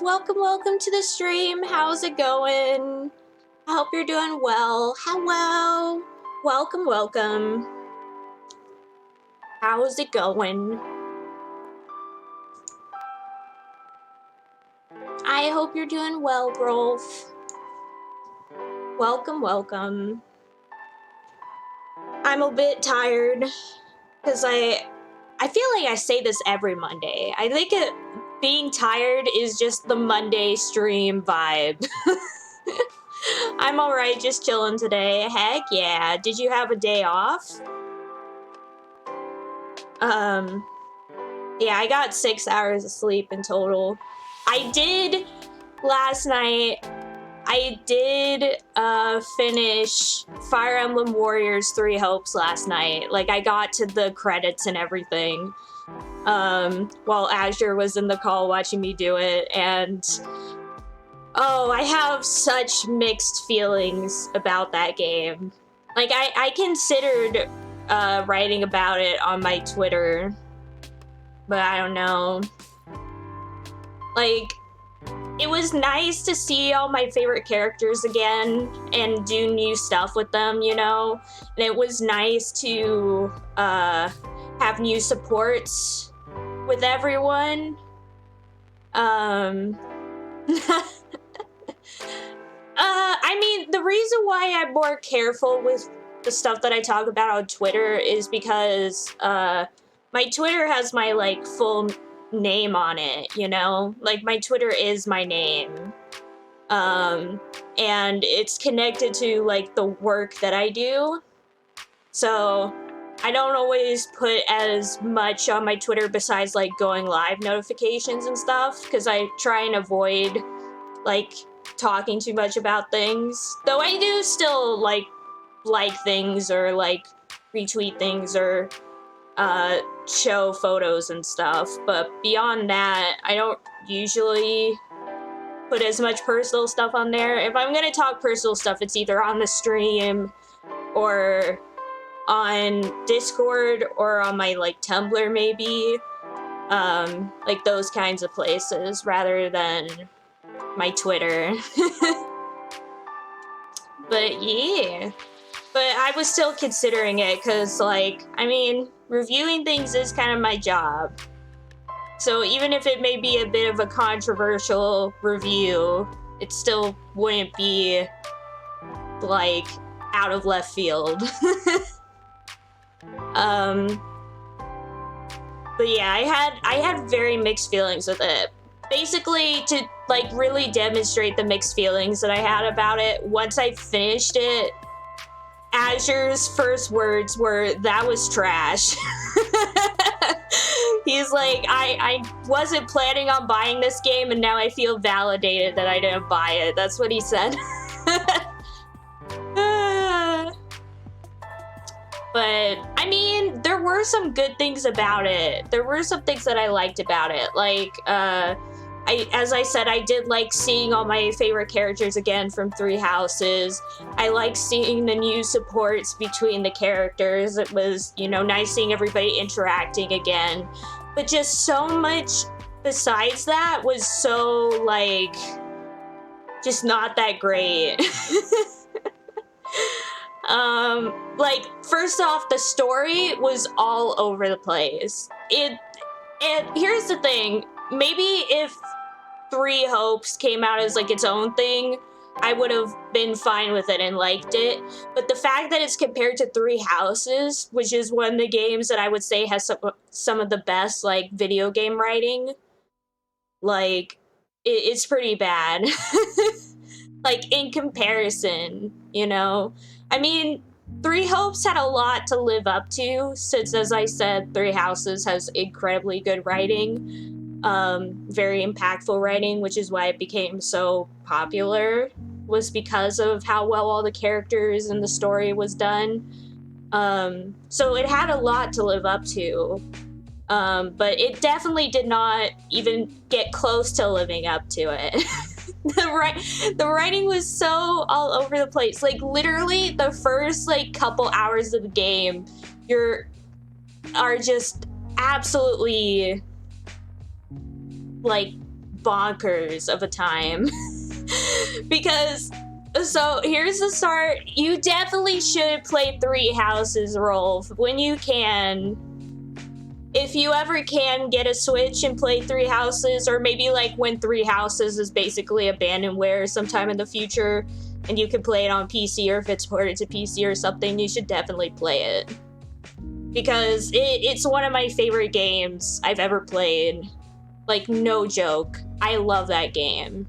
Rolf. Welcome to the stream. How's it going? I hope you're doing well. Hello. Welcome. How's it going? I hope you're doing well, Rolf. Welcome. I'm a bit tired because I feel like I say this every Monday. I think being tired is just the Monday stream vibe. I'm alright, just chilling today. Heck yeah. Did you have a day off? Yeah, I got 6 hours of sleep in total. I did last night. I did finish Fire Emblem Warriors 3 Hopes last night. Like, I got to the credits and everything while Azure was in the call watching me do it. And, oh, I have such mixed feelings about that game. Like, I considered writing about it on my Twitter, but I don't know. Like, it was nice to see all my favorite characters again and do new stuff with them, you know? And it was nice to have new supports with everyone. I mean, the reason why I'm more careful with the stuff that I talk about on Twitter is because my Twitter has my, like, full name on it, you know? Like, my Twitter is my name. And it's connected to, like, the work that I do. So I don't always put as much on my Twitter besides, like, going live notifications and stuff, because I try and avoid, like, talking too much about things. Though I do still, like things or, like, retweet things or show photos and stuff, but beyond that, I don't usually put as much personal stuff on there. If I'm gonna talk personal stuff, it's either on the stream or on Discord or on my, like, Tumblr maybe, like those kinds of places rather than my Twitter. But yeah, but I was still considering it because, like, I mean, reviewing things is kind of my job. So even if it may be a bit of a controversial review, it still wouldn't be, like, out of left field. But yeah, I had very mixed feelings with it. Basically, to, like, really demonstrate the mixed feelings that I had about it, once I finished it, Azure's first words were, "That was trash." He's like, I wasn't planning on buying this game, and now I feel validated that I didn't buy it. That's what he said. But, I mean, there were some good things about it. There were some things that I liked about it. Like, as I said, I did like seeing all my favorite characters again from Three Houses. I liked seeing the new supports between the characters. It was, you know, nice seeing everybody interacting again. But just so much besides that was so, like, just not that great. Like, first off, the story was all over the place. And here's the thing, maybe if Three Hopes came out as, like, its own thing, I would have been fine with it and liked it. But the fact that it's compared to Three Houses, which is one of the games that I would say has some of the best, like, video game writing, like, it's pretty bad. Like, in comparison, you know? I mean, Three Hopes had a lot to live up to, since, as I said, Three Houses has incredibly good writing, very impactful writing, which is why it became so popular, was because of how well all the characters and the story was done. So it had a lot to live up to, but it definitely did not even get close to living up to it. The writing was so all over the place. Like, literally, the first, like, couple hours of the game, are just absolutely, like, bonkers of a time. Because, so here's the start. You definitely should play Three Houses, Rolf, when you can. If you ever can get a Switch and play Three Houses, or maybe like when Three Houses is basically abandonware sometime in the future, and you can play it on PC, or if it's ported to PC or something, you should definitely play it. Because it's one of my favorite games I've ever played. Like, no joke. I love that game.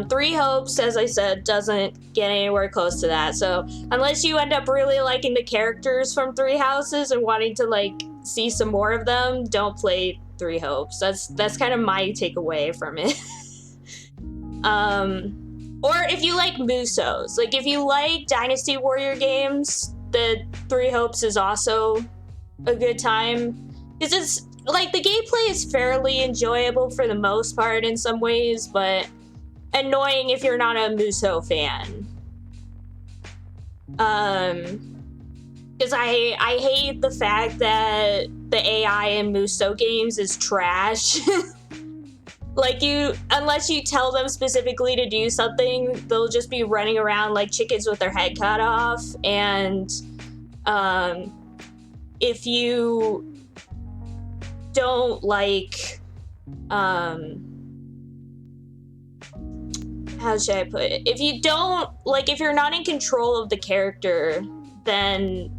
Three Hopes, as I said, doesn't get anywhere close to that. So unless you end up really liking the characters from Three Houses and wanting to like see some more of them, don't play Three Hopes. That's kind of my takeaway from it. Or if you like Musos, like if you like Dynasty Warrior games, the Three Hopes is also a good time. Because it's like the gameplay is fairly enjoyable for the most part in some ways, but annoying if you're not a Muso fan. Because I hate the fact that the AI in Muso games is trash. Like, unless you tell them specifically to do something, they'll just be running around like chickens with their head cut off. And if you don't like, how should I put it? If you don't, like, if you're not in control of the character, then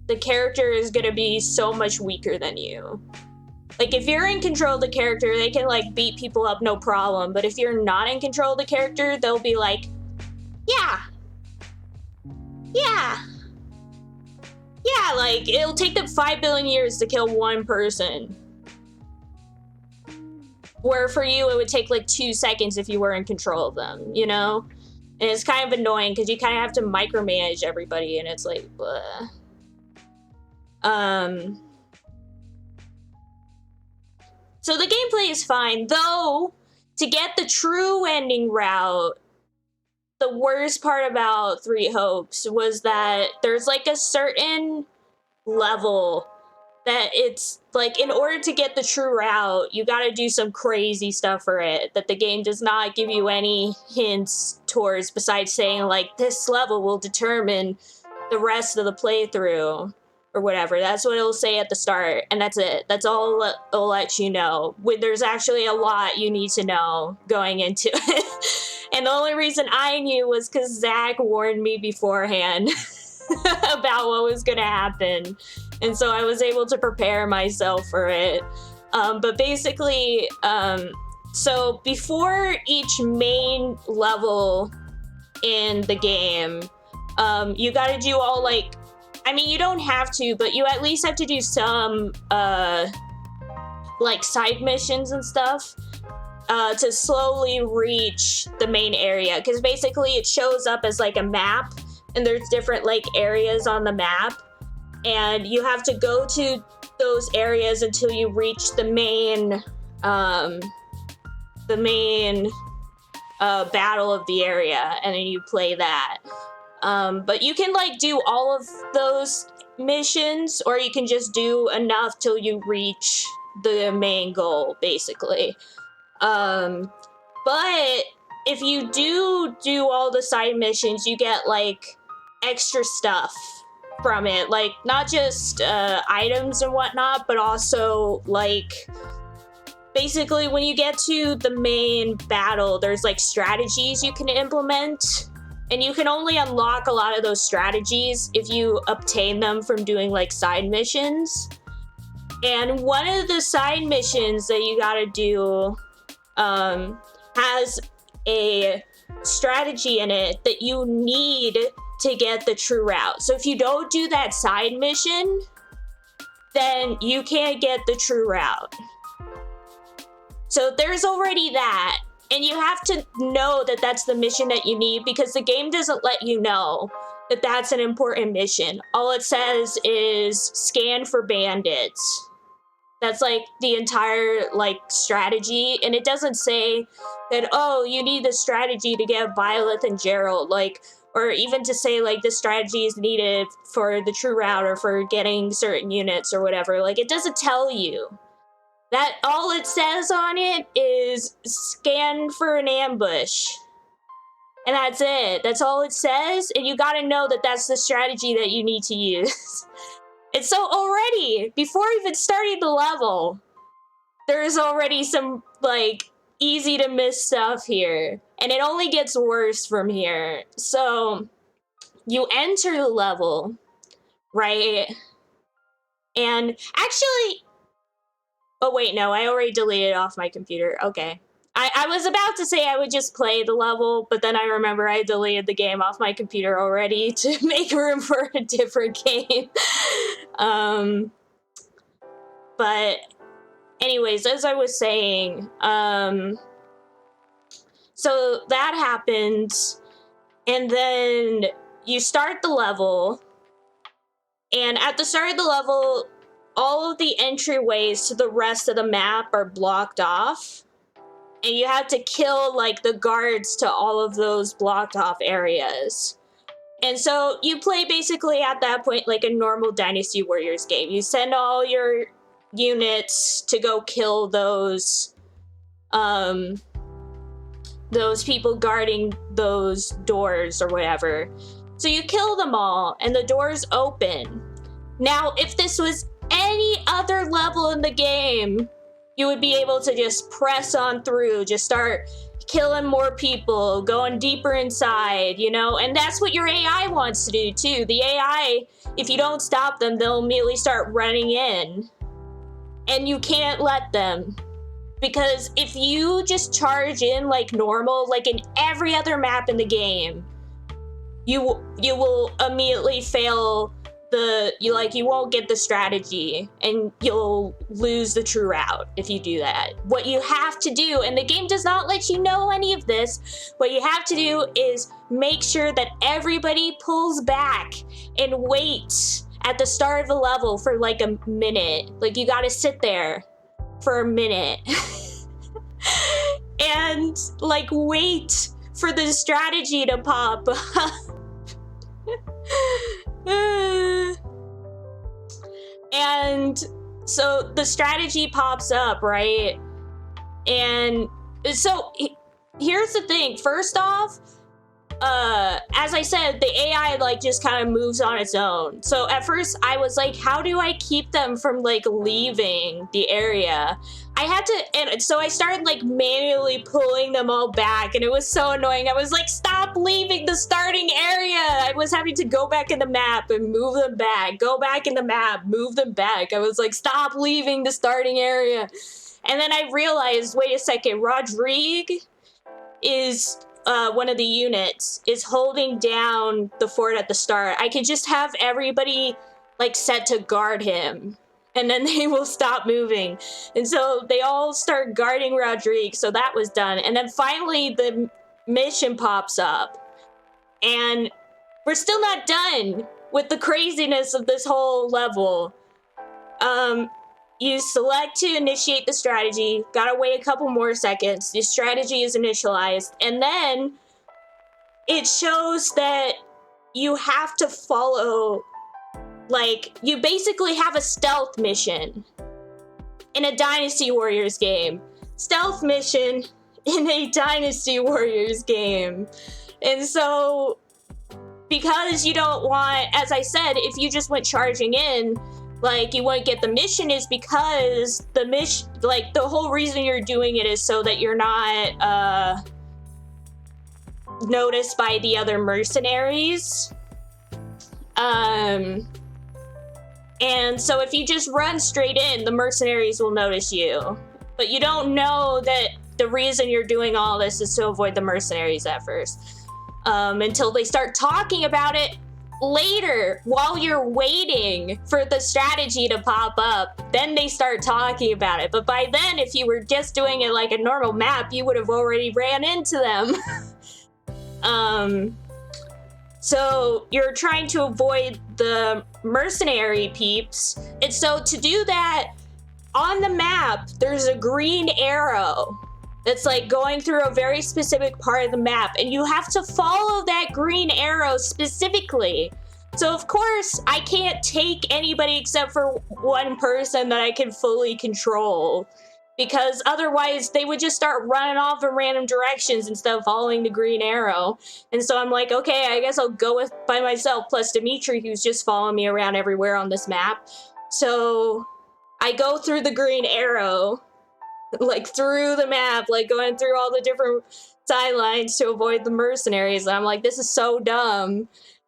the character is gonna be so much weaker than you. Like, if you're in control of the character, they can, like, beat people up no problem. But if you're not in control of the character, they'll be like, yeah, like, it'll take them 5 billion years to kill one person. Where for you, it would take, like, 2 seconds if you were in control of them, you know? And it's kind of annoying, because you kind of have to micromanage everybody, and it's like, bleh. So the gameplay is fine, though to get the true ending route, the worst part about Three Hopes was that there's like a certain level that it's like, in order to get the true route, you gotta do some crazy stuff for it that the game does not give you any hints towards, besides saying like, this level will determine the rest of the playthrough. Or whatever. That's what it'll say at the start, and that's it. That's all it'll let you know. There's actually a lot you need to know going into it. And the only reason I knew was because Zach warned me beforehand about what was going to happen. And so I was able to prepare myself for it. But basically, so before each main level in the game, you got to do all like, I mean, you don't have to, but you at least have to do some, like, side missions and stuff, to slowly reach the main area. Because basically it shows up as, like, a map, and there's different, like, areas on the map. And you have to go to those areas until you reach the main battle of the area, and then you play that. But you can like do all of those missions, or you can just do enough till you reach the main goal, basically. But if you do all the side missions, you get like extra stuff from it, like not just items and whatnot, but also like basically when you get to the main battle, there's like strategies you can implement. And you can only unlock a lot of those strategies if you obtain them from doing like side missions. And one of the side missions that you gotta do has a strategy in it that you need to get the true route. So if you don't do that side mission, then you can't get the true route. So there's already that. And you have to know that that's the mission that you need, because the game doesn't let you know that that's an important mission. All it says is scan for bandits. That's like the entire like strategy. And it doesn't say that, oh, you need the strategy to get Violet and Gerald, like, or even to say like the strategy is needed for the true route or for getting certain units or whatever. Like, it doesn't tell you. That all it says on it is scan for an ambush. And that's it. That's all it says. And you gotta know that that's the strategy that you need to use. And so already, before even starting the level, there's already some, like, easy to miss stuff here. And it only gets worse from here. So you enter the level, right? And actually, oh wait, no, I already deleted it off my computer. Okay. I was about to say I would just play the level, but then I remember I deleted the game off my computer already to make room for a different game. But anyways, as I was saying, so that happens, and then you start the level, and at the start of the level, all of the entryways to the rest of the map are blocked off, and you have to kill, like, the guards to all of those blocked off areas. And so you play basically at that point like a normal Dynasty Warriors game. You send all your units to go kill those people guarding those doors or whatever. So you kill them all, and the doors open. Now, if this was any other level in the game, you would be able to just press on through, just start killing more people, going deeper inside, you know? And that's what your AI wants to do, too. The AI, if you don't stop them, they'll immediately start running in. And you can't let them. Because if you just charge in like normal, like in every other map in the game, you will immediately fail you won't get the strategy, and you'll lose the true route if you do that. What you have to do, and the game does not let you know any of this, what you have to do is make sure that everybody pulls back and waits at the start of the level for like a minute. Like, you gotta sit there for a minute and like wait for the strategy to pop up. And so the strategy pops up, right? And so here's the thing. First off, as I said, the AI like just kind of moves on its own. So at first I was like, how do I keep them from like leaving the area? I had to, and so I started like manually pulling them all back, and it was so annoying. I was like, stop leaving the starting area. I was having to go back in the map and move them back, go back in the map, move them back. I was like, stop leaving the starting area. And then I realized, wait a second, Rodrigue is one of the units, is holding down the fort at the start. I could just have everybody like set to guard him, and then they will stop moving. And so they all start guarding Rodrigue, so that was done. And then finally the mission pops up, and we're still not done with the craziness of this whole level. You select to initiate the strategy, gotta wait a couple more seconds, the strategy is initialized, and then it shows that you have to follow, like, you basically have a stealth mission in a Dynasty Warriors game. Stealth mission in a Dynasty Warriors game. And so, because you don't want, as I said, if you just went charging in, like, you wouldn't get the mission, is because the mission, like, the whole reason you're doing it is so that you're not noticed by the other mercenaries. And so if you just run straight in, the mercenaries will notice you. But you don't know that the reason you're doing all this is to avoid the mercenaries at first. Until they start talking about it later, while you're waiting for the strategy to pop up, then they start talking about it. But by then, if you were just doing it like a normal map, you would have already ran into them. So you're trying to avoid the mercenary peeps. And so to do that, on the map, there's a green arrow that's like going through a very specific part of the map, and you have to follow that green arrow specifically. So of course, I can't take anybody except for one person that I can fully control. Because otherwise, they would just start running off in random directions instead of following the green arrow. And so I'm like, okay, I guess I'll go by myself, plus Dimitri, who's just following me around everywhere on this map. So I go through the green arrow, like through the map, like going through all the different sidelines to avoid the mercenaries. And I'm like, this is so dumb.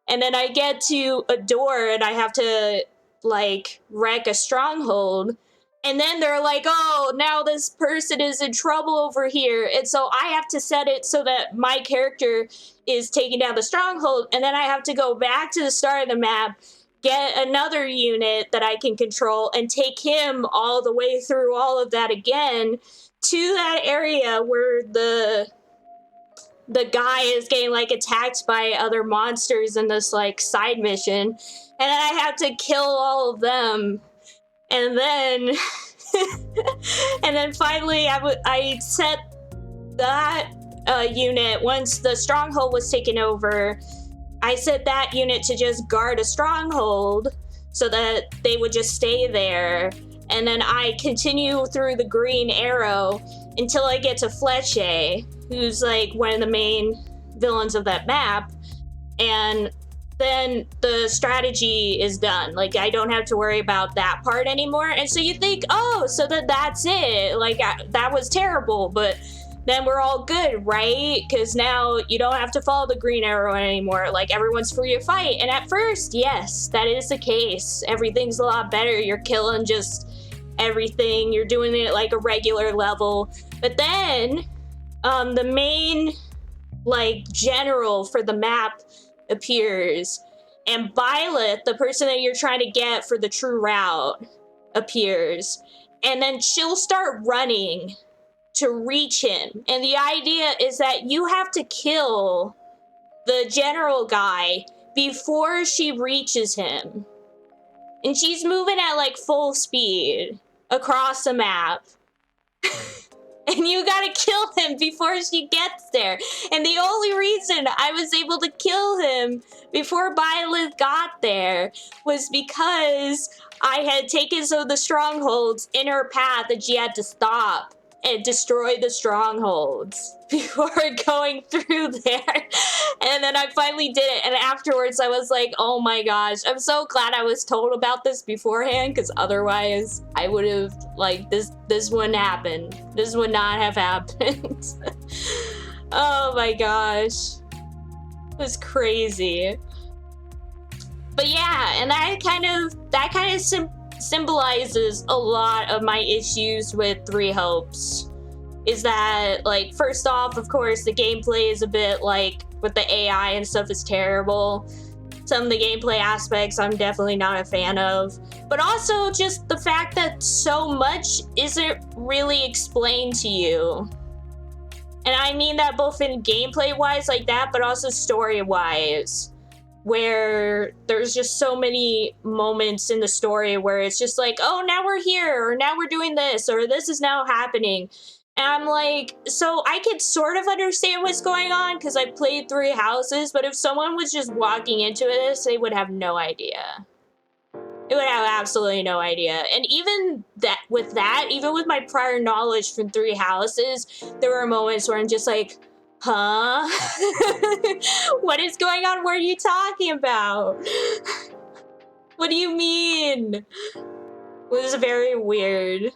And then I get to a door and I have to, like, wreck a stronghold. And then they're like, oh, now this person is in trouble over here. And so I have to set it so that my character is taking down the stronghold. And then I have to go back to the start of the map, get another unit that I can control, and take him all the way through all of that again to that area where the guy is getting, like, attacked by other monsters in this, like, side mission. And then I have to kill all of them. And then, and then finally, I set that unit, once the stronghold was taken over, I set that unit to just guard a stronghold so that they would just stay there. And then I continue through the green arrow until I get to Fleche, who's like one of the main villains of that map. And then the strategy is done. Like, I don't have to worry about that part anymore. And so you think, oh, so that's it. Like, that was terrible, but then we're all good, right? Because now you don't have to follow the green arrow anymore. Like, everyone's free to fight. And at first, yes, that is the case. Everything's a lot better. You're killing just everything. You're doing it like a regular level. But then, the main, like, general for the map appears, and Byleth, the person that you're trying to get for the true route, appears, and then she'll start running to reach him. And the idea is that you have to kill the general guy before she reaches him. And she's moving at like full speed across the map. And you gotta kill him before she gets there. And the only reason I was able to kill him before Byleth got there was because I had taken some of the strongholds in her path and she had to stop and destroy the strongholds before going through there. And then I finally did it. And afterwards I was like, oh my gosh, I'm so glad I was told about this beforehand, because otherwise I would have, like, this wouldn't happen. This would not have happened. Oh my gosh. It was crazy. But yeah, and that kind of symbolizes a lot of my issues with Three Hopes. Is that, like, first off, of course, the gameplay is a bit, like, with the AI and stuff is terrible. Some of the gameplay aspects I'm definitely not a fan of. But also just the fact that so much isn't really explained to you. And I mean that both in gameplay-wise like that, but also story-wise. Where there's just so many moments in the story where it's just like, oh, now we're here, or now we're doing this, or this is now happening. And I'm like, so I could sort of understand what's going on because I played Three Houses, but if someone was just walking into this, they would have no idea. They would have absolutely no idea. And even with my prior knowledge from Three Houses, there were moments where I'm just like, huh? What is going on? What are you talking about? What do you mean? It was very weird.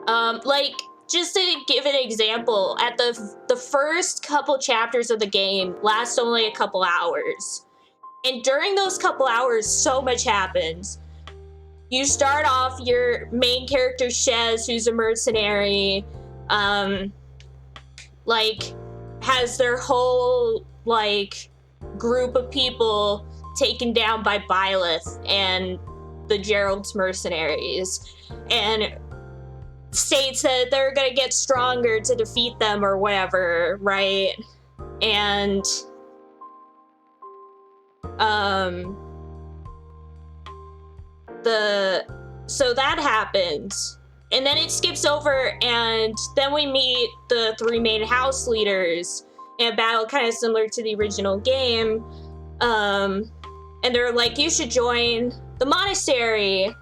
Like, just to give an example, at the first couple chapters of the game last only a couple hours. And during those couple hours, so much happens. You start off, your main character, Shez, who's a mercenary, like, has their whole, like, group of people taken down by Byleth and the Gerald's mercenaries. And states that they're gonna get stronger to defeat them or whatever, right? And so that happens, and then it skips over, and then we meet the three main house leaders in a battle kind of similar to the original game, And they're like, you should join the monastery.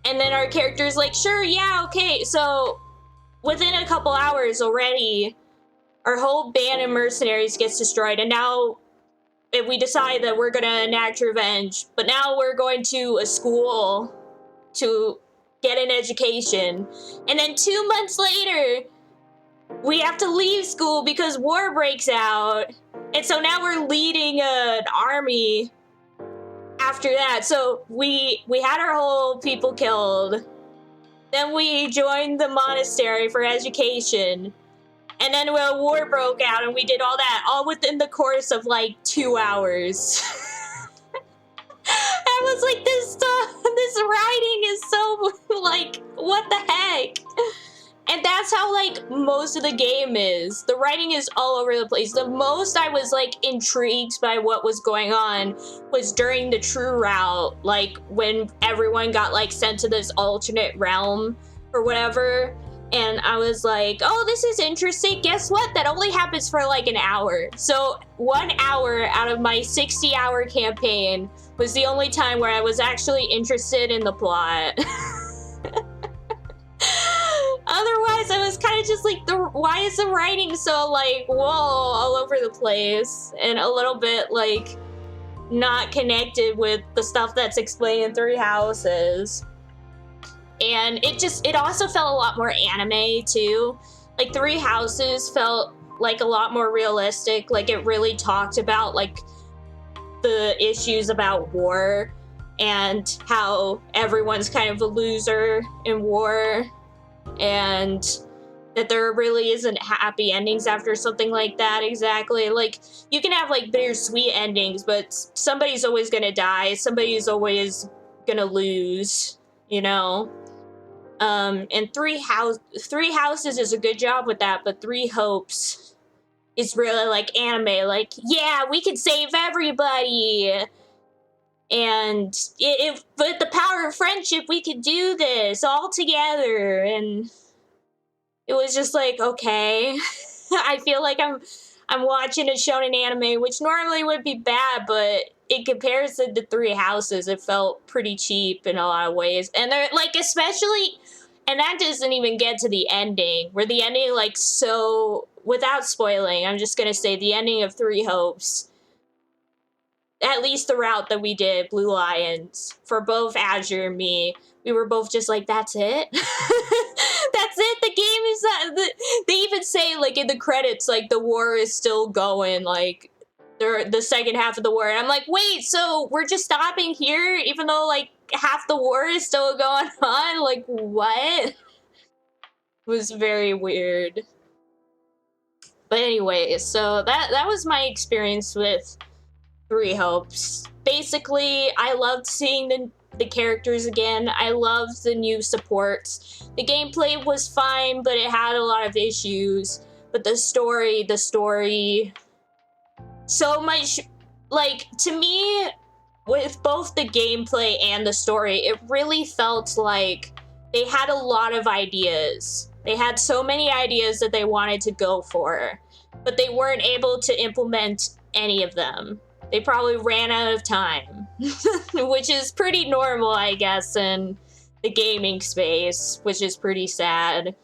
And then our character's like, sure, yeah, okay. So within a couple hours already, our whole band of mercenaries gets destroyed. And now we decide that we're gonna enact revenge. But now we're going to a school to get an education. And then 2 months later, we have to leave school because war breaks out. And so now we're leading an army after that. So we had our whole people killed. Then we joined the monastery for education. And then a war broke out and we did all that, all within the course of like 2 hours. I was like, this writing is so, like, what the heck? And that's how, like, most of the game is. The writing is all over the place. The most I was, like, intrigued by what was going on was during the true route, like, when everyone got, like, sent to this alternate realm or whatever. And I was like, oh, this is interesting. Guess what? That only happens for, like, an hour. So 1 hour out of my 60-hour campaign was the only time where I was actually interested in the plot. Otherwise, I was kind of just like, why is the writing so, like, whoa, all over the place? And a little bit, like, not connected with the stuff that's explained in Three Houses. And it also felt a lot more anime, too. Like, Three Houses felt, like, a lot more realistic. Like, it really talked about, like, the issues about war and how everyone's kind of a loser in war. And that there really isn't happy endings after something like that, exactly. Like, you can have, like, bittersweet endings, but somebody's always gonna die. Somebody's always gonna lose, you know? And Three Houses is a good job with that, but Three Hopes is really, like, anime. Like, yeah, we can save everybody! And with the power of friendship, we could do this all together. And it was just like, okay. I feel like I'm watching a shonen anime, which normally would be bad, but in comparison to Three Houses, it felt pretty cheap in a lot of ways. And they're like, especially, and that doesn't even get to the ending, where the ending, like, so, without spoiling, I'm just gonna say the ending of Three Hopes, at least the route that we did, Blue Lions, for both Azure and me, we were both just like, that's it? That's it? The game is that? They even say, like, in the credits, like, the war is still going, like, the second half of the war. And I'm like, wait, so we're just stopping here, even though, like, half the war is still going on? Like, what? It was very weird. But anyway, so that was my experience with Three Hopes. Basically, I loved seeing the characters again. I loved the new supports. The gameplay was fine, but it had a lot of issues. But the story, so much, like, to me, with both the gameplay and the story, it really felt like they had a lot of ideas. They had so many ideas that they wanted to go for, but they weren't able to implement any of them. They probably ran out of time, which is pretty normal, I guess, in the gaming space, which is pretty sad.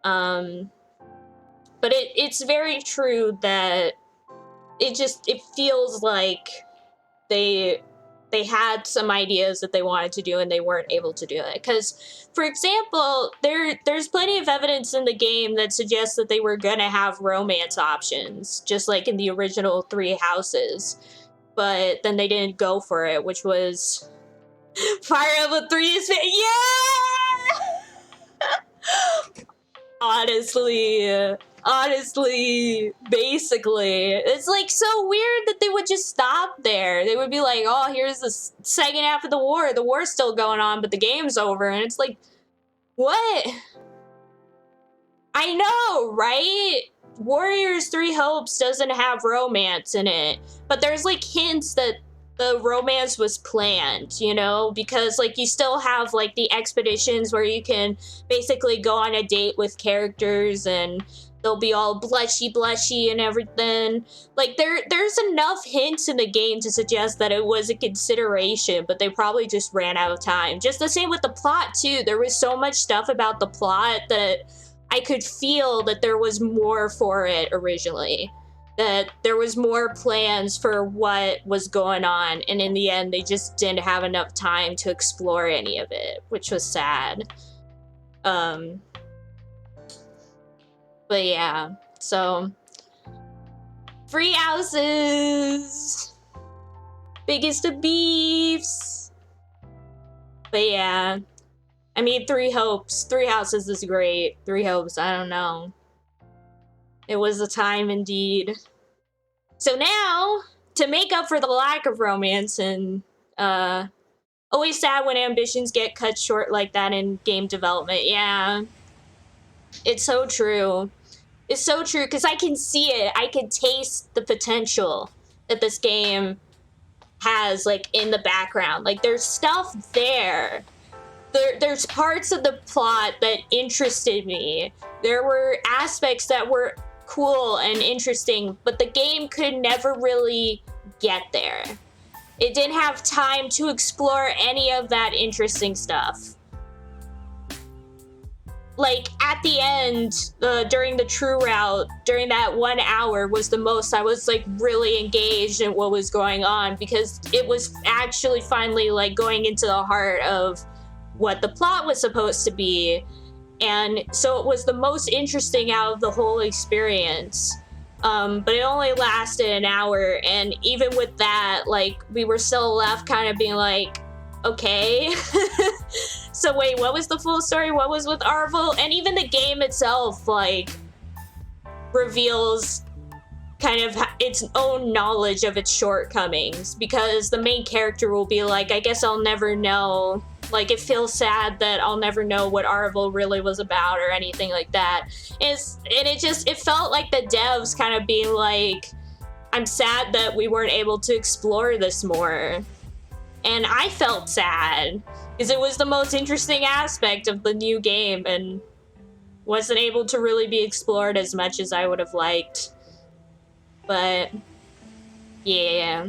But it's very true that it feels like they had some ideas that they wanted to do and they weren't able to do it. Because, for example, there's plenty of evidence in the game that suggests that they were gonna have romance options, just like in the original Three Houses. But then they didn't go for it, which was Fire Emblem 3 is yeah! Honestly, basically, it's like so weird that they would just stop there. They would be like, oh, here's the second half of the war. The war's still going on, but the game's over. And it's like, what? I know, right? Warriors 3 Hopes doesn't have romance in it, but there's, like, hints that the romance was planned, you know? Because, like, you still have, like, the expeditions where you can basically go on a date with characters and they'll be all blushy and everything. Like, there's enough hints in the game to suggest that it was a consideration, but they probably just ran out of time. Just the same with the plot, too. There was so much stuff about the plot that I could feel that there was more for it originally. That there was more plans for what was going on, and in the end, they just didn't have enough time to explore any of it, which was sad. But yeah, so free houses, biggest of beefs. But yeah, I mean, Three houses is great. Three hopes, I don't know. It was a time indeed. So now, to make up for the lack of romance and always sad when ambitions get cut short like that in game development. Yeah, it's so true. It's so true, because I can see it. I can taste the potential that this game has, like, in the background. Like, there's stuff there. There's parts of the plot that interested me. There were aspects that were cool and interesting, but the game could never really get there. It didn't have time to explore any of that interesting stuff. Like, at the end, during the true route, during that 1 hour was the most I was, like, really engaged in what was going on, because it was actually finally, like, going into the heart of what the plot was supposed to be. And so it was the most interesting out of the whole experience. But it only lasted an hour, and even with that, like, we were still left kind of being like, okay. So wait, what was the full story? What was with Arvel? And even the game itself, like, reveals kind of its own knowledge of its shortcomings, because the main character will be like, I guess I'll never know. Like, it feels sad that I'll never know what Arvel really was about or anything like that. And it felt like the devs kind of being like, I'm sad that we weren't able to explore this more. And I felt sad, because it was the most interesting aspect of the new game and wasn't able to really be explored as much as I would have liked. But yeah.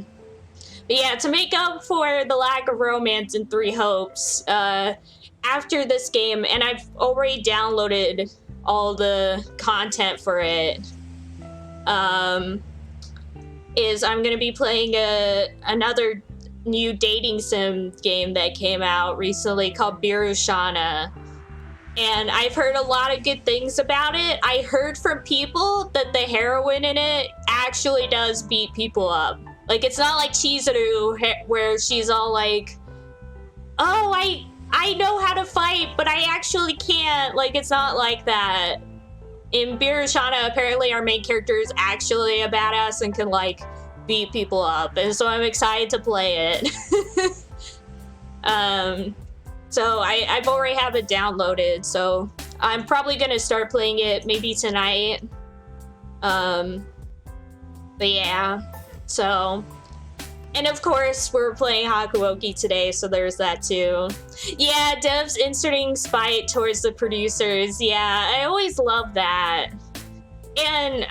But yeah, to make up for the lack of romance in Three Hopes, after this game, and I've already downloaded all the content for it, is I'm going to be playing another new dating sim game that came out recently called Birushana. And I've heard a lot of good things about it. I heard from people that the heroine in it actually does beat people up. Like, it's not like Chizuru, where she's all like, oh, I know how to fight, but I actually can't. Like, it's not like that. In Birushana, apparently our main character is actually a badass and can, like, beat people up. And so I'm excited to play it. So I've already have it downloaded, so I'm probably gonna start playing it maybe tonight. But yeah, so, and of course we're playing Hakuoki today, so there's that too. Yeah, devs inserting spite towards the producers. Yeah, I always love that. And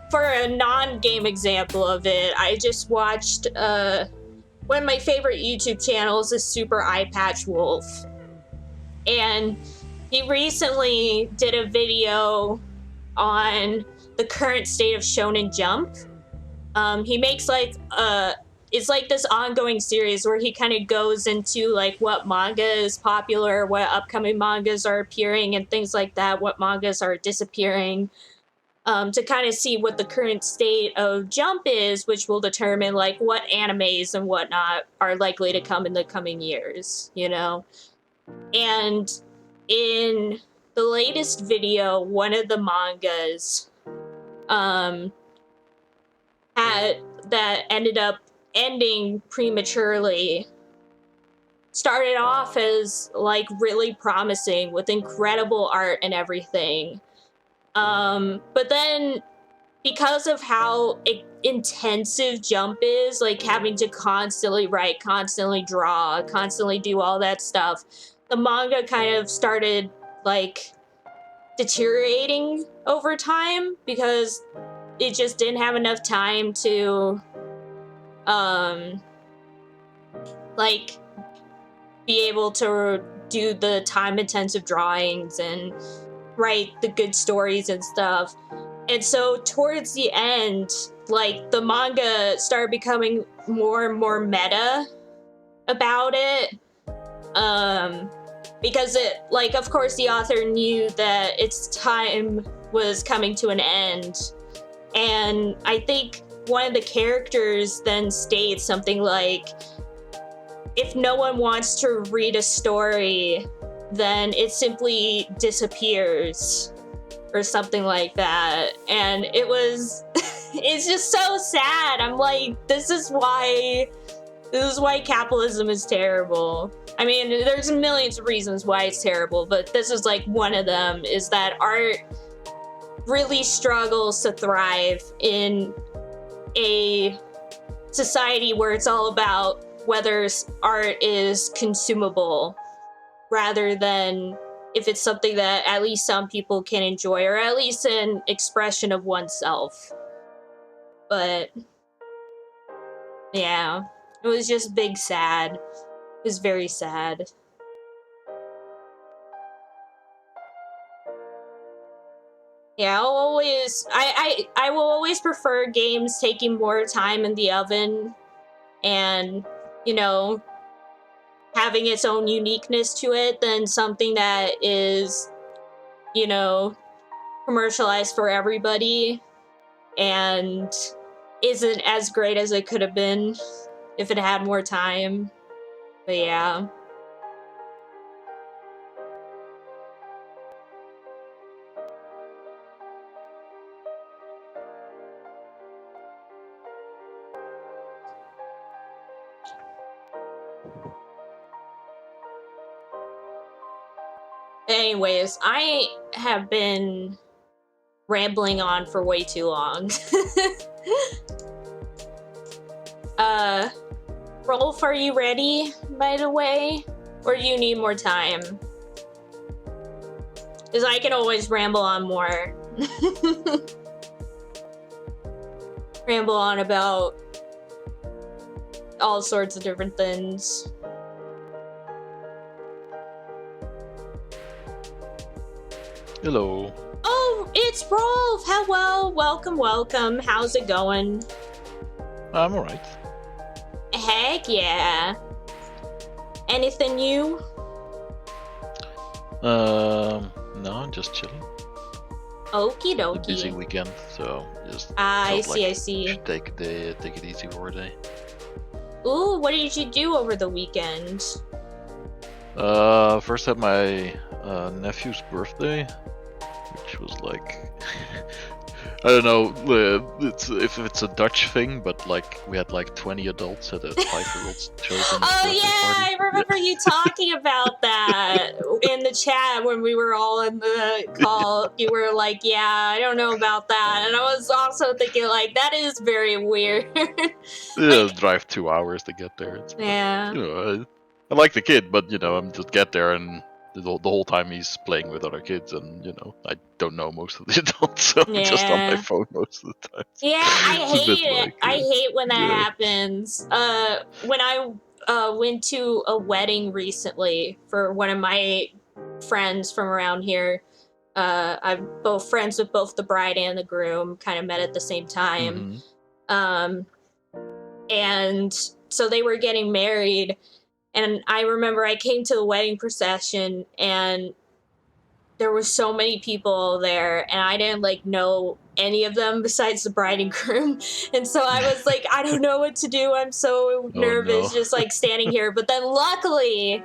for a non-game example of it, I just watched one of my favorite YouTube channels is Super Eye Patch Wolf. And he recently did a video on the current state of Shonen Jump. He makes like it's like this ongoing series where he kind of goes into like what manga is popular, what upcoming mangas are appearing and things like that, what mangas are disappearing. To kind of see what the current state of Jump is, which will determine like what animes and whatnot are likely to come in the coming years, you know? And in the latest video, one of the mangas that ended up ending prematurely started off as like really promising with incredible art and everything. But then because of how intensive Jump is, like having to constantly write, constantly draw, constantly do all that stuff, the manga kind of started like deteriorating over time because it just didn't have enough time to like be able to do the time-intensive drawings and write the good stories and stuff. And so towards the end, like, the manga started becoming more and more meta about it. Because it, like, of course the author knew that its time was coming to an end. And I think one of the characters then states something like, if no one wants to read a story, then it simply disappears, or something like that. And it was, it's just so sad. I'm like, this is why capitalism is terrible. I mean, there's millions of reasons why it's terrible, but this is like one of them, is that art really struggles to thrive in a society where it's all about whether art is consumable rather than if it's something that at least some people can enjoy, or at least an expression of oneself. But yeah, it was just big sad. It was very sad. Yeah, I will always prefer games taking more time in the oven and, you know, having its own uniqueness to it than something that is, you know, commercialized for everybody and isn't as great as it could have been if it had more time. But yeah. Anyways, I have been rambling on for way too long. Rolf, are you ready, by the way? Or do you need more time? Because I can always ramble on more. Ramble on about all sorts of different things. Hello. Oh, it's Rolf! Hello, welcome. How's it going? I'm alright. Heck yeah. Anything new? No, just chilling. Okie A dokie. busy weekend, so just I felt like see. should take a day, take it easy for a day. Ooh, what did you do over the weekend? First had my nephew's birthday, which was like, I don't know, if it's a Dutch thing, but like we had like 20 adults at a 5-year-old's children's Oh birthday yeah, party. I remember you talking about that in the chat when we were all in the call. You were like, yeah, I don't know about that. And I was also thinking, like, that is very weird. Yeah, drive 2 hours to get there. Yeah. You know, I like the kid, but you know, I'm just get there and the whole time he's playing with other kids, and you know, I don't don't know most of the adults, so I'm just on my phone most of the time. Yeah, I It's a bit hate it. like, I hate when that yeah. happens. When I went to a wedding recently for one of my friends from around here, I'm both friends with both the bride and the groom, kind of met at the same time. Mm-hmm. And so they were getting married, and I remember I came to the wedding procession, and there were so many people there, and I didn't like know any of them besides the bride and groom. And so I was like, I don't know what to do. I'm so nervous, just like standing here. But then luckily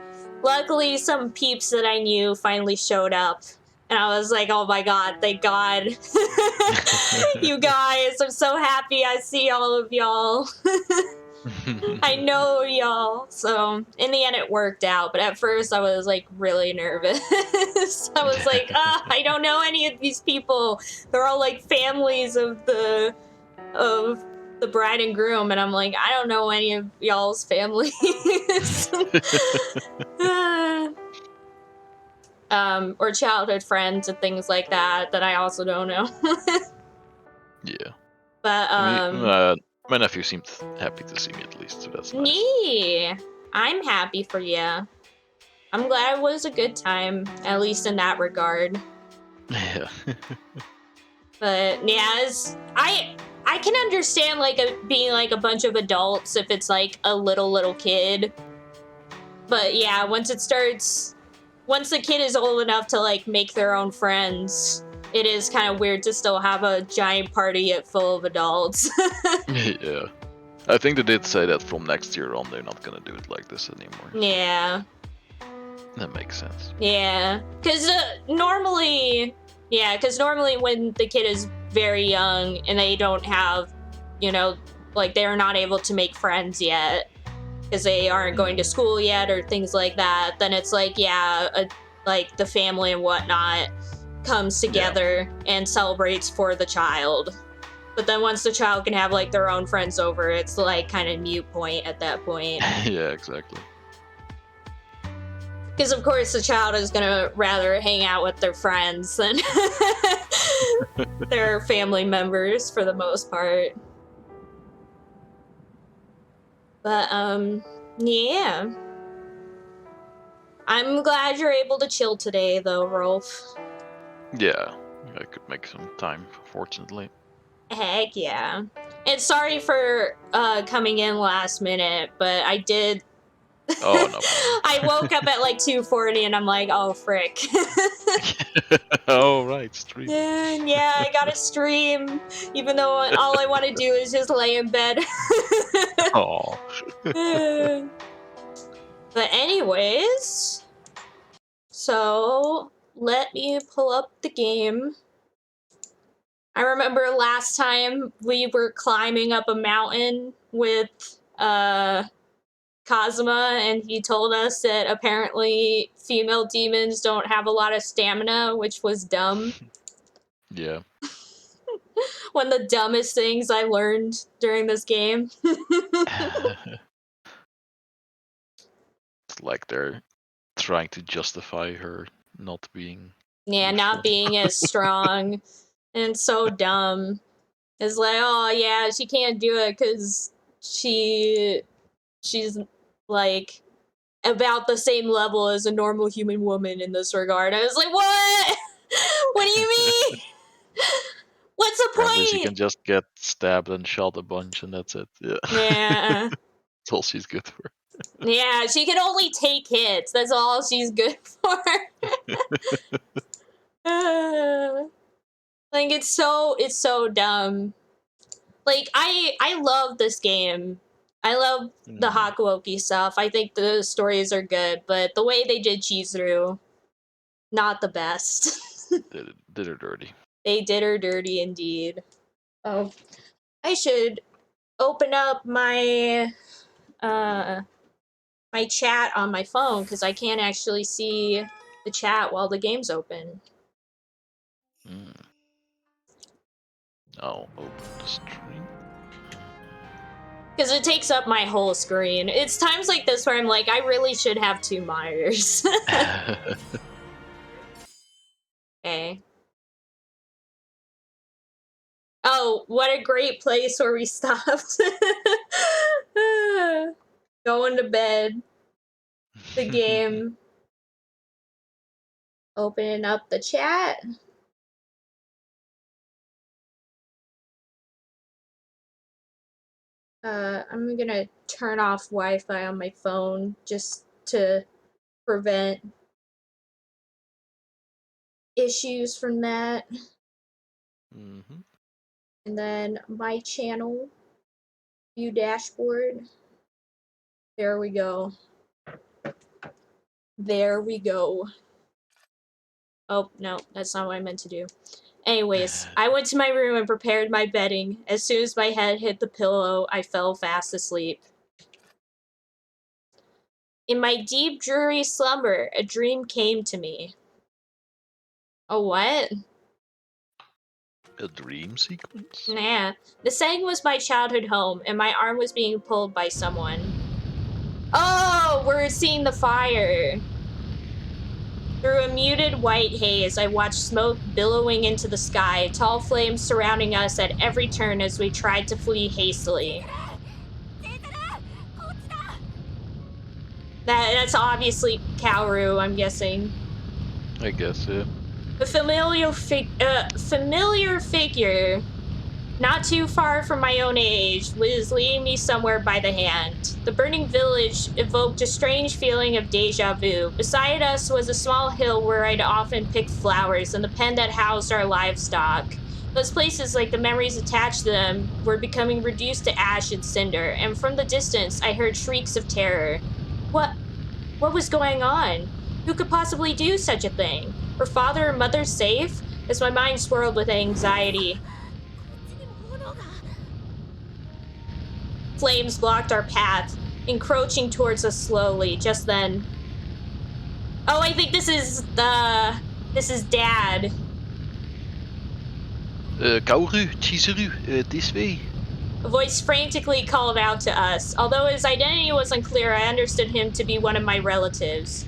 some peeps that I knew finally showed up. And I was like, oh my God, thank God. You guys, I'm so happy I see all of y'all. I know y'all. So in the end it worked out, but at first I was like really nervous. I was like, I don't know any of these people. They're all like families of the bride and groom, and I'm like, I don't know any of y'all's families. or childhood friends and things like that I also don't know. Yeah. But my nephew seemed happy to see me at least, so that's nice. yeah, I'm happy for you. I'm glad it was a good time, at least in that regard. Yeah. But yeah, I can understand like being like a bunch of adults if it's like a little kid. But yeah, once the kid is old enough to like make their own friends, it is kind of weird to still have a giant party full of adults. Yeah. I think they did say that from next year on they're not gonna do it like this anymore. Yeah. That makes sense. Yeah, because normally when the kid is very young and they don't have, like they're not able to make friends yet because they aren't going to school yet or things like that, then it's like, like the family and whatnot comes together and celebrates for the child. But then once the child can have like their own friends over, it's like kind of mute point at that point. Yeah, exactly. Because of course the child is gonna rather hang out with their friends than their family members for the most part. But yeah. I'm glad you're able to chill today though, Rolf. Yeah, I could make some time, fortunately. Heck yeah. And sorry for coming in last minute, but I did. Oh, no problem. I woke up at like 2:40 and I'm like, oh frick. Oh, right, stream. Yeah, I gotta stream, even though all I want to do is just lay in bed. Oh. But anyways, so let me pull up the game. I remember last time we were climbing up a mountain with Kazuma, and he told us that apparently female demons don't have a lot of stamina, which was dumb. Yeah. One of the dumbest things I learned during this game. It's like they're trying to justify her not being not useful. being as strong. And so dumb. It's like, oh yeah, she can't do it because she's like about the same level as a normal human woman in this regard. I was like, what? What do you mean? What's the Apparently she point? can just get stabbed and shot a bunch and that's it. Yeah. Yeah. That's all she's good for. Yeah, she can only take hits. That's all she's good for. Like it's so dumb. Like I love this game. I love the Hakuoki stuff. I think the stories are good, but the way they did Chizuru, not the best. Did her dirty. They did her dirty indeed. Oh, I should open up my my chat on my phone because I can't actually see the chat while the game's open. I'll open the stream. Because it takes up my whole screen. It's times like this where I'm like, I really should have 2 monitors. Okay. Oh, what a great place where we stopped. Going to bed. The game. Opening up the chat. I'm gonna turn off Wi-Fi on my phone just to prevent issues from that. Mm-hmm. And then my channel, view dashboard. There we go. There we go. Oh, no, that's not what I meant to do. Anyways, I went to my room and prepared my bedding. As soon as my head hit the pillow, I fell fast asleep. In my deep, dreary slumber, a dream came to me. A what? A dream sequence? Nah. The setting was my childhood home, and my arm was being pulled by someone. Oh, we're seeing the fire. Through a muted white haze, I watched smoke billowing into the sky, tall flames surrounding us at every turn as we tried to flee hastily. That's obviously Kaoru, I'm guessing. I guess, yeah. A familiar figure, not too far from my own age, was leading me somewhere by the hand. The burning village evoked a strange feeling of deja vu. Beside us was a small hill where I'd often picked flowers and the pen that housed our livestock. Those places, like the memories attached to them, were becoming reduced to ash and cinder, and from the distance I heard shrieks of terror. What was going on? Who could possibly do such a thing? Were father and mother safe? As my mind swirled with anxiety. Flames blocked our path, encroaching towards us slowly. Just then. Oh, I think this is Dad. Kaoru, Chizuru, this way. A voice frantically called out to us. Although his identity was unclear, I understood him to be one of my relatives.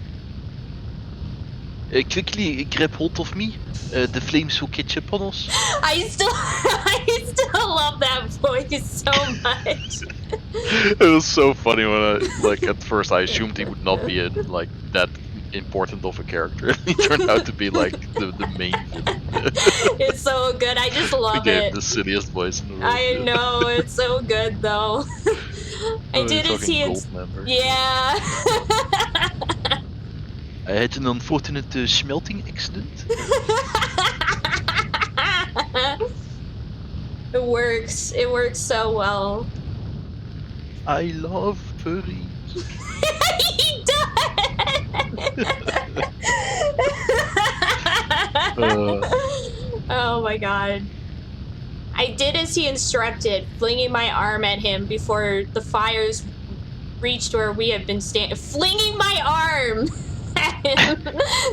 Quickly grab hold of me. The flames will catch up on us. I still love that voice so much. It was so funny when at first I assumed he would not be that important of a character. He turned out to be the main villain. It's so good. I just love it. The silliest voice in the world. I know, it's so good though. I did see it. Yeah. I had an unfortunate smelting accident. It works. It works so well. I love furries. He does! Oh my god. I did as he instructed, flinging my arm at him before the fires reached where we had been standing. Flinging my arm at him!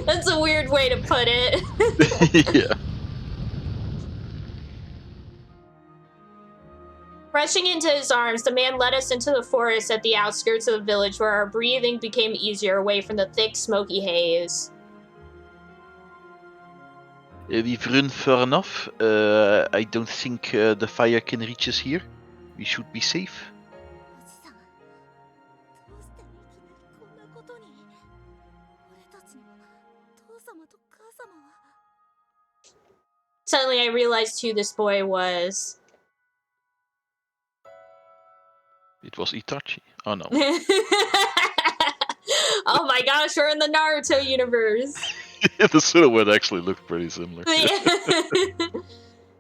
That's a weird way to put it. Yeah. Rushing into his arms, the man led us into the forest at the outskirts of the village where our breathing became easier away from the thick, smoky haze. We've run far enough. I don't think the fire can reach us here. We should be safe. Suddenly I realized who this boy was. It was Itachi. Oh no. Oh my gosh, we're in the Naruto universe. The silhouette actually looked pretty similar. It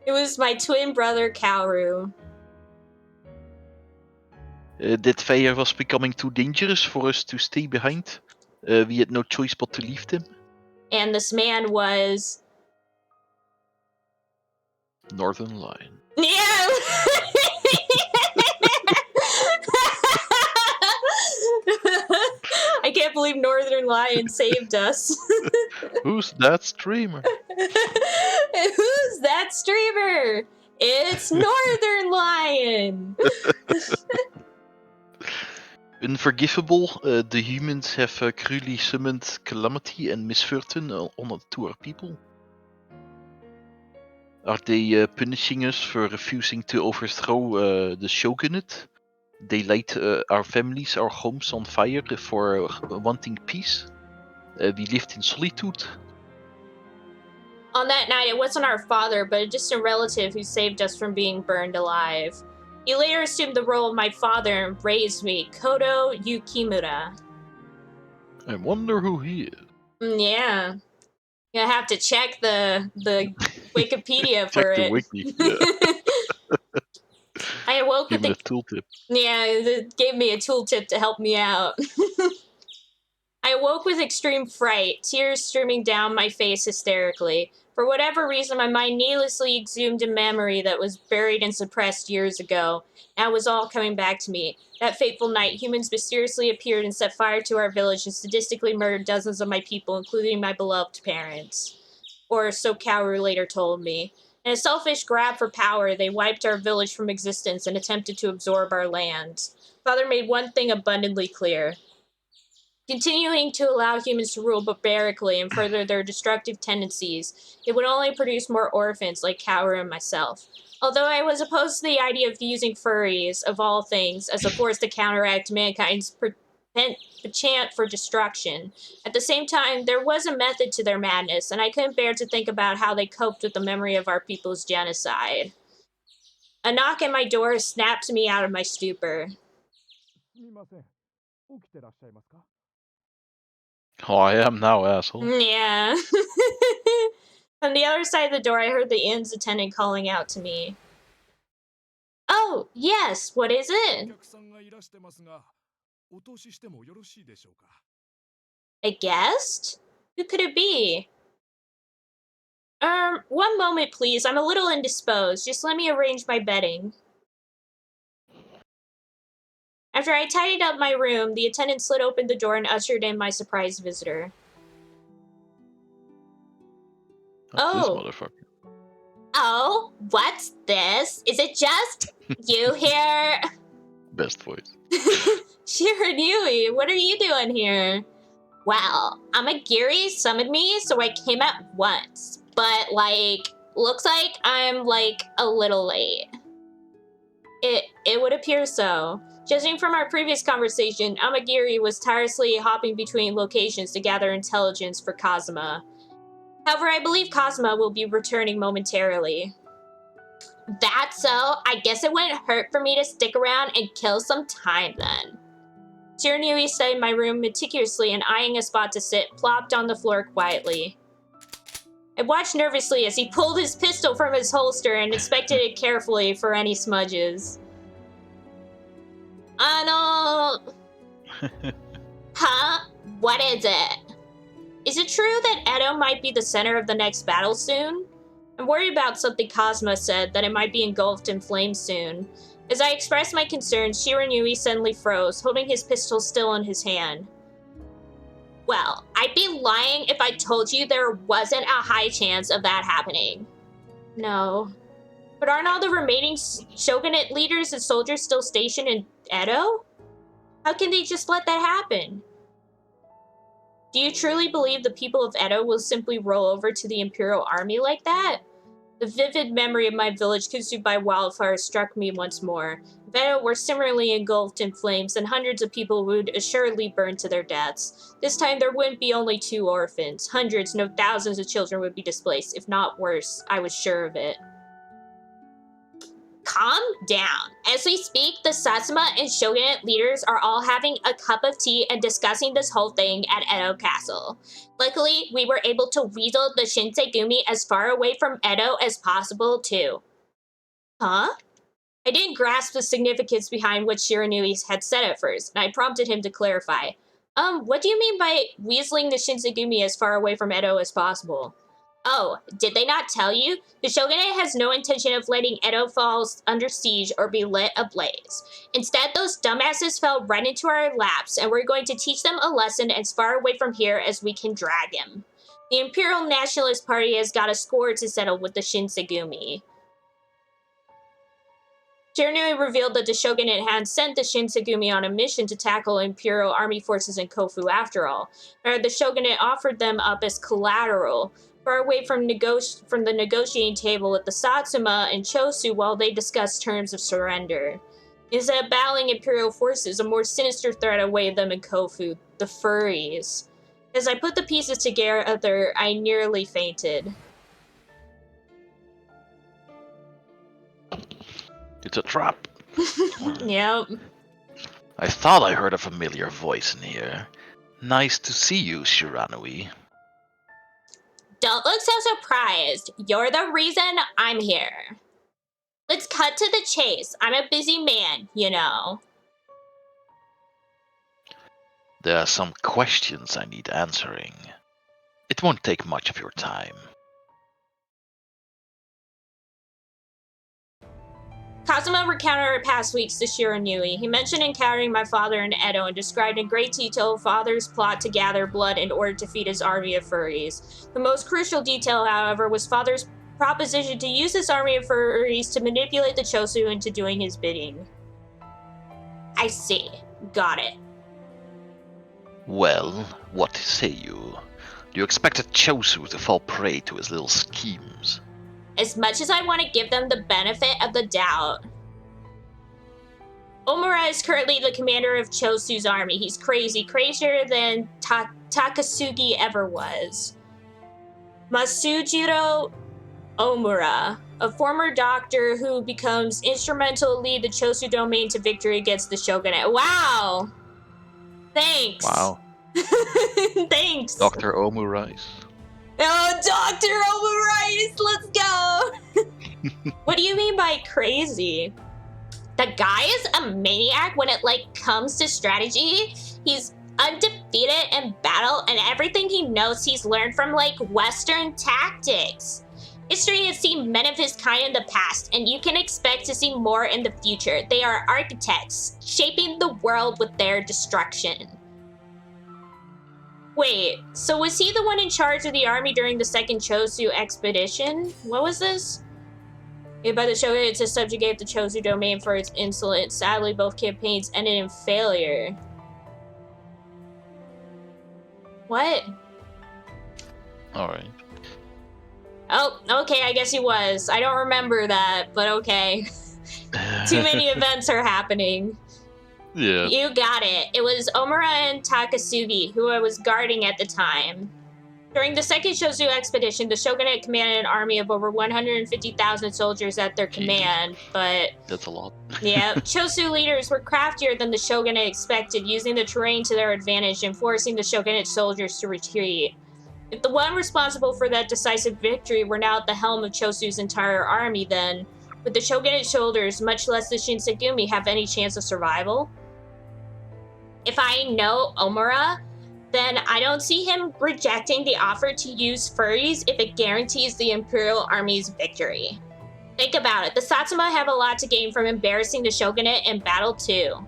was my twin brother, Kaoru. That fire was becoming too dangerous for us to stay behind. We had no choice but to leave them. And this man was... Northern Lion. Yeah! I can't believe Northern Lion saved us. Who's that streamer? Who's that streamer? It's Northern Lion! Unforgivable, the humans have cruelly summoned calamity and misfortune to our people. Are they punishing us for refusing to overthrow the shogunate? They light our families, our homes on fire for wanting peace. We lived in solitude. On that night, it wasn't our father, but a distant relative who saved us from being burned alive. He later assumed the role of my father and raised me, Kodo Yukimura. I wonder who he is. Yeah. You're gonna have to check the Wikipedia for check it. The wiki, yeah. I awoke Give with me a tooltip. Yeah, it gave me a tooltip to help me out. I awoke with extreme fright, tears streaming down my face hysterically. For whatever reason, my mind needlessly exhumed a memory that was buried and suppressed years ago. Now it was all coming back to me. That fateful night, humans mysteriously appeared and set fire to our village and sadistically murdered dozens of my people, including my beloved parents. Or so Kaoru later told me. In a selfish grab for power, they wiped our village from existence and attempted to absorb our land. Father made one thing abundantly clear. Continuing to allow humans to rule barbarically and further their destructive tendencies, it would only produce more orphans like Kaoru and myself. Although I was opposed to the idea of using furries, of all things, as a force to counteract mankind's penchant for destruction, at the same time, there was a method to their madness, and I couldn't bear to think about how they coped with the memory of our people's genocide. A knock at my door snapped me out of my stupor. Oh, I am now, asshole. Yeah. On the other side of the door, I heard the inn's attendant calling out to me. Oh, yes, what is it? A guest? Who could it be? One moment, please. I'm a little indisposed. Just let me arrange my bedding. After I tidied up my room, the attendant slid open the door and ushered in my surprise visitor. Oh. This motherfucker. Oh, what's this? Is it just you here? Best voice. Shiranui, what are you doing here? Well, Amagiri summoned me, so I came at once. But, looks like I'm, a little late. It would appear so. Judging from our previous conversation, Amagiri was tirelessly hopping between locations to gather intelligence for Kazuma. However, I believe Kazuma will be returning momentarily. That's so. I guess it wouldn't hurt for me to stick around and kill some time then. Shiranui studied my room meticulously and eyeing a spot to sit, plopped on the floor quietly. I watched nervously as he pulled his pistol from his holster and inspected it carefully for any smudges. Huh? What is it? Is it true that Edo might be the center of the next battle soon? I'm worried about something Kazuma said, that it might be engulfed in flames soon. As I expressed my concerns, Shiranui suddenly froze, holding his pistol still in his hand. Well, I'd be lying if I told you there wasn't a high chance of that happening. No. But aren't all the remaining shogunate leaders and soldiers still stationed in Edo? How can they just let that happen? Do you truly believe the people of Edo will simply roll over to the Imperial Army like that? The vivid memory of my village consumed by wildfire struck me once more. If Edo were similarly engulfed in flames, then hundreds of people would assuredly burn to their deaths. This time there wouldn't be only 2 orphans. Hundreds, no thousands of children would be displaced, if not worse. I was sure of it. Calm down. As we speak, the Satsuma and Shogunate leaders are all having a cup of tea and discussing this whole thing at Edo Castle. Luckily, we were able to weasel the Shinsengumi as far away from Edo as possible, too. Huh? I didn't grasp the significance behind what Shiranui had said at first, and I prompted him to clarify. What do you mean by weaseling the Shinsengumi as far away from Edo as possible? Oh, did they not tell you? The Shogunate has no intention of letting Edo fall under siege or be lit ablaze. Instead, those dumbasses fell right into our laps, and we're going to teach them a lesson as far away from here as we can drag them. The Imperial Nationalist Party has got a score to settle with the Shinsengumi. Shiranui revealed that the Shogunate had sent the Shinsengumi on a mission to tackle Imperial Army forces in Kofu after all. Or the Shogunate offered them up as collateral, far away from the negotiating table with the Satsuma and Chosu while they discussed terms of surrender. Instead of battling Imperial forces, a more sinister threat awaited them in Kofu, the furries. As I put the pieces together, I nearly fainted. It's a trap. Yep. I thought I heard a familiar voice in here. Nice to see you, Shiranui. Don't look so surprised. You're the reason I'm here. Let's cut to the chase. I'm a busy man, you know. There are some questions I need answering. It won't take much of your time. Kazuma recounted our past weeks to Shiranui. He mentioned encountering my father in Edo and described in great detail father's plot to gather blood in order to feed his army of furries. The most crucial detail, however, was father's proposition to use this army of furries to manipulate the Chosu into doing his bidding. I see. Got it. Well, what say you? Do you expect a Chosu to fall prey to his little schemes? As much as I want to give them the benefit of the doubt. Omura is currently the commander of Chosu's army. He's crazy, crazier than Takasugi ever was. Masujiro Omura, a former doctor who becomes instrumental to lead the Chosu domain to victory against the shogunate. Wow! Thanks. Wow. Thanks. Dr. Omurais. Oh, Dr. Omurice, let's go! What do you mean by crazy? The guy is a maniac when it comes to strategy. He's undefeated in battle, and everything he knows he's learned from Western tactics. History has seen men of his kind in the past, and you can expect to see more in the future. They are architects, shaping the world with their destruction. Wait, so was he the one in charge of the army during the second Chosu expedition? What was this? Made by the shogunate to subjugate the Chosu domain for its insolence. Sadly, both campaigns ended in failure. What? Alright. Oh, okay, I guess he was. I don't remember that, but okay. Too many events are happening. Yeah. You got it. It was Omura and Takasugi, who I was guarding at the time. During the second Chosu expedition, the shogunate commanded an army of over 150,000 soldiers at their command, but... That's a lot. Yeah, Chosu leaders were craftier than the shogunate expected, using the terrain to their advantage and forcing the shogunate soldiers to retreat. If the one responsible for that decisive victory were now at the helm of Chosu's entire army, then would the shogunate soldiers, much less the Shinsengumi, have any chance of survival? If I know Omura, then I don't see him rejecting the offer to use furries if it guarantees the Imperial Army's victory. Think about it, the Satsuma have a lot to gain from embarrassing the shogunate in battle too.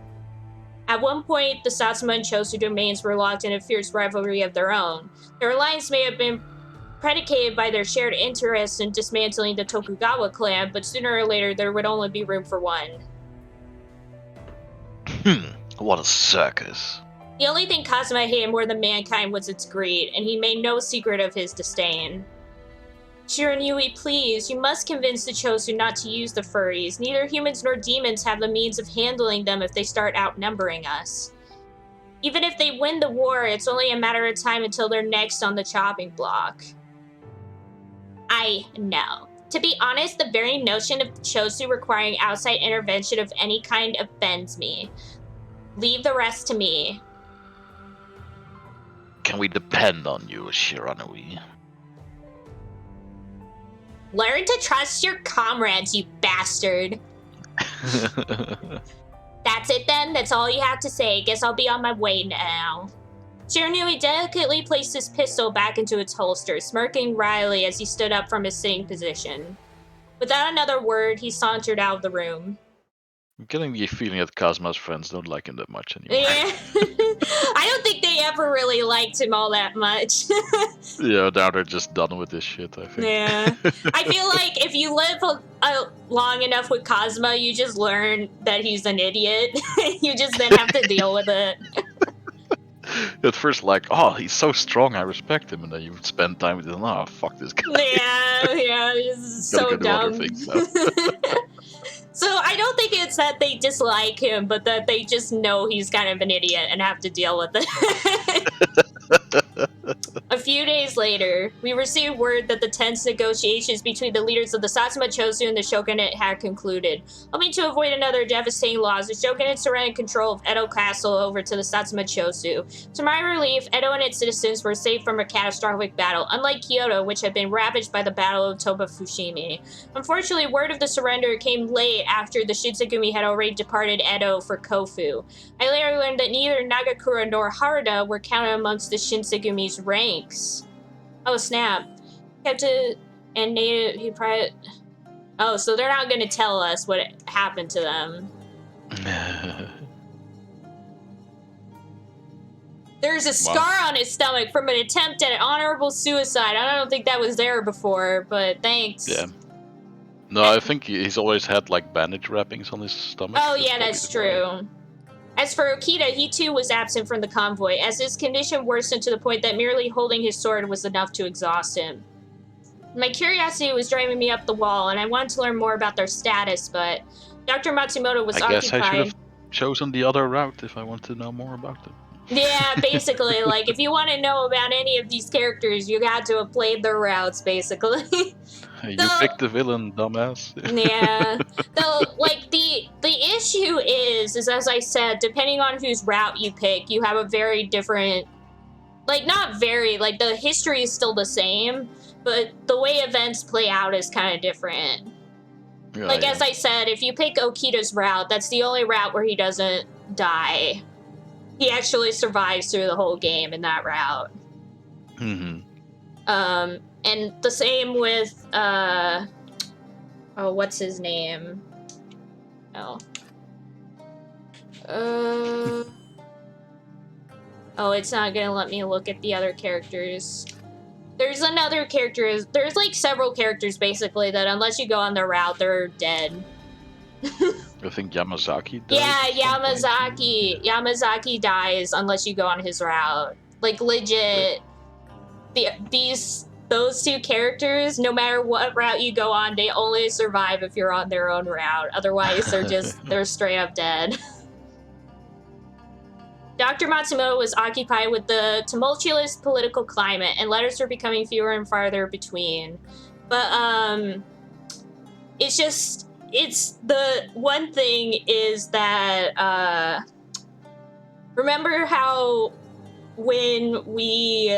At one point, the Satsuma and Chosu domains were locked in a fierce rivalry of their own. Their alliance may have been predicated by their shared interest in dismantling the Tokugawa clan, but sooner or later there would only be room for one. What a circus. The only thing Kazuma hated more than mankind was its greed, and he made no secret of his disdain. Shiranui, please, you must convince the Chosu not to use the furries. Neither humans nor demons have the means of handling them if they start outnumbering us. Even if they win the war, it's only a matter of time until they're next on the chopping block. I know. To be honest, the very notion of the Chosu requiring outside intervention of any kind offends me. Leave the rest to me. Can we depend on you, Shiranui? Learn to trust your comrades, you bastard. That's it then? That's all you have to say. Guess I'll be on my way now. Shiranui delicately placed his pistol back into its holster, smirking wryly as he stood up from his sitting position. Without another word, he sauntered out of the room. I'm getting the feeling that Kazuma's friends don't like him that much anymore. Yeah. I don't think they ever really liked him all that much. Yeah, now they're just done with this shit, I think. Yeah. I feel like if you live long enough with Kazuma, you just learn that he's an idiot. You just then have to deal with it. At first, oh, he's so strong, I respect him, and then you spend time with him, oh, fuck this guy. Yeah, he's so dumb. So I don't think it's that they dislike him, but that they just know he's kind of an idiot and have to deal with it. A few days later, we received word that the tense negotiations between the leaders of the Satsuma Chosu and the shogunate had concluded. Hoping to avoid another devastating loss, the shogunate surrendered control of Edo Castle over to the Satsuma Chosu. To my relief, Edo and its citizens were saved from a catastrophic battle, unlike Kyoto, which had been ravaged by the Battle of Toba Fushimi. Unfortunately, word of the surrender came late after the Shinsengumi had already departed Edo for Kofu. I later learned that neither Nagakura nor Harada were counted amongst the Shinsegumi's ranks. Oh snap. Kept it and native he probably. Oh, so they're not gonna tell us what happened to them. There's a scar on his stomach from an attempt at an honorable suicide. I don't think that was there before, but thanks. Yeah. No, I think he's always had bandage wrappings on his stomach. Oh yeah, that's true. As for Okita, he too was absent from the convoy, as his condition worsened to the point that merely holding his sword was enough to exhaust him. My curiosity was driving me up the wall, and I wanted to learn more about their status, but Dr. Matsumoto was I guess occupied. I should have chosen the other route if I want to know more about them. Yeah, basically, like, if you want to know about any of these characters, you got to have played their routes, basically. You picked the villain, dumbass. Yeah. Though, like, the issue is as I said, depending on whose route you pick, you have a very different, like, not very, like, the history is still the same, but the way events play out is kind of different. Yeah, like, as I said, if you pick Okita's route, that's the only route where he doesn't die. He actually survives through the whole game in that route. Mm-hmm. And the same with, what's his name? Oh. It's not gonna let me look at the other characters. There's another character, there's like several characters basically that unless you go on their route, they're dead. I think Yamazaki died. Yeah, Yamazaki dies unless you go on his route. Like, legit, those two characters, no matter what route you go on, they only survive if you're on their own route. Otherwise, they're straight up dead. Dr. Matsumoto was occupied with the tumultuous political climate, and letters were becoming fewer and farther between. But, it's the one thing is that, remember how when we,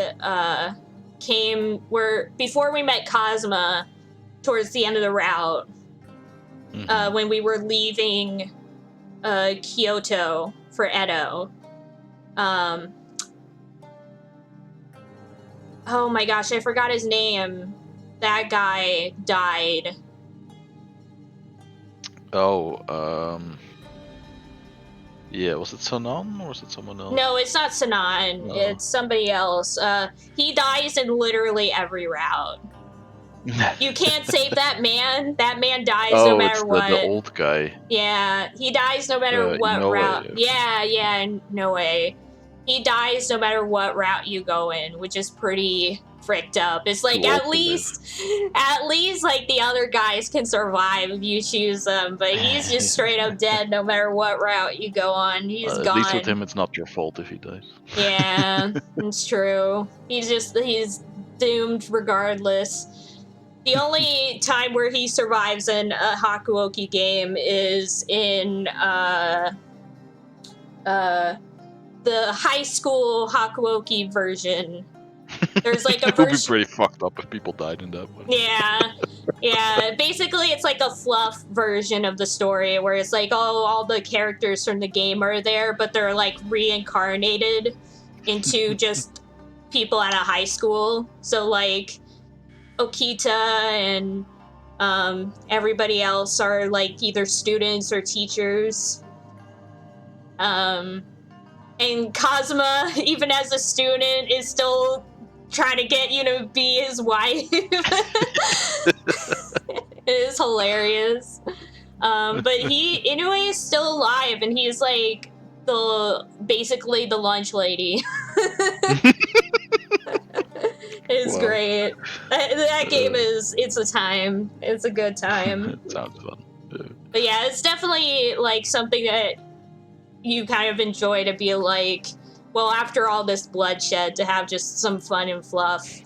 before we met Kazuma, towards the end of the route, when we were leaving, Kyoto for Edo, oh my gosh, I forgot his name. That guy died. Yeah, was it Sanan or was it someone else? No, it's not Sanan. No. It's somebody else. He dies in literally every route. You can't save that man. That man dies no matter what. The old guy. Yeah, he dies no matter what route. Yeah, no way. He dies no matter what route you go in, which is pretty fricked up. It's like at least like the other guys can survive if you choose them, but he's just straight up dead no matter what route you go on. He's gone. At least with him, it's not your fault if he dies. Yeah, it's true. He's doomed regardless. The only time where he survives in a Hakuoki game is in the high school Hakuoki version. There's like a version. It would be pretty fucked up if people died in that one. Yeah. Basically, it's like a fluff version of the story where it's like, all the characters from the game are there, but they're like reincarnated into just people at a high school. So like Okita and everybody else are like either students or teachers. And Kazuma, even as a student, is still trying to get you to be his wife. It is hilarious. But Inoue is still alive, and he's like basically the lunch lady. It's great. That game it's a time. It's a good time. It sounds fun. Yeah. But yeah, it's definitely like something that you kind of enjoy to be like, well, after all this bloodshed, to have just some fun and fluff.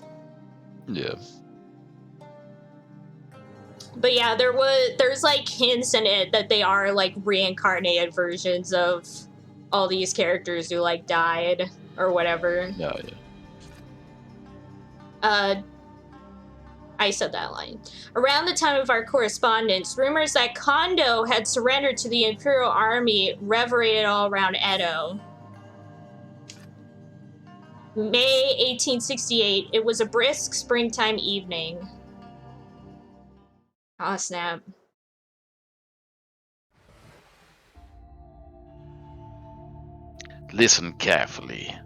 Yeah. But yeah, there's like hints in it that they are like reincarnated versions of all these characters who like died or whatever. Yeah. I said that line. Around the time of our correspondence, rumors that Kondo had surrendered to the Imperial Army reverberated all around Edo. May 1868. It was a brisk springtime evening. Aw, snap. Listen carefully.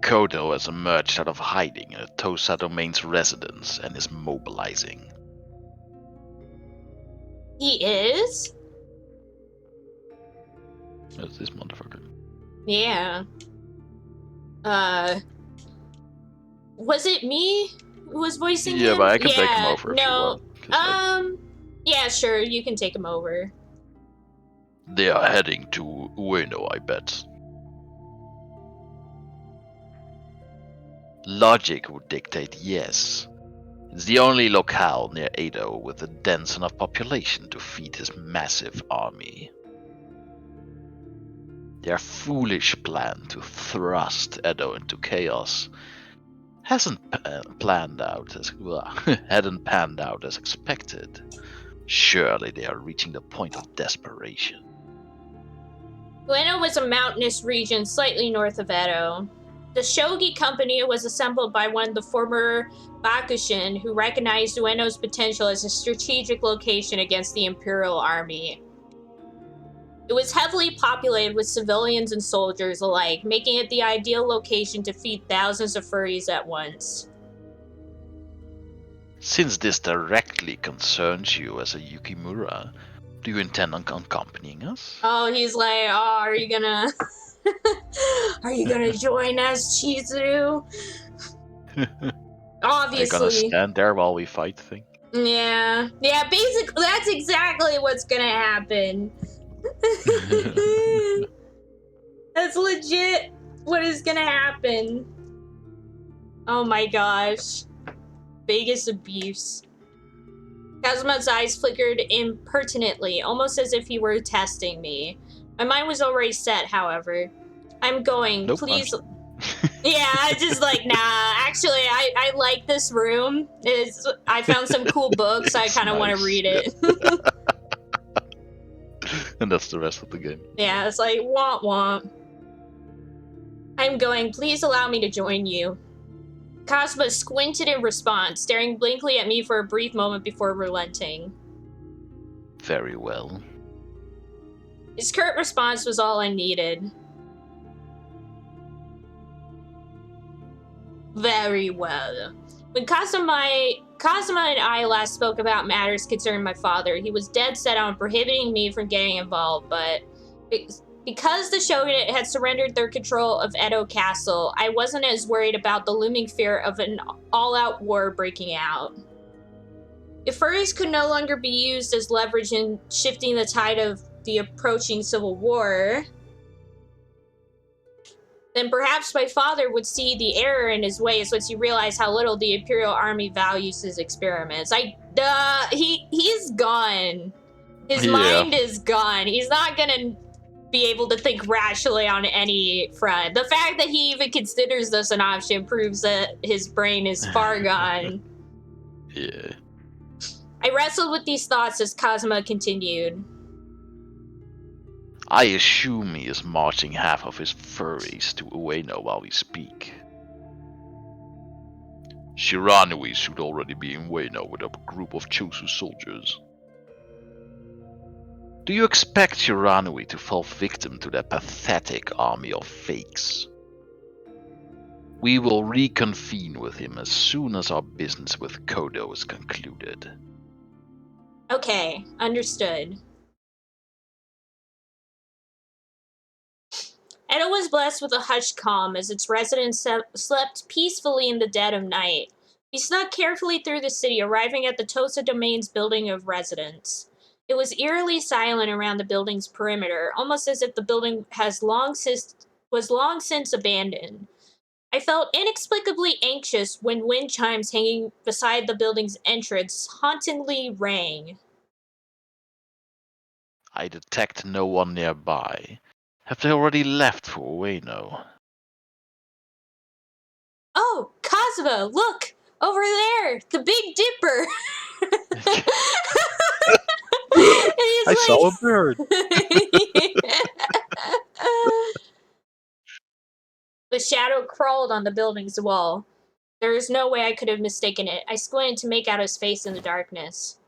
Kodo has emerged out of hiding at Tosa Domain's residence and is mobilizing. He is? That's this motherfucker. Yeah. Was it me who was voicing him? Yeah, but I can take him Yeah, over if you no. want. 'Cause Yeah, sure, you can take him over. they are heading to Ueno, I bet. Logic would dictate yes. It's the only locale near Edo with a dense enough population to feed his massive army. Their foolish plan to thrust Edo into chaos hadn't panned out as expected. Surely they are reaching the point of desperation. Ueno was a mountainous region slightly north of Edo. The Shogi Company was assembled by one of the former Bakushin who recognized Ueno's potential as a strategic location against the Imperial Army. It was heavily populated with civilians and soldiers alike, making it the ideal location to feed thousands of furries at once. Since this directly concerns you as a Yukimura, do you intend on accompanying us? Oh, he's like, oh, are you gonna join us, Chizuru? Are you gonna Obviously. stand there while we fight thing? Yeah, basically, that's exactly what's gonna happen. That's legit what is gonna happen. Oh my gosh. Vegas abuse. Kazuma's eyes flickered impertinently, almost as if he were testing me. My mind was already set, however. I'm going, Nope, please. Yeah, I just like, nah, actually, I like this room. I found some cool books, I kind of want to read it. And that's the rest of the game. Yeah, it's like, womp womp. I'm going, please allow me to join you. Kazuma squinted in response, staring blankly at me for a brief moment before relenting. Very well. His curt response was all I needed. Very well. When Kazuma and I last spoke about matters concerning my father, he was dead set on prohibiting me from getting involved, but because the shogunate had surrendered their control of Edo Castle, I wasn't as worried about the looming fear of an all-out war breaking out. If furries could no longer be used as leverage in shifting the tide of the approaching civil war, then perhaps my father would see the error in his ways once he realized how little the Imperial Army values his experiments. He's gone. His mind is gone. He's not gonna be able to think rationally on any front. The fact that he even considers this an option proves that his brain is far gone. Yeah. I wrestled with these thoughts as Kazuma continued. I assume he is marching half of his furries to Ueno while we speak. Shiranui should already be in Ueno with a group of Chosu soldiers. Do you expect Shiranui to fall victim to that pathetic army of fakes? We will reconvene with him as soon as our business with Kodo is concluded. Okay, understood. Edo was blessed with a hushed calm as its residents slept peacefully in the dead of night. We snuck carefully through the city, arriving at the Tosa Domain's building of residence. It was eerily silent around the building's perimeter, almost as if the building was long since abandoned. I felt inexplicably anxious when wind chimes hanging beside the building's entrance hauntingly rang. I detect no one nearby. Have they already left for Ueno? Oh, Kazuma, look! Over there! The Big Dipper! I saw a bird! The shadow crawled on the building's wall. There is no way I could have mistaken it. I squinted to make out his face in the darkness.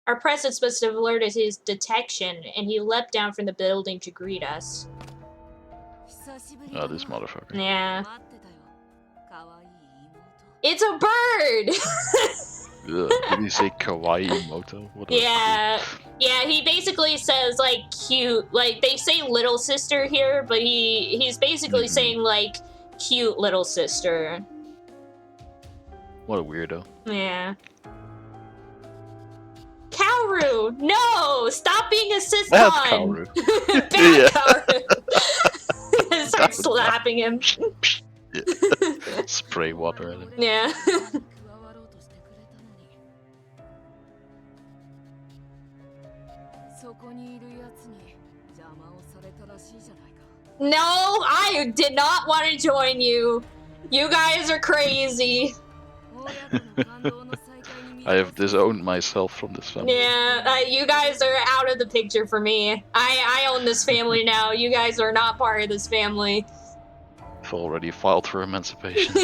Our presence must have alerted his detection, and he leapt down from the building to greet us. Oh, this motherfucker. Yeah. It's a bird! Did he say kawaii moto? What Yeah. Yeah, he basically says like cute, like they say little sister here, but he's basically saying like cute little sister. What a weirdo. Yeah. Kaoru, no! Stop being a cis Bad con! Kaoru. Bad Kaoru. Start slapping him. Yeah. Spray water at him. Yeah. No, I did not want to join you. You guys are crazy. I have disowned myself from this family. Yeah, you guys are out of the picture for me. I own this family now. You guys are not part of this family. I've already filed for emancipation.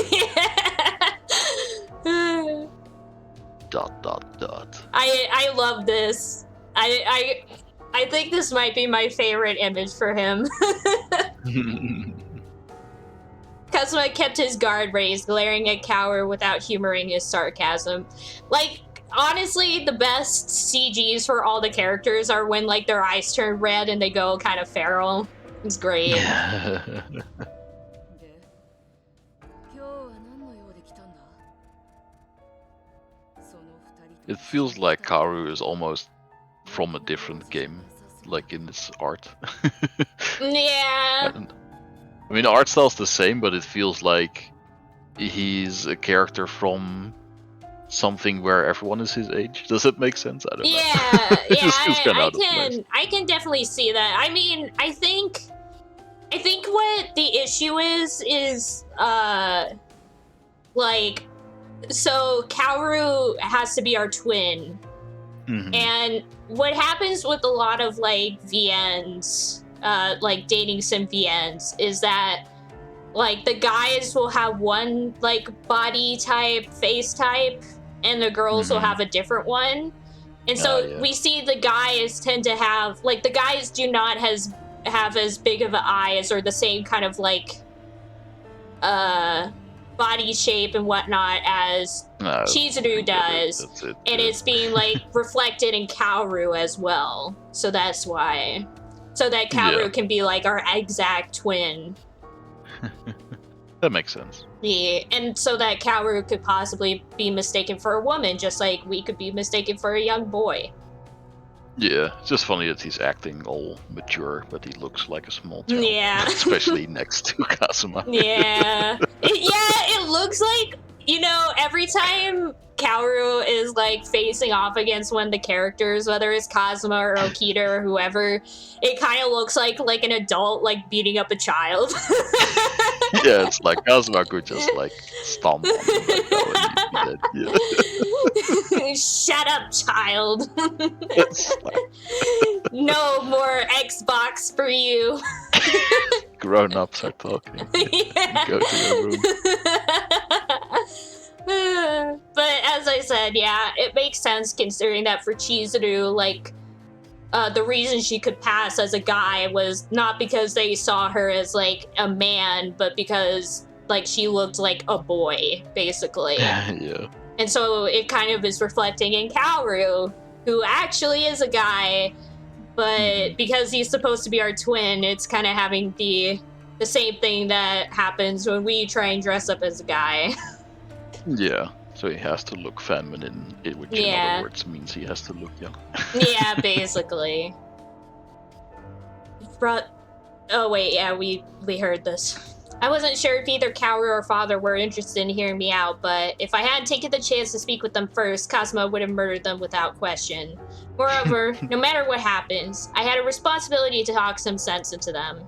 Dot. I love this. I think this might be my favorite image for him. Kazuma kept his guard raised, glaring at Kaoru without humoring his sarcasm. Like, honestly, the best CGs for all the characters are when, like, their eyes turn red and they go kind of feral. It's great. It feels like Kaoru is almost from a different game, like in its art. Yeah. I mean, the art style's the same, but it feels like he's a character from something where everyone is his age. Does it make sense? I don't know. Yeah, It just feels kinda out of place. I can definitely see that. I mean, I think what the issue is like, so Kaoru has to be our twin. And what happens with a lot of like VNs, like dating sim VNs, is that like the guys will have one like body type, face type, and the girls will have a different one. And so we see the guys tend to have, like, the guys do not have as big of an eyes or the same kind of like body shape and whatnot as Chizuru does. And it's being like reflected in Kaoru as well. So that's why. So that Kaoru can be like our exact twin. That makes sense. Yeah, and so that Kaoru could possibly be mistaken for a woman, just like we could be mistaken for a young boy. Yeah, it's just funny that he's acting all mature, but he looks like a small child. Yeah. Especially next to Kazuma. Yeah. It looks like, you know, every time Kaoru is like facing off against one of the characters, whether it's Kazuma or Okita or whoever, it kind of looks like an adult like beating up a child. Yeah, it's like Kazuma could just like stomp on him like that when he's dead. Yeah. Shut up, child. No more Xbox for you. Grown-ups are talking. Yeah. Go to your room. But as I said, yeah, it makes sense considering that for Chizuru, like, the reason she could pass as a guy was not because they saw her as, like, a man, but because, like, she looked like a boy, basically. Yeah. And so it kind of is reflecting in Kaoru, who actually is a guy, but because he's supposed to be our twin, it's kind of having the same thing that happens when we try and dress up as a guy. Yeah, so he has to look feminine, which in other words means he has to look young. Yeah, basically. Oh wait, yeah, we heard this. I wasn't sure if either Kaoru or father were interested in hearing me out, but if I hadn't taken the chance to speak with them first, Kazuma would have murdered them without question. Moreover, no matter what happens, I had a responsibility to talk some sense into them.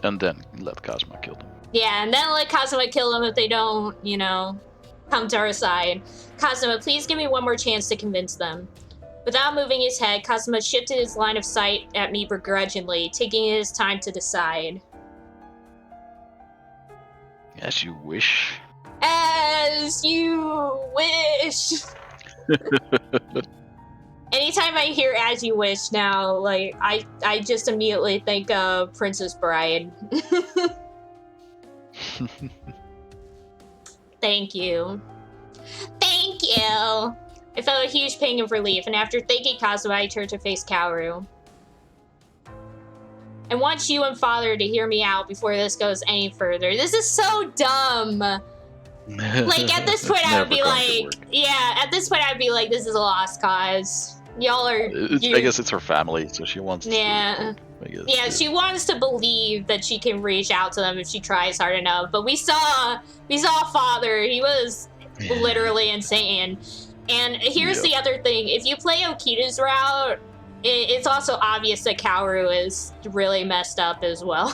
And then let Kazuma kill them. Yeah, and then let Kazuma kill them if they don't, you know, come to our side. Kazuma, please give me one more chance to convince them. Without moving his head, Kazuma shifted his line of sight at me begrudgingly, taking his time to decide. As you wish. As you wish. Anytime I hear "as you wish" now, like I just immediately think of Princess Bride. Thank you. Thank you. I felt a huge pang of relief, and after thanking Kazuma, I turned to face Kaoru. I want you and Father to hear me out before this goes any further. This is so dumb. Like, at this point, I would be like, yeah, at this point, I'd be like, this is a lost cause. Y'all are... I guess it's her family, so she wants to... Yeah. I guess, yeah, she wants to believe that she can reach out to them if she tries hard enough. But we saw Father. He was literally insane. And here's the other thing. If you play Okita's route, it's also obvious that Kaoru is really messed up as well.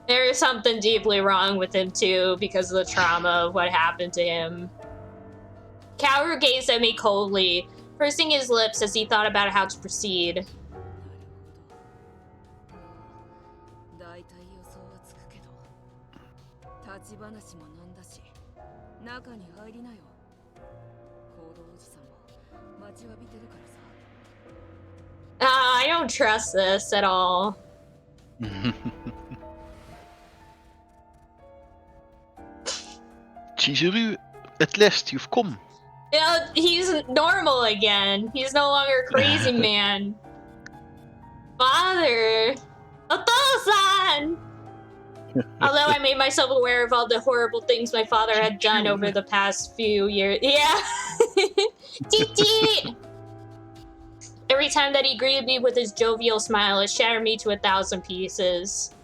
There is something deeply wrong with him, too, because of the trauma of what happened to him. Kaoru gazed at me coldly, pursing his lips as he thought about how to proceed. I don't trust this at all. Chizuru, at last you've come. You know, he's normal again. He's no longer a crazy man. Father! Oto-san! Although I made myself aware of all the horrible things my father had done over the past few years. Yeah! Titi! Every time that he greeted me with his jovial smile, it shattered me to 1,000 pieces.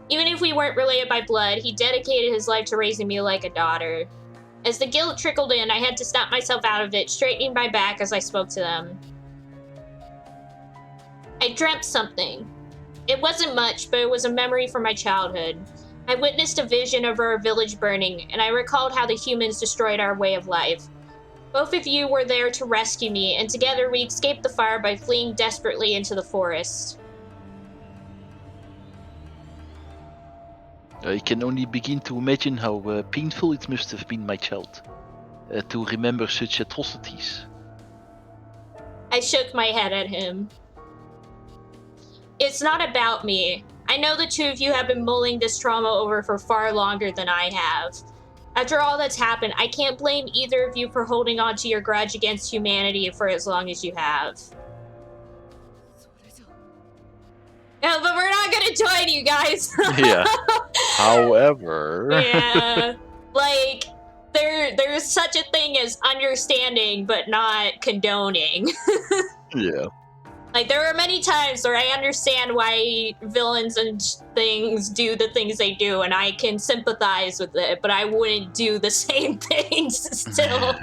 Even if we weren't related by blood, he dedicated his life to raising me like a daughter. As the guilt trickled in, I had to snap myself out of it, straightening my back as I spoke to them. I dreamt something. It wasn't much, but it was a memory from my childhood. I witnessed a vision of our village burning, and I recalled how the humans destroyed our way of life. Both of you were there to rescue me, and together we escaped the fire by fleeing desperately into the forest. I can only begin to imagine how painful it must have been, my child, to remember such atrocities. I shook my head at him. It's not about me. I know the two of you have been mulling this trauma over for far longer than I have. After all that's happened, I can't blame either of you for holding on to your grudge against humanity for as long as you have. No, but we're not gonna join you guys. Yeah. However... Yeah. Like, there's such a thing as understanding, but not condoning. Yeah. Like, there are many times where I understand why villains and things do the things they do, and I can sympathize with it, but I wouldn't do the same things still.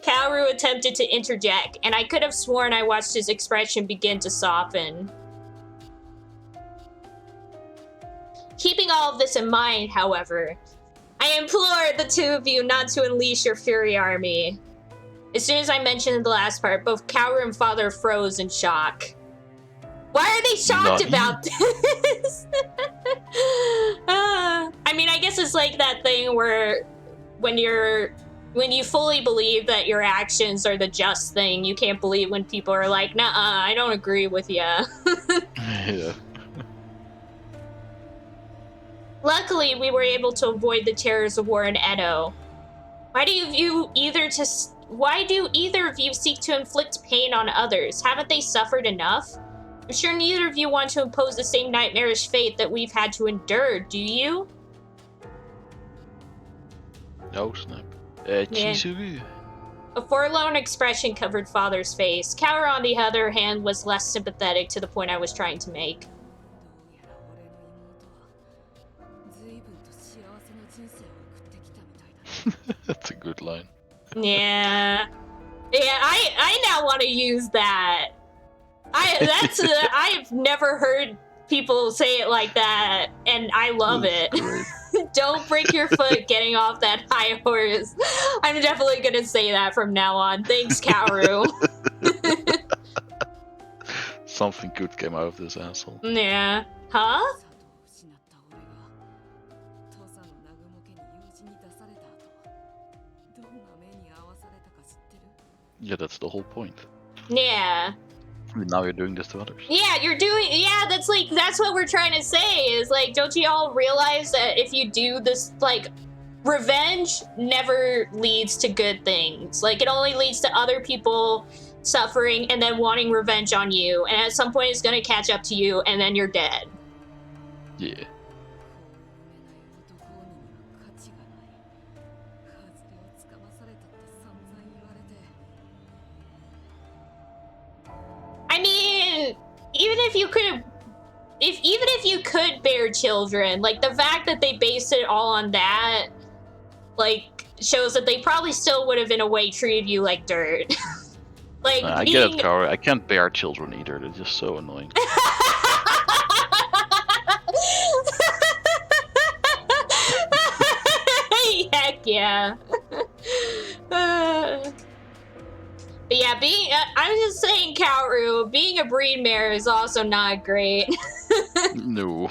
Kaoru attempted to interject, and I could have sworn I watched his expression begin to soften. Keeping all of this in mind, however, I implore the two of you not to unleash your fury army. As soon as I mentioned the last part, both Kaoru and Father froze in shock. Why are they shocked about this? I mean, I guess it's like that thing where when you fully believe that your actions are the just thing, you can't believe when people are like, "Nuh-uh, I don't agree with ya." Yeah. Luckily, we were able to avoid the terrors of war in Edo. Why do either of you seek to inflict pain on others? Haven't they suffered enough? I'm sure neither of you want to impose the same nightmarish fate that we've had to endure, do you? Oh, snap. Chizuru. A forlorn expression covered Father's face. Kaoru, on the other hand, was less sympathetic to the point I was trying to make. That's a good line. Yeah. Yeah, I now want to use that. I've never heard people say it like that, and I love it. Don't break your foot getting off that high horse. I'm definitely gonna say that from now on. Thanks, Kaoru. Something good came out of this asshole. Yeah. Huh? Yeah, that's the whole point. Yeah. Now you're doing this to others. Yeah, that's what we're trying to say, is like, don't you all realize that if you do this, like, revenge never leads to good things. Like, it only leads to other people suffering and then wanting revenge on you, and at some point it's gonna catch up to you, and then you're dead. Yeah. I mean, even if you could bear children, like, the fact that they based it all on that, like, shows that they probably still would have in a way treated you like dirt. Like, I get it, Kaoru. I can't bear children either. They're just so annoying. Heck yeah. But yeah, I'm just saying, Kaoru, being a breed mare is also not great. No.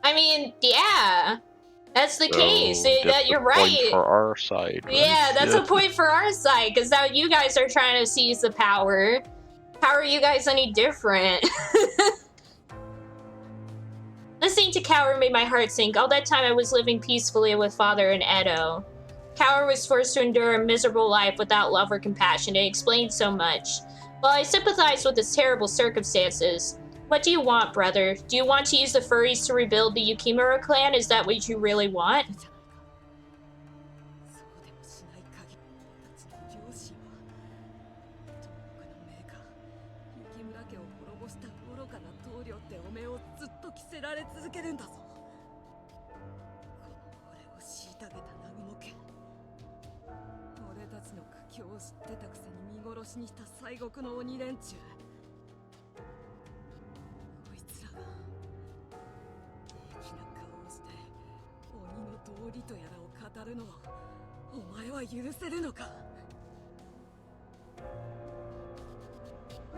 I mean, yeah, that's the case. That you're right. Point for our side. Right? Yeah, that's a point for our side, because now you guys are trying to seize the power. How are you guys any different? Listening to Kaoru made my heart sink. All that time I was living peacefully with Father and Edo. Kaoru was forced to endure a miserable life without love or compassion. It explained so much. While I sympathized with his terrible circumstances, what do you want, brother? Do you want to use the furries to rebuild the Yukimura clan? Is that what you really want?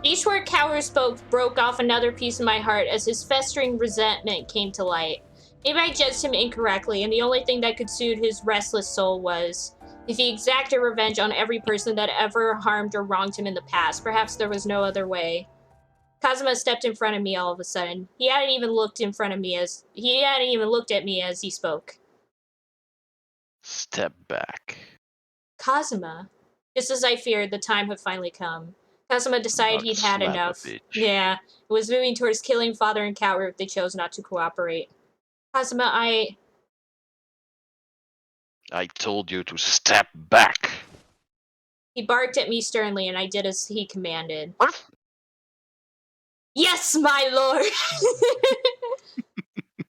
Each word Kaoru spoke broke off another piece of my heart as his festering resentment came to light. Maybe I judged him incorrectly, and the only thing that could soothe his restless soul was if he exacted revenge on every person that ever harmed or wronged him in the past. Perhaps there was no other way. Kazuma stepped in front of me all of a sudden. He hadn't even looked at me as he spoke. Step back. Kazuma. Just as I feared, the time had finally come. Kazuma decided he'd had enough. Yeah, it was moving towards killing Father and Kaoru if they chose not to cooperate. Kazuma, I told you to step back. He barked at me sternly, and I did as he commanded. Yes, my lord!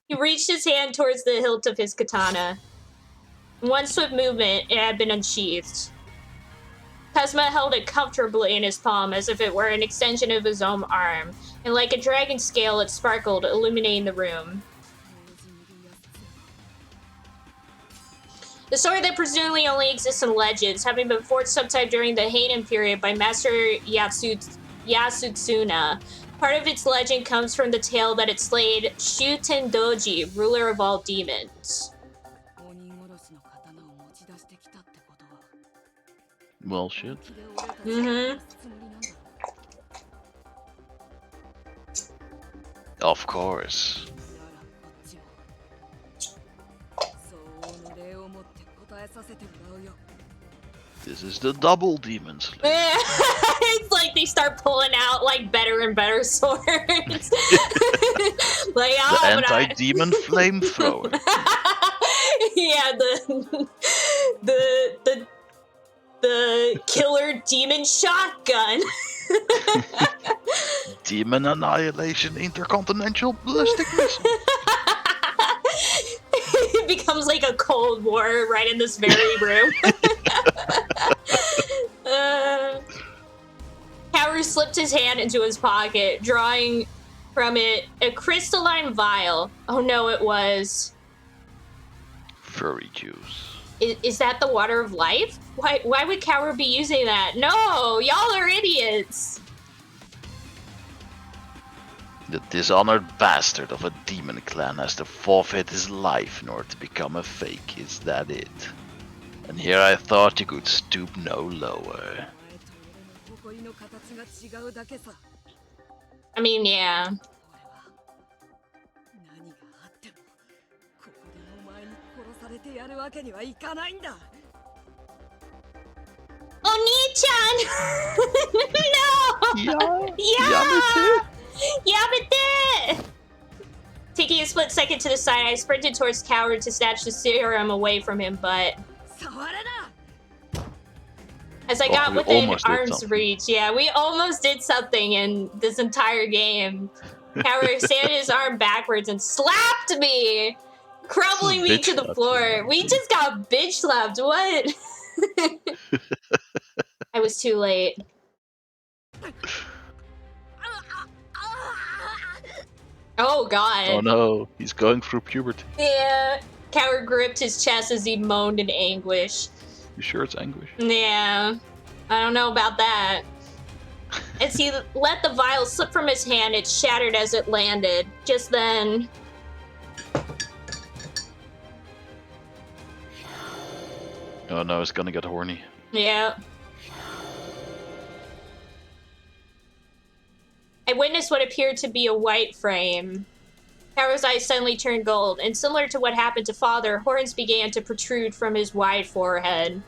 He reached his hand towards the hilt of his katana. In one swift movement, it had been unsheathed. Kazuma held it comfortably in his palm as if it were an extension of his own arm, and like a dragon's scale it sparkled, illuminating the room. The sword that presumably only exists in legends, having been forged sometime during the Heian period by Master Yasutsuna. Part of its legend comes from the tale that it slayed Shutendoji, ruler of all demons. Well, shit. Mm-hmm. Of course. This is the double demon slayer. It's like they start pulling out like better and better swords. Like, the anti-demon flamethrower. Yeah, the killer demon shotgun. Demon annihilation intercontinental ballistic missile. It becomes like a Cold War right in this very room. Kaoru slipped his hand into his pocket, drawing from it a crystalline vial. Oh no, it was... furry juice. Is that the water of life? Why would Kaoru be using that? No, y'all are idiots. The dishonored bastard of a demon clan has to forfeit his life in order to become a fake, is that it? And here I thought you could stoop no lower. I mean, yeah. Oni-chan! No! Yeah! Yamete! Taking a split second to the side, I sprinted towards Coward to snatch the serum away from him, but as I got within arm's reach, yeah, we almost did something in this entire game. Coward extended his arm backwards and slapped me, crumbling me to the floor. We just got bitch slapped. What? I was too late. Oh god. Oh no, he's going through puberty. Yeah. Coward gripped his chest as he moaned in anguish. You sure it's anguish? Yeah. I don't know about that. As he let the vial slip from his hand, it shattered as it landed. Just then... Oh no, it's gonna get horny. Yeah. I witnessed what appeared to be a white frame. Coward's eyes suddenly turned gold, and similar to what happened to Father, horns began to protrude from his wide forehead.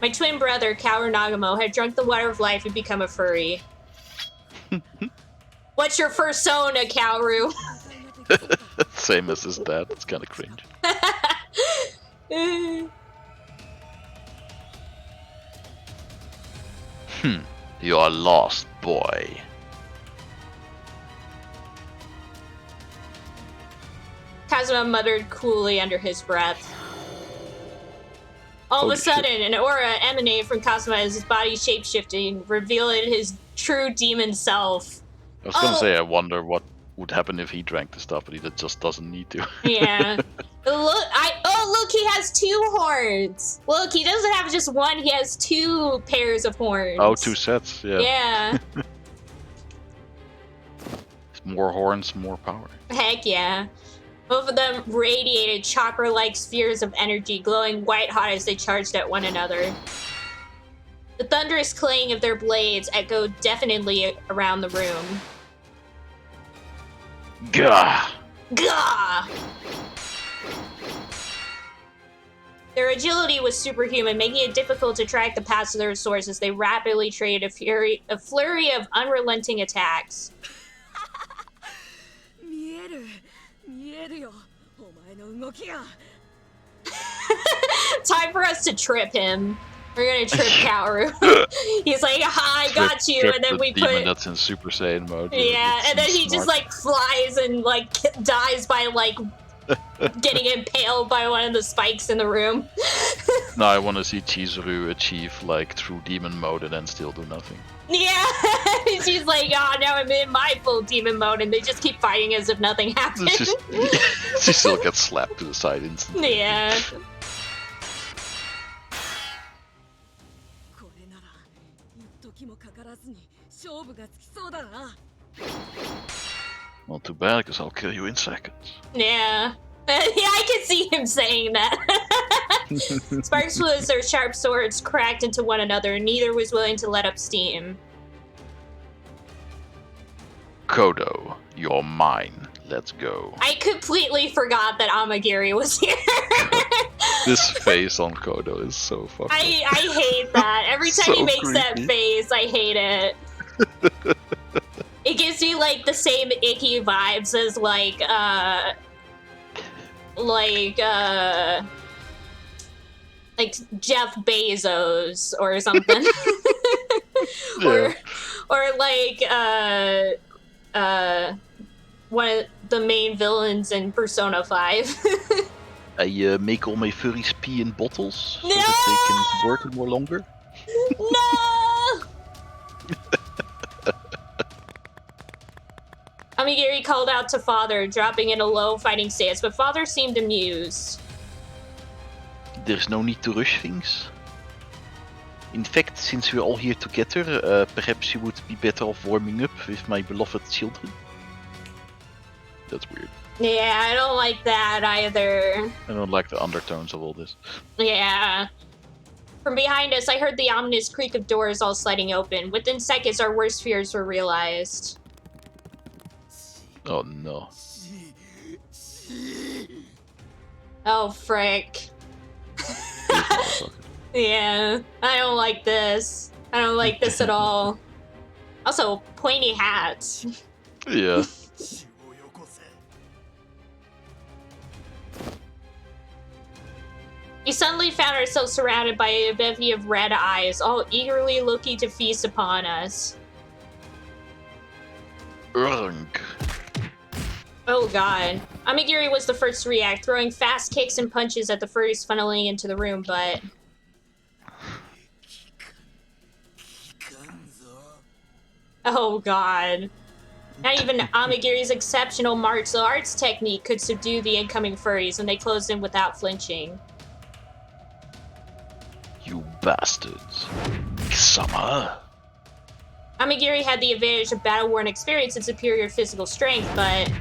My twin brother, Kaoru Nagamo, had drunk the water of life and become a furry. What's your persona, Kaoru? Same as his dad, it's kinda cringe. You are lost, boy. Kazuma muttered coolly under his breath. All of a sudden, an aura emanated from Kazuma as his body shapeshifting, revealing his true demon self. I was gonna say, I wonder what would happen if he drank the stuff, but he just doesn't need to. Yeah. Look, he has two horns. Look, he doesn't have just one, he has two pairs of horns. Oh, two sets, yeah. Yeah. More horns, more power. Heck yeah. Both of them radiated chakra-like spheres of energy, glowing white-hot as they charged at one another. The thunderous clang of their blades echoed deafeningly around the room. Gah! Gah! Their agility was superhuman, making it difficult to track the paths of their swords as they rapidly traded a flurry of unrelenting attacks. Time for us to trip him. We're gonna trip Kaoru. He's like, "Ha, I got you," and then we put demon that's in Super Saiyan mode. Yeah, and then he just like flies and like dies by like getting impaled by one of the spikes in the room. Now I want to see Chizuru achieve like true demon mode and then still do nothing. Yeah, she's like, "Oh, now I'm in my full demon mode," and they just keep fighting as if nothing happened. She still gets slapped to the side instantly. Yeah. Not too bad, because I'll kill you in seconds. Yeah. Yeah, I can see him saying that. Sparks flew as their sharp swords cracked into one another, and neither was willing to let up steam. Kodo, you're mine. Let's go. I completely forgot that Amagiri was here. This face on Kodo is so fucking. I hate that. Every time So he makes creepy. that face, I hate it. It gives me like the same icky vibes as like Jeff Bezos or something. Yeah. or like one of the main villains in Persona 5. I make all my furries pee in bottles so No! that they can work more longer. No! Amigiri called out to Father, dropping in a low fighting stance, but Father seemed amused. There's no need to rush things. In fact, since we're all here together, perhaps you would be better off warming up with my beloved children. That's weird. Yeah, I don't like that either. I don't like the undertones of all this. Yeah. From behind us, I heard the ominous creak of doors all sliding open. Within seconds, our worst fears were realized. Oh no. Oh, frick. Yeah, I don't like this. I don't like this at all. Also, pointy hats. Yeah. We suddenly found ourselves surrounded by a bevy of red eyes, all eagerly looking to feast upon us. Urgh. Oh god. Amigiri was the first to react, throwing fast kicks and punches at the furries funneling into the room, but... Oh god. Not even Amigiri's exceptional martial arts technique could subdue the incoming furries, and they closed in without flinching. You bastards. Kisama. Amigiri had the advantage of battle-worn experience and superior physical strength, but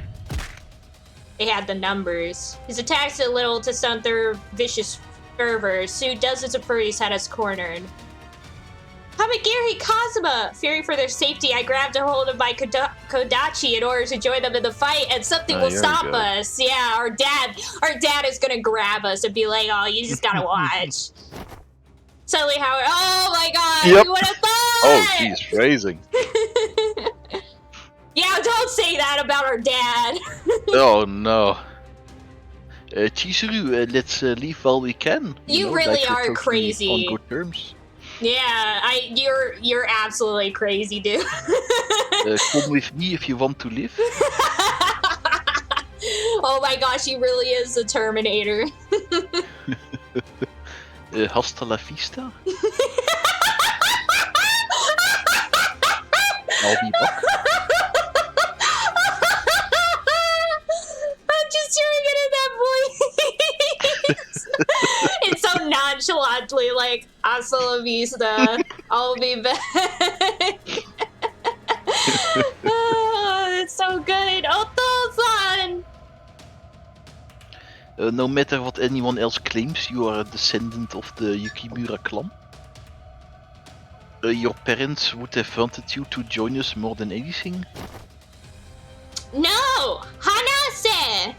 they had the numbers. His attacks did little to stunt their vicious fervor. Soon dozens of furries had us cornered. Amigiri, Kazuma! Fearing for their safety, I grabbed a hold of my Kodachi in order to join them in the fight, and something will stop us. Yeah, our dad is gonna grab us and be like, oh, you just gotta watch. Suddenly, Howard, oh my god, Yep. you would have thought! Oh, she's phrasing. Yeah, don't say that about our dad. Oh no. Chizuru, let's leave while we can. You know, really like we're are totally crazy. On good terms. Yeah, you're absolutely crazy, dude. Come with me if you want to live. Oh my gosh, he really is a Terminator. Hasta la vista. I'll be back. I'm just hearing it in that voice. It's so nonchalantly like, hasta la vista, I'll be back. Oh, it's so good. Otto-san! No matter what anyone else claims, you are a descendant of the Yukimura clan. Your parents would have wanted you to join us more than anything. No! Hanase!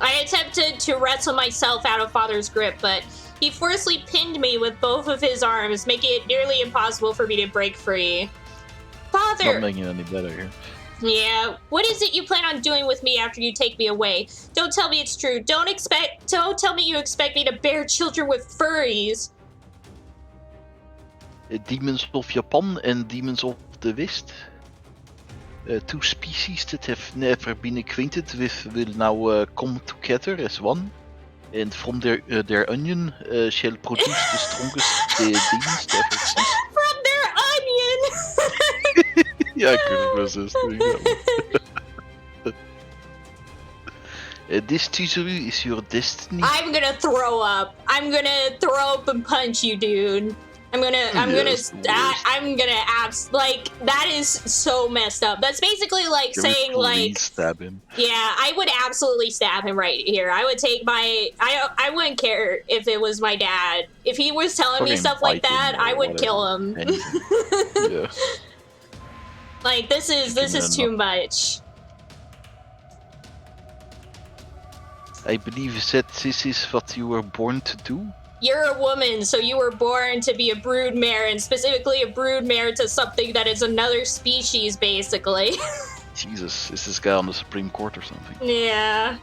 I attempted to wrestle myself out of Father's grip, but he forcefully pinned me with both of his arms, making it nearly impossible for me to break free. Father! Not making it any better here. Yeah, what is it you plan on doing with me after you take me away? Don't tell me it's true. Don't tell me you expect me to bear children with furries. Demons of Japan and demons of the West. Two species that have never been acquainted with will now come together as one. And from their onion shall produce the strongest demons to ever exist. From their onion! Yeah, I couldn't resist doing that one. This Chizuru is your destiny. I'm gonna throw up. I'm gonna throw up and punch you, dude. Like, that is so messed up. That's basically like saying, like, stab him. Yeah, I would absolutely stab him right here. I would take I wouldn't care if it was my dad. If he was telling me stuff like that, I would kill him. Yeah. Like, this is too much. I believe that this is what you were born to do. You're a woman, so you were born to be a broodmare, and specifically a broodmare to something that is another species, basically. Jesus, is this guy on the Supreme Court or something? Yeah.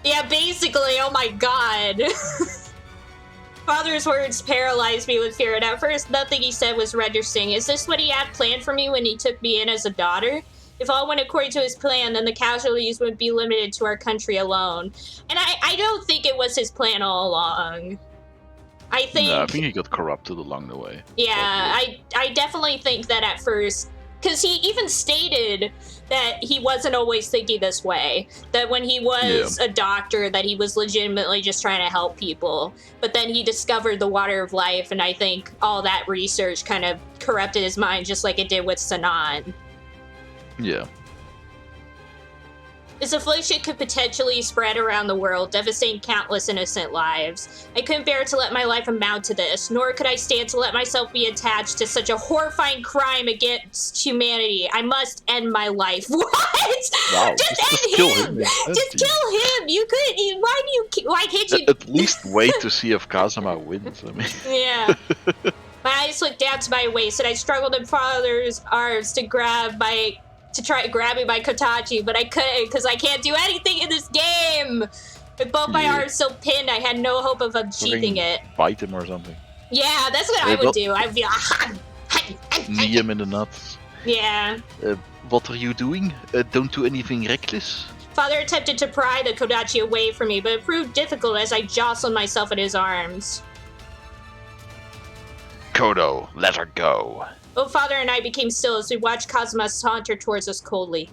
Yeah, basically, oh my god. Father's words paralyzed me with fear, and at first, nothing he said was registering. Is this what he had planned for me when he took me in as a daughter? If all went according to his plan, then the casualties would be limited to our country alone. And I don't think it was his plan all along. I think he got corrupted along the way. Yeah, I definitely think that at first, because he even stated that he wasn't always thinking this way. That when he was a doctor, that he was legitimately just trying to help people. But then he discovered the water of life, and I think all that research kind of corrupted his mind, just like it did with Sanan. Yeah. This affliction could potentially spread around the world, devastating countless innocent lives. I couldn't bear to let my life amount to this, nor could I stand to let myself be attached to such a horrifying crime against humanity. I must end my life. What? Wow, Just end kill him! him. Just kill him! You could. Why can't you? At least wait to see if Kazuma wins. I mean. Yeah. My eyes looked down to my waist, and I struggled in father's arms to try grabbing my Kotachi, but I couldn't because I can't do anything in this game. With both my arms still pinned, I had no hope of unsheathing it. Bite him or something. Yeah, that's what I would do. I'd be like, knee him in the nuts. Yeah. What are you doing? Don't do anything reckless. Father attempted to pry the Kodachi away from me, but it proved difficult as I jostled myself in his arms. Kodo, let her go. Both Father and I became still as we watched Kazuma saunter towards us coldly.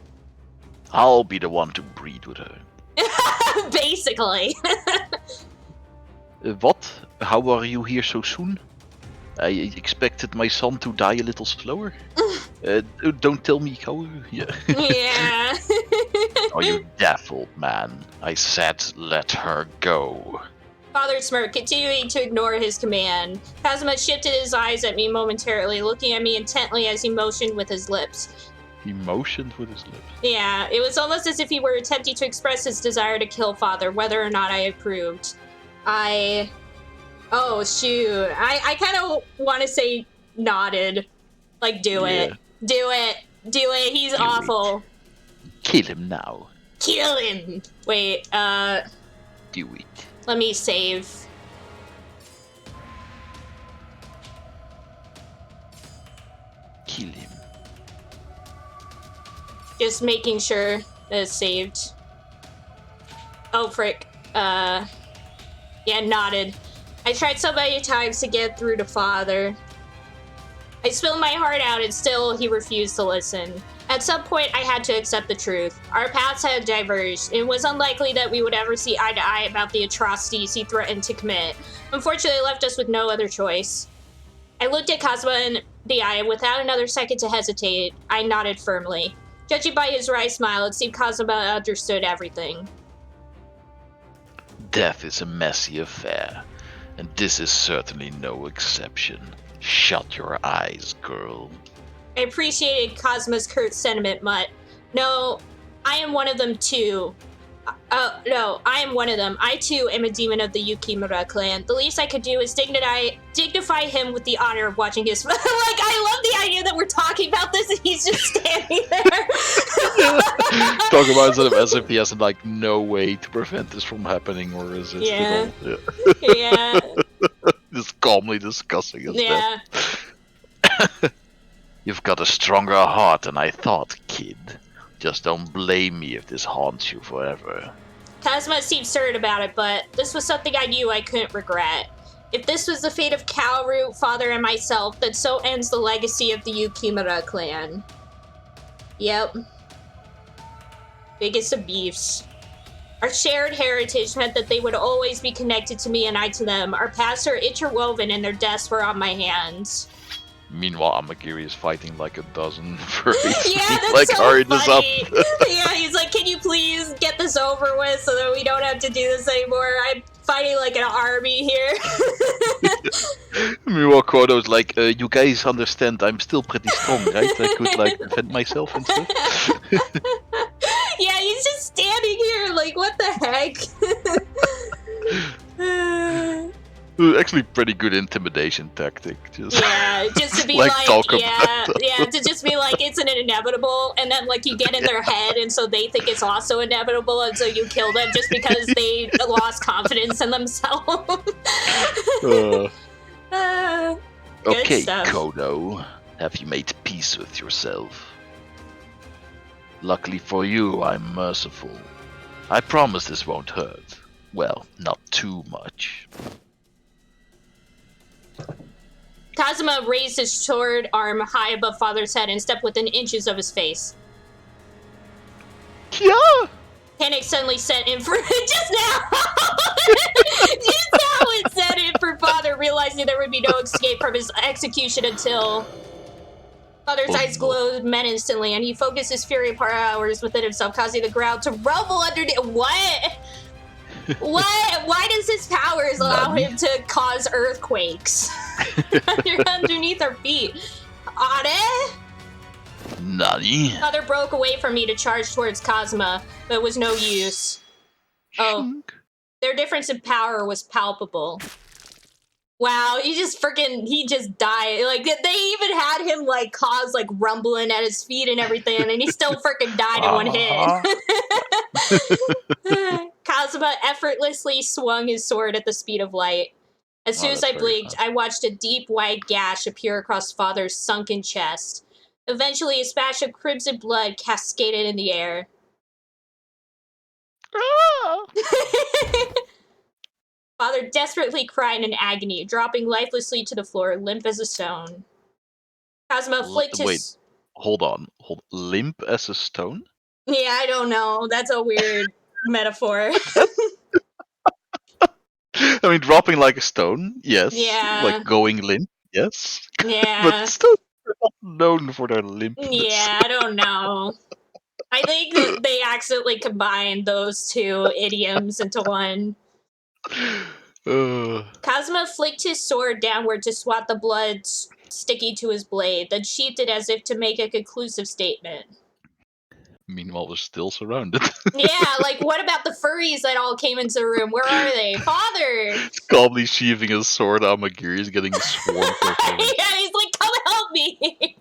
I'll be the one to breed with her. Basically. What? How are you here so soon? I expected my son to die a little slower. Don't tell me how. Yeah. Yeah. Are you deaf, old man? I said let her go. Father smirked, continuing to ignore his command. Kazuma shifted his eyes at me momentarily, looking at me intently as he motioned with his lips. He motioned with his lips? Yeah, it was almost as if he were attempting to express his desire to kill Father, whether or not I approved. Oh, shoot. I kind of want to say nodded. Like, do it. Do it. Do it. He's awful. Kill him now. Kill him. Wait, Do it. Let me save. Kill him. Just making sure that it's saved. Oh, frick. Yeah, nodded. I tried so many times to get through to Father. I spilled my heart out and still he refused to listen. At some point, I had to accept the truth. Our paths had diverged. It was unlikely that we would ever see eye to eye about the atrocities he threatened to commit. Unfortunately, it left us with no other choice. I looked at Kazuma in the eye, and without another second to hesitate, I nodded firmly. Judging by his wry smile, it seemed Kazuma understood everything. Death is a messy affair, and this is certainly no exception. Shut your eyes, girl. I appreciated Kazuma's curt sentiment, Mutt. No, I am one of them too. No, I am one of them. I too am a demon of the Yukimura clan. The least I could do is dignify him with the honor of watching his... Like, I love the idea that we're talking about this and he's just standing there. Talk about it as if he has, like, no way to prevent this from happening, or is it... Yeah. Yeah. Just calmly discussing it. Yeah. You've got a stronger heart than I thought, kid. Just don't blame me if this haunts you forever. Kazuma seemed certain about it, but this was something I knew I couldn't regret. If this was the fate of Kaoru, Father, and myself, then so ends the legacy of the Yukimura clan. Yep. Biggest of beefs. Our shared heritage meant that they would always be connected to me and I to them. Our paths are interwoven and their deaths were on my hands. Meanwhile, Amagiri is fighting like a dozen furries. Yeah, that's like, so hurry funny. this up. Yeah, he's like, can you please get this over with so that we don't have to do this anymore? I'm fighting like an army here. Meanwhile, Kodo's like, you guys understand I'm still pretty strong, right? I could, like, defend myself and stuff. Yeah, he's just standing here like, what the heck? Actually, pretty good intimidation tactic. Just to be like, like talk to just be like, it's an inevitable, and then like you get in their head, and so they think it's also inevitable, and so you kill them just because they lost confidence in themselves. Okay, stuff. Kodo, have you made peace with yourself? Luckily for you, I'm merciful. I promise this won't hurt. Well, not too much. Kazuma raised his sword arm high above Father's head and stepped within inches of his face. Yeah! Panic suddenly set in for just now. Just now it set in for Father, realizing there would be no escape from his execution until... Father's eyes glowed menacingly, and he focused his fury powers within himself, causing the ground to rumble underneath. What? What? Why does his powers allow him to cause earthquakes underneath our feet? Are? Nani? Father broke away from me to charge towards Kazuma, but it was no use. Oh, their difference in power was palpable. Wow, he just died. Like, they even had him, like, cause, like, rumbling at his feet and everything, and he still freaking died in one hit. Kazuma effortlessly swung his sword at the speed of light. As soon as I blinked, I watched a deep, wide gash appear across Father's sunken chest. Eventually, a splash of crimson blood cascaded in the air. Father desperately cried in agony, dropping lifelessly to the floor, limp as a stone. Kazuma flicked his... Wait, hold on. Limp as a stone? Yeah, I don't know. That's a weird metaphor. I mean, dropping like a stone, yes. Yeah. Like going limp, yes. Yeah. But stones are not known for their limpness. Yeah, I don't know. I think that they accidentally combined those two idioms into one. Kazuma flicked his sword downward to swat the blood sticky to his blade, then sheathed it as if to make a conclusive statement. Meanwhile, we're still surrounded. Yeah, like, what about the furries that all came into the room? Where are they? Father! He's calmly sheathing his sword. Amagiri is getting swarmed. Yeah, he's like, come help me!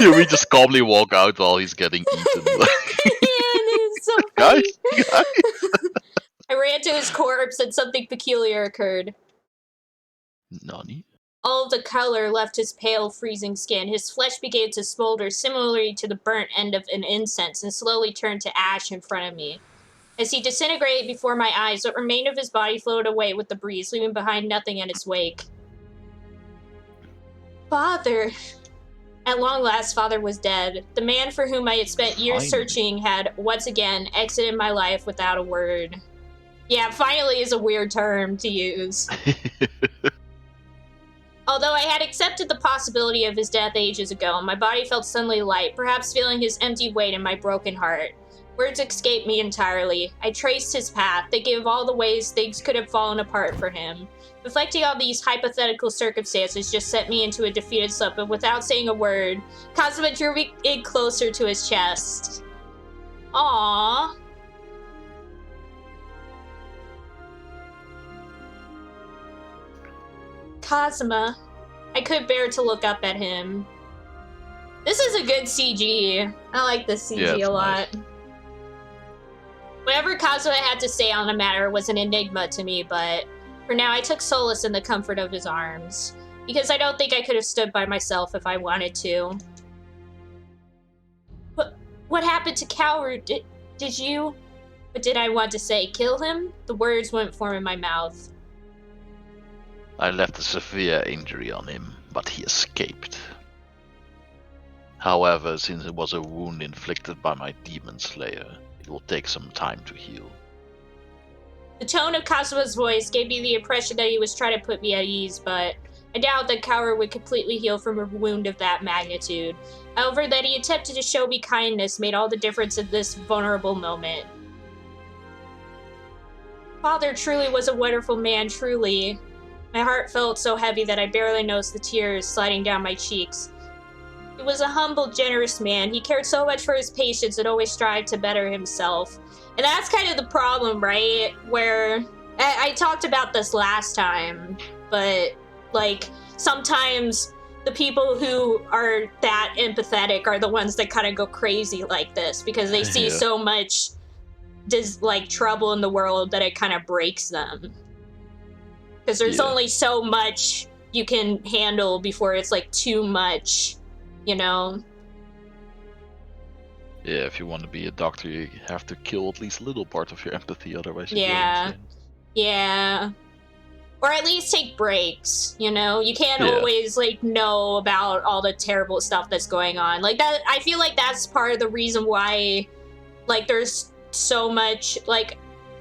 Yeah, we just calmly walk out while he's getting eaten. Yeah, it's so funny. Guys! I ran to his corpse and something peculiar occurred. Nani? All of the color left his pale, freezing skin. His flesh began to smolder similarly to the burnt end of an incense and slowly turned to ash in front of me. As he disintegrated before my eyes, what remained of his body floated away with the breeze, leaving behind nothing in its wake. Father! At long last, Father was dead. The man for whom I had spent years searching had, once again, exited my life without a word. Yeah, finally is a weird term to use. Although I had accepted the possibility of his death ages ago, my body felt suddenly light, perhaps feeling his empty weight in my broken heart. Words escaped me entirely. I traced his path, thinking of all the ways things could have fallen apart for him. Reflecting on these hypothetical circumstances just sent me into a defeated slump, but without saying a word, Kazuma drew me in closer to his chest. Aww. Kazuma. I couldn't bear to look up at him. This is a good CG. I like this CG a lot. Nice. Whatever Kazuma had to say on the matter was an enigma to me, but for now I took solace in the comfort of his arms, because I don't think I could have stood by myself if I wanted to. What happened to Coward? Did you? What did I want to say? Kill him? The words wouldn't form in my mouth. I left a severe injury on him, but he escaped. However, since it was a wound inflicted by my demon slayer, it will take some time to heal. The tone of Kazuma's voice gave me the impression that he was trying to put me at ease, but I doubt that Kaoru would completely heal from a wound of that magnitude. However, that he attempted to show me kindness made all the difference in this vulnerable moment. Father truly was a wonderful man, truly. My heart felt so heavy that I barely noticed the tears sliding down my cheeks. He was a humble, generous man. He cared so much for his patients and always strived to better himself. And that's kind of the problem, right? Where I talked about this last time, but like sometimes the people who are that empathetic are the ones that kind of go crazy like this because they see so much trouble in the world that it kind of breaks them. Because there's only so much you can handle before it's like too much, you know? Yeah, if you want to be a doctor, you have to kill at least a little part of your empathy, otherwise you Yeah. Or at least take breaks, you know? You can't always, know about all the terrible stuff that's going on. Like, that, I feel like that's part of the reason why, there's so much,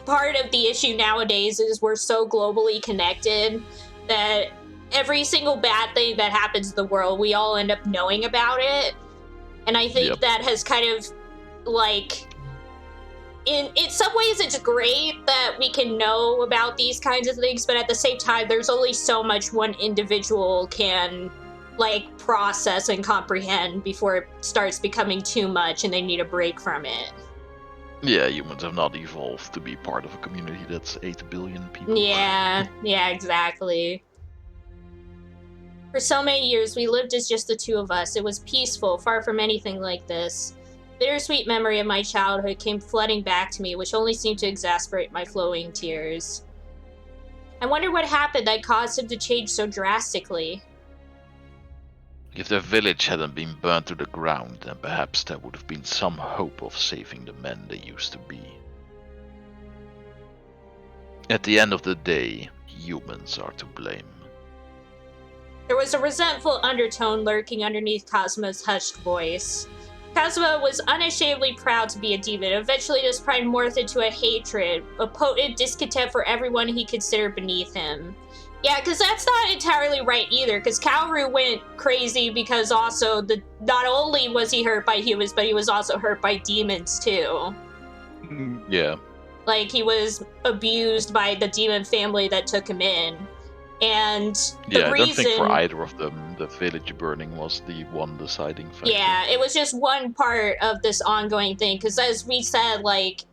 part of the issue nowadays is we're so globally connected that every single bad thing that happens in the world, we all end up knowing about it. And I think that has kind of, like, in some ways it's great that we can know about these kinds of things, but at the same time, there's only so much one individual can, like, process and comprehend before it starts becoming too much and they need a break from it. Yeah, humans have not evolved to be part of a community that's 8 billion people. Yeah, exactly. For so many years, we lived as just the two of us. It was peaceful, far from anything like this. Bittersweet memory of my childhood came flooding back to me, which only seemed to exasperate my flowing tears. I wonder what happened that caused him to change so drastically. If their village hadn't been burned to the ground, then perhaps there would have been some hope of saving the men they used to be. At the end of the day, humans are to blame. There was a resentful undertone lurking underneath Kazuma's hushed voice. Kazuma was unashamedly proud to be a demon. Eventually, this pride morphed into a hatred, a potent discontent for everyone he considered beneath him. Yeah, because that's not entirely right either, because Kaoru went crazy because also not only was he hurt by humans, but he was also hurt by demons too. Yeah. Like, he was abused by the demon family that took him in. And the I reason... don't think for either of them the village burning was the one deciding factor. Yeah, it was just one part of this ongoing thing, because as we said, like,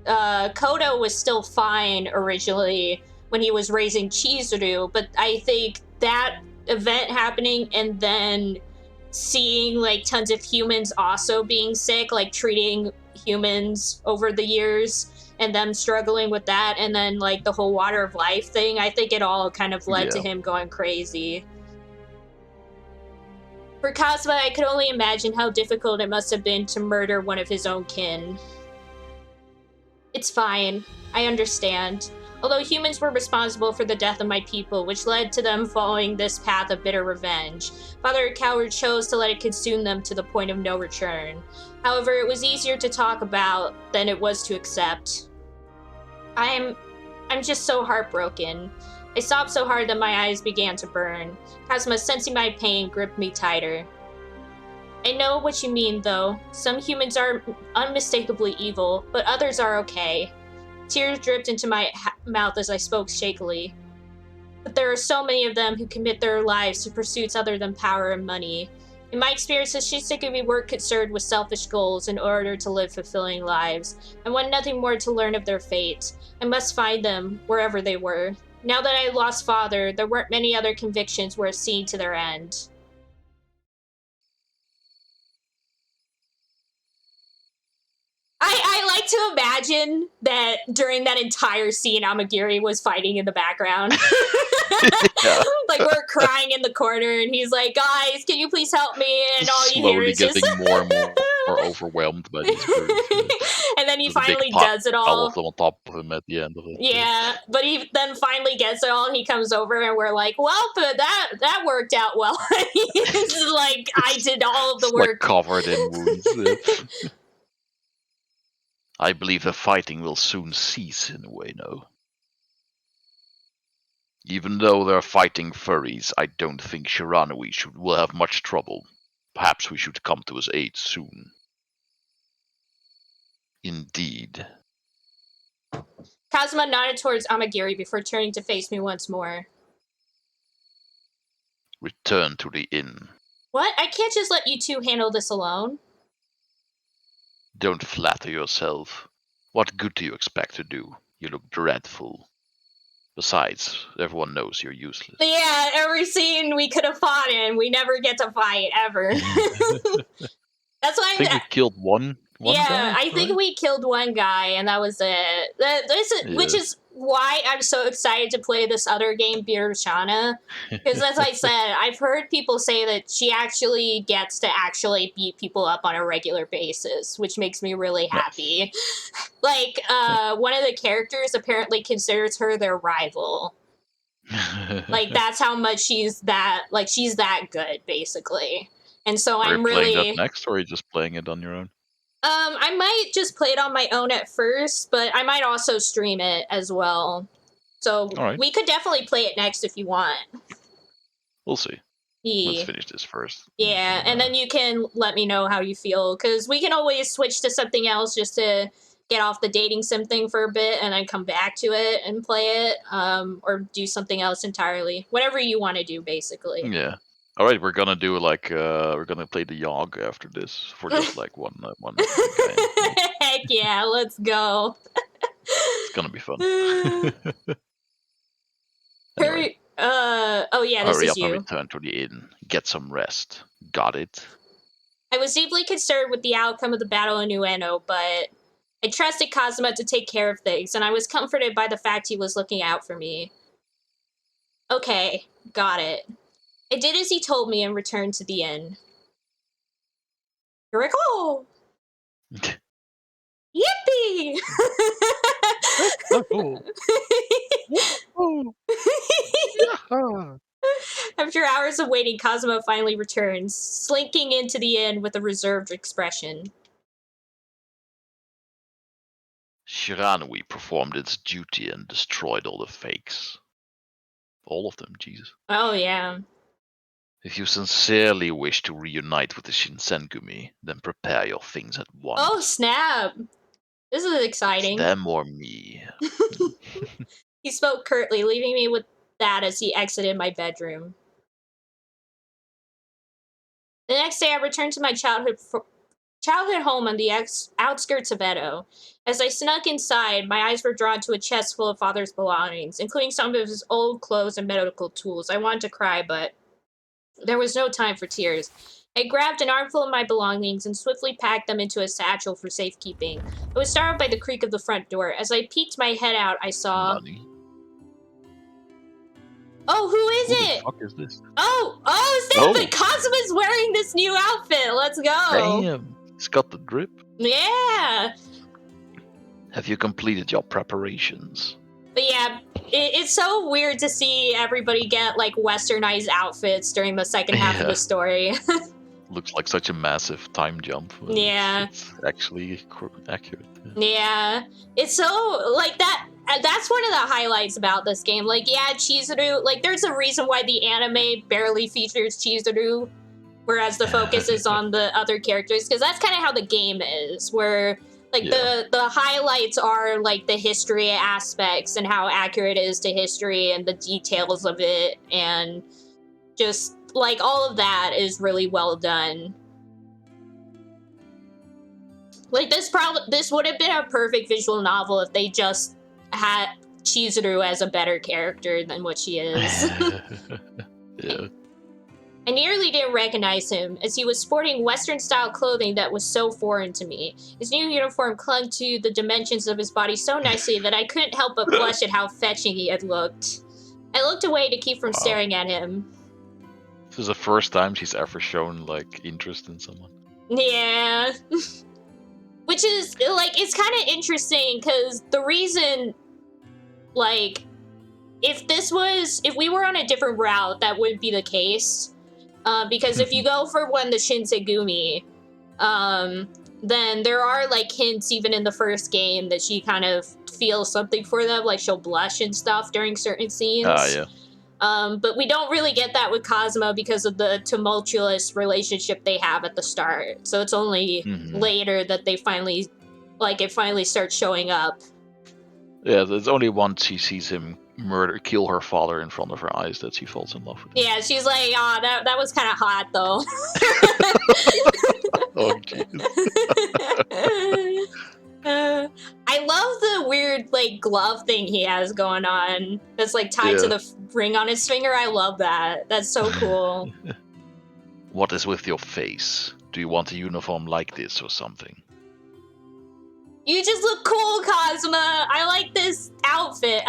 Kodo was still fine originally when he was raising Chizuru, but I think that event happening and then seeing, like, tons of humans also being sick, like, treating humans over the years, and them struggling with that, and then, like, the whole water of life thing, I think it all kind of led to him going crazy. For Kazuma, I could only imagine how difficult it must have been to murder one of his own kin. It's fine. I understand. Although humans were responsible for the death of my people, which led to them following this path of bitter revenge, Father Coward chose to let it consume them to the point of no return. However, it was easier to talk about than it was to accept. I'm just so heartbroken. I sobbed so hard that my eyes began to burn. Kazuma, sensing my pain, gripped me tighter. I know what you mean, though. Some humans are unmistakably evil, but others are okay. Tears dripped into my mouth as I spoke shakily. But there are so many of them who commit their lives to pursuits other than power and money. In my experience, the Shiseikibi were concerned with selfish goals in order to live fulfilling lives. I want nothing more to learn of their fate. I must find them, wherever they were. Now that I lost Father, there weren't many other convictions worth seeing to their end. I like to imagine that during that entire scene, Amagiri was fighting in the background. Like, we're crying in the corner, and he's like, guys, can you please help me? And all you hear is getting just... more and more overwhelmed by these birds. And then he finally does it all. All of them on top of him at the end of it. Yeah, but he then finally gets it all, and he comes over, and we're like, well, but that worked out well. He's like, I did all of the work. Like covered in wounds. I believe the fighting will soon cease in a way, no? Even though they're fighting furries, I don't think Shiranui will have much trouble. Perhaps we should come to his aid soon. Indeed. Kazuma nodded towards Amagiri before turning to face me once more. Return to the inn. What? I can't just let you two handle this alone. Don't flatter yourself. What good do you expect to do? You look dreadful. Besides, everyone knows you're useless. Yeah, every scene we could have fought in, we never get to fight, ever. That's why I think we killed one guy, I think we killed one guy, and that was it. Which is why I'm so excited to play this other game, Beer Shana. Because as I said, I've heard people say that she actually gets to actually beat people up on a regular basis, which makes me really happy. Like, one of the characters apparently considers her their rival. Like, that's how much she's that good, basically. And so I'm really... playing that next, or are you just playing it on your own? I might just play it on my own at first, but I might also stream it as well. So we could definitely play it next if you want. We'll see. Let's finish this first. Yeah, and then you can let me know how you feel, because we can always switch to something else just to get off the dating sim thing for a bit and then come back to it and play it, or do something else entirely. Whatever you want to do, basically. Yeah. All right, we're gonna do we're gonna play the Yogg after this for just like one game. Heck yeah, let's go. It's gonna be fun. Anyway, oh yeah, this hurry is up and you. return to the inn. Get some rest. Got it? I was deeply concerned with the outcome of the battle in Ueno, but I trusted Kazuma to take care of things, and I was comforted by the fact he was looking out for me. Okay, got it. I did as he told me and returned to the inn. Here we go! Yippee! After hours of waiting, Kazuma finally returns, slinking into the inn with a reserved expression. Shiranui performed its duty and destroyed all the fakes. All of them, Jesus. Oh, yeah. If you sincerely wish to reunite with the Shinsengumi, then prepare your things at once. Oh, snap! This is exciting. It's them or me. He spoke curtly, leaving me with that as he exited my bedroom. The next day, I returned to my childhood home on the outskirts of Edo. As I snuck inside, my eyes were drawn to a chest full of father's belongings, including some of his old clothes and medical tools. I wanted to cry, but there was no time for tears. I grabbed an armful of my belongings and swiftly packed them into a satchel for safekeeping. I was startled by the creak of the front door. As I peeked my head out, I saw... Money. Oh, who is it? What the fuck is this? Oh, Stefan! Kazuma's wearing this new outfit. Let's go. Damn, it's got the drip. Yeah. Have you completed your preparations? But yeah, it's so weird to see everybody get like westernized outfits during the second half of the story. Looks like such a massive time jump. Yeah. It's actually accurate. Yeah. It's so, like, that's one of the highlights about this game. Like, yeah, Chizuru, like, there's a reason why the anime barely features Chizuru, whereas the focus is on the other characters, because that's kind of how the game is, where, like, the highlights are, like, the history aspects and how accurate it is to history and the details of it, and just, like, all of that is really well done. Like, this would have been a perfect visual novel if they just had Chizuru as a better character than what she is. Yeah. I nearly didn't recognize him, as he was sporting Western-style clothing that was so foreign to me. His new uniform clung to the dimensions of his body so nicely that I couldn't help but blush at how fetching he had looked. I looked away to keep from staring at him. This is the first time she's ever shown, like, interest in someone. Yeah. Which is, like, it's kind of interesting, because the reason, like, if we were on a different route, that wouldn't be the case. Because if you go for the Shinsengumi, then there are, like, hints even in the first game that she kind of feels something for them, like she'll blush and stuff during certain scenes. Yeah. But we don't really get that with Kazuma because of the tumultuous relationship they have at the start. So it's only later that they finally, like, it finally starts showing up. Yeah, there's only once she sees him kill her father in front of her eyes that she falls in love with him. Yeah, she's like, that was kind of hot, though. Oh, jeez. I love the weird, like, glove thing he has going on that's, like, tied to the ring on his finger. I love that. That's so cool. What is with your face? Do you want a uniform like this or something? You just look cool, Kazuma. I like this outfit.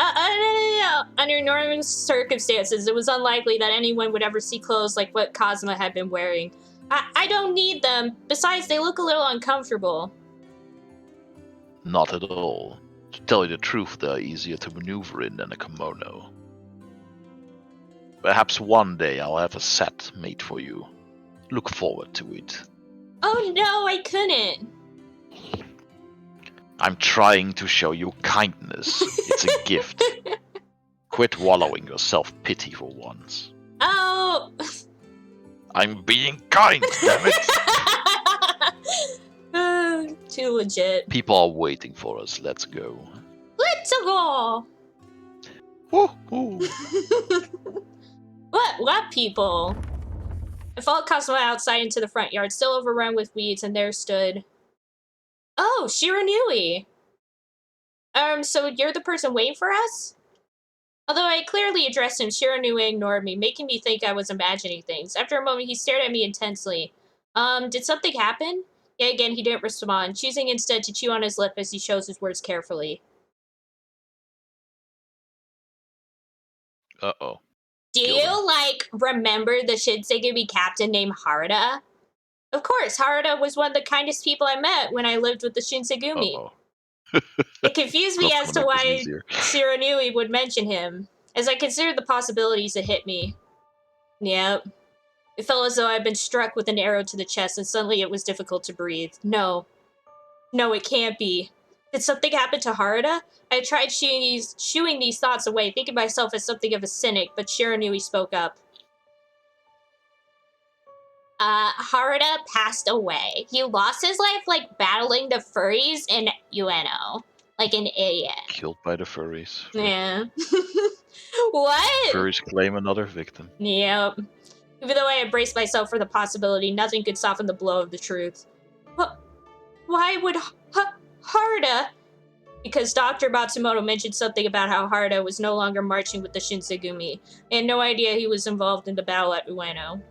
Under normal circumstances, it was unlikely that anyone would ever see clothes like what Kazuma had been wearing. I don't need them. Besides, they look a little uncomfortable. Not at all. To tell you the truth, they are easier to maneuver in than a kimono. Perhaps one day I'll have a set made for you. Look forward to it. Oh no, I couldn't. I'm trying to show you kindness. It's a gift. Quit wallowing your self-pity for once. Oh! I'm being kind, damn it! Too legit. People are waiting for us, let's go. Let's go! Woohoo! What people? I followed Cosmo outside into the front yard, still overrun with weeds, and there stood... Oh, Shiranui! So you're the person waiting for us? Although I clearly addressed him, Shiranui ignored me, making me think I was imagining things. After a moment, he stared at me intensely. Did something happen? Yet again, he didn't respond, choosing instead to chew on his lip as he chose his words carefully. Uh-oh. Do you, remember the Shinsengumi captain named Haruda? Of course, Haruda was one of the kindest people I met when I lived with the Shinsengumi. Uh-oh. It confused me as to why Shiranui would mention him. As I considered the possibilities, it hit me. Yep. It felt as though I had been struck with an arrow to the chest, and suddenly it was difficult to breathe. No, it can't be. Did something happen to Haruda? I tried shooing these thoughts away, thinking myself as something of a cynic, but Shiranui spoke up. Haruda passed away. He lost his life, battling the furries in Ueno. Like an idiot. Killed by the furries. Yeah. What? Furries claim another victim. Yep. Even though I had braced myself for the possibility, nothing could soften the blow of the truth. Why would Haruda? Because Dr. Matsumoto mentioned something about how Haruda was no longer marching with the Shinsengumi. I had no idea he was involved in the battle at Ueno.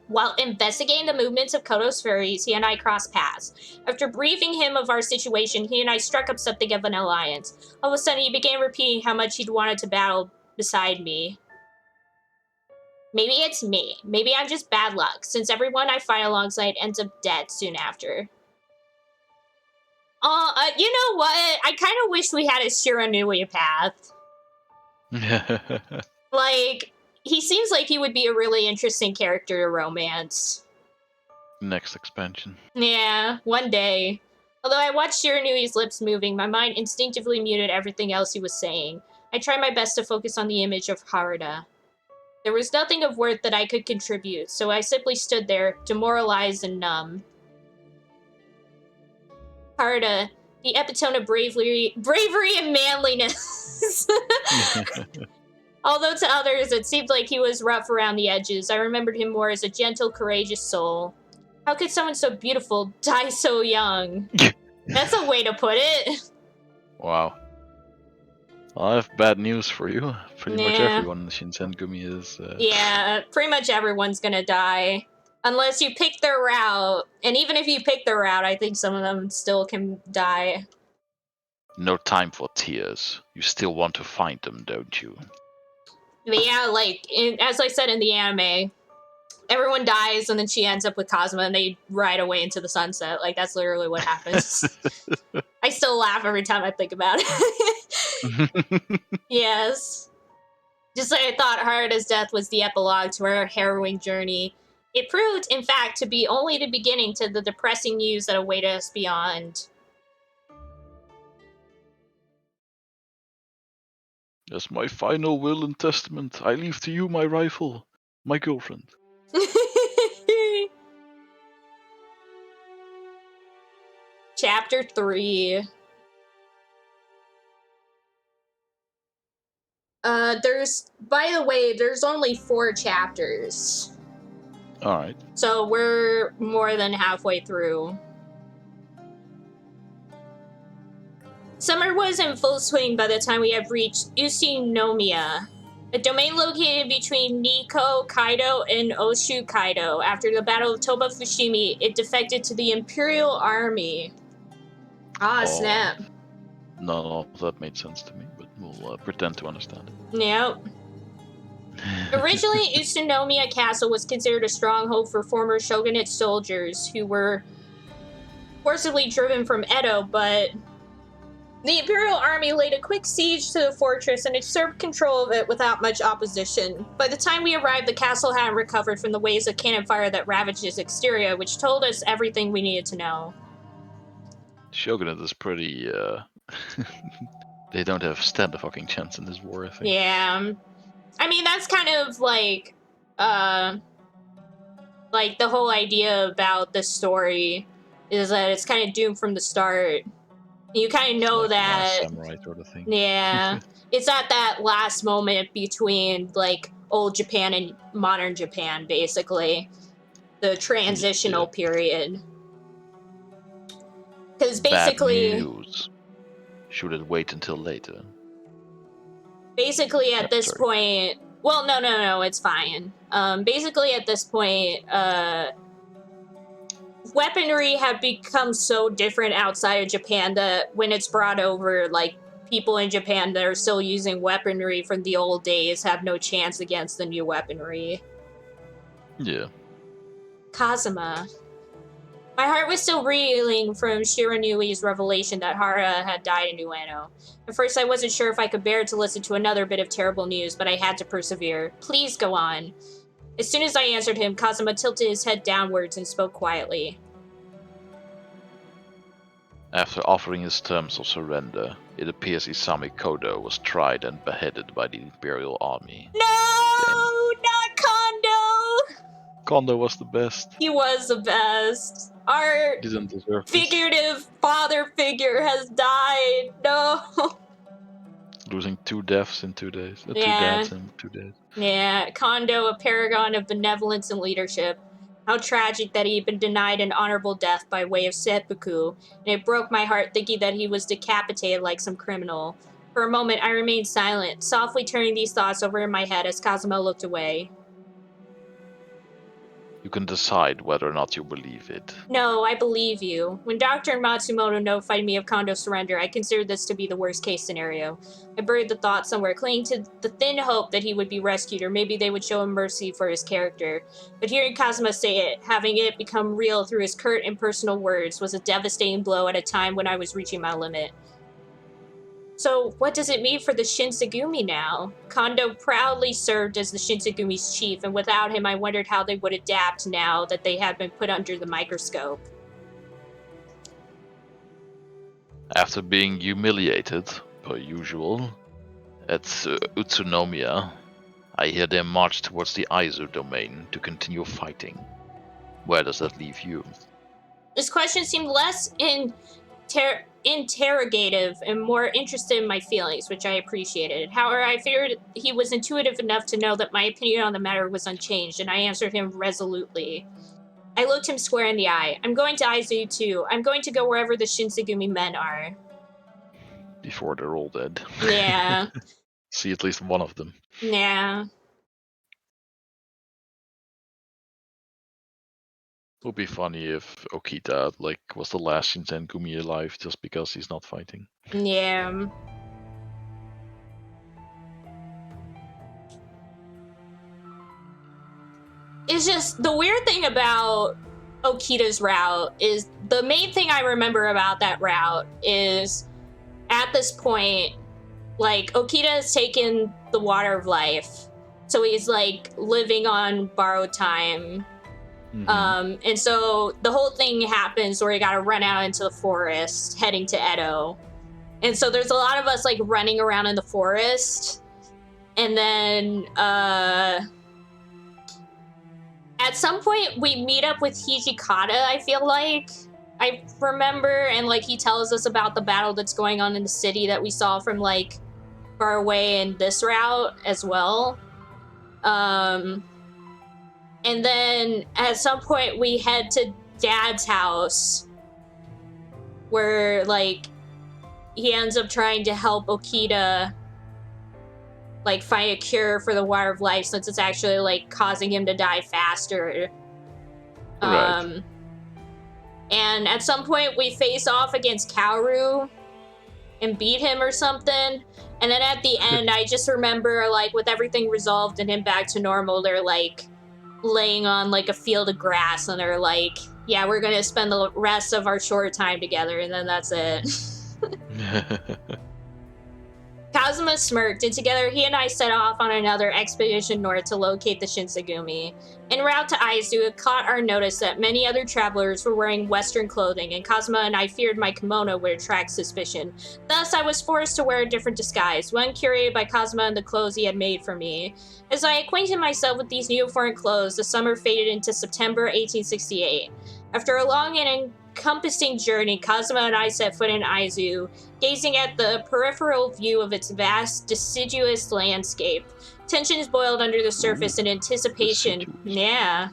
While investigating the movements of Koto's furries, he and I crossed paths. After briefing him of our situation, he and I struck up something of an alliance. All of a sudden, he began repeating how much he'd wanted to battle beside me. Maybe it's me. Maybe I'm just bad luck, since everyone I fight alongside ends up dead soon after. You know what? I kind of wish we had a Shiranui path. He seems like he would be a really interesting character to romance. Next expansion. Yeah, one day. Although I watched Shiranui's lips moving, my mind instinctively muted everything else he was saying. I tried my best to focus on the image of Haruda. There was nothing of worth that I could contribute, so I simply stood there, demoralized and numb. Haruda, the epitome of bravery and manliness. Although to others, it seemed like he was rough around the edges, I remembered him more as a gentle, courageous soul. How could someone so beautiful die so young? That's a way to put it. Wow. I have bad news for you. Pretty much everyone in the Shinsengumi is... Yeah, pretty much everyone's gonna die. Unless you pick their route. And even if you pick their route, I think some of them still can die. No time for tears. You still want to find them, don't you? But yeah, as I said in the anime, everyone dies and then she ends up with Cosmo and they ride away into the sunset. That's literally what happens. I still laugh every time I think about it. Yes. Just like I thought Haruda's death was the epilogue to her harrowing journey, it proved, in fact, to be only the beginning to the depressing news that awaited us beyond. As my final will and testament, I leave to you my rifle, my girlfriend. Chapter 3. By the way, there's only 4 chapters. Alright. So we're more than halfway through. Summer was in full swing by the time we had reached Ushinomiya, a domain located between Nikko Kaido and Oshu Kaido. After the Battle of Toba Fushimi, it defected to the Imperial Army. Snap. No, that made sense to me, but we'll pretend to understand it. Yep. Originally, Ushinomiya Castle was considered a stronghold for former shogunate soldiers who were forcibly driven from Edo, but the Imperial Army laid a quick siege to the fortress and usurped control of it without much opposition. By the time we arrived, the castle hadn't recovered from the waves of cannon fire that ravaged its exterior, which told us everything we needed to know. Shogunate is pretty, they don't have stand a fucking chance in this war, I think. Yeah. I mean, that's kind of like the whole idea about the story is that it's kind of doomed from the start. You kind of know like that. samurai sort of thing. Yeah. It's at that last moment between like old Japan and modern Japan, basically. The transitional period. Because basically. Bad news. Should it wait until later? Basically, at this point. Well, no, it's fine. Basically, at this point, weaponry had become so different outside of Japan that when it's brought over, like, people in Japan that are still using weaponry from the old days have no chance against the new weaponry. Yeah. Kazuma. My heart was still reeling from Shiranui's revelation that Hara had died in Ueno. At first, I wasn't sure if I could bear to listen to another bit of terrible news, but I had to persevere. Please go on. As soon as I answered him, Kazuma tilted his head downwards and spoke quietly. After offering his terms of surrender, it appears Isami Kodo was tried and beheaded by the Imperial Army. No! Not Kondo! Kondo was the best. He was the best. Our Didn't deserve figurative father figure has died. No! Losing 2 deaths in 2 days. 2 Yeah. dads in 2 days. Yeah, Kondo, a paragon of benevolence and leadership. How tragic that he had been denied an honorable death by way of seppuku, and it broke my heart thinking that he was decapitated like some criminal. For a moment, I remained silent, softly turning these thoughts over in my head as Kazuma looked away. You can decide whether or not you believe it. No, I believe you. When Dr. Matsumoto notified me of Kondo's surrender, I considered this to be the worst-case scenario. I buried the thought somewhere, clinging to the thin hope that he would be rescued, or maybe they would show him mercy for his character. But hearing Kazuma say it, having it become real through his curt, impersonal words, was a devastating blow at a time when I was reaching my limit. So, what does it mean for the Shinsengumi now? Kondo proudly served as the Shinsegumi's chief, and without him I wondered how they would adapt now that they had been put under the microscope. After being humiliated, per usual, at Utsunomiya, I hear them march towards the Aizu domain to continue fighting. Where does that leave you? This question seemed less interrogative and more interested in my feelings, which I appreciated. However, I figured he was intuitive enough to know that my opinion on the matter was unchanged, and I answered him resolutely. I looked him square in the eye. I'm going to Aizu too. I'm going to go wherever the Shinsengumi men are. Before they're all dead. Yeah. See at least one of them. Yeah. It would be funny if Okita was the last Shinsengumi alive just because he's not fighting. Yeah. It's just the weird thing about Okita's route is the main thing I remember about that route is at this point, Okita has taken the water of life. So he's living on borrowed time. Mm-hmm. And so the whole thing happens where you gotta run out into the forest heading to Edo. And so there's a lot of us running around in the forest. And then at some point we meet up with Hijikata, I feel like. I remember, and he tells us about the battle that's going on in the city that we saw from far away in this route as well. And then at some point we head to Dad's house where he ends up trying to help Okita find a cure for the water of life, since it's actually causing him to die faster. Right. And at some point we face off against Kaoru and beat him or something. And then at the end I just remember with everything resolved and him back to normal, they're laying on a field of grass, and they're yeah, we're gonna spend the rest of our short time together, and then that's it. Kazuma smirked, and together he and I set off on another expedition north to locate the Shinsengumi. En route to Aizu, it caught our notice that many other travelers were wearing Western clothing, and Kazuma and I feared my kimono would attract suspicion. Thus, I was forced to wear a different disguise, one curated by Kazuma and the clothes he had made for me. As I acquainted myself with these new foreign clothes, the summer faded into September 1868. After a long and encompassing journey, Kazuma and I set foot in Aizu, gazing at the peripheral view of its vast, deciduous landscape. Tensions boiled under the surface in anticipation. Deciduous. Yeah.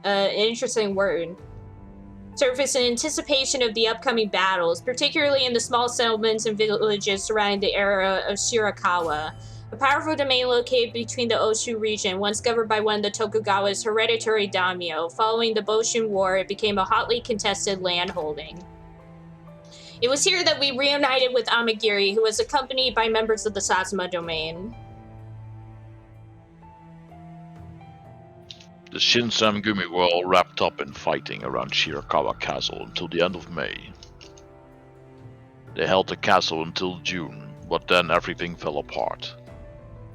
Interesting word. Surface in anticipation of the upcoming battles, particularly in the small settlements and villages surrounding the area of Shirakawa, a powerful domain located between the Oshu region, once governed by one of the Tokugawa's hereditary daimyo. Following the Boshin War, it became a hotly contested landholding. It was here that we reunited with Amagiri, who was accompanied by members of the Satsuma domain. The Shinsengumi were all wrapped up in fighting around Shirakawa Castle until the end of May. They held the castle until June, but then everything fell apart.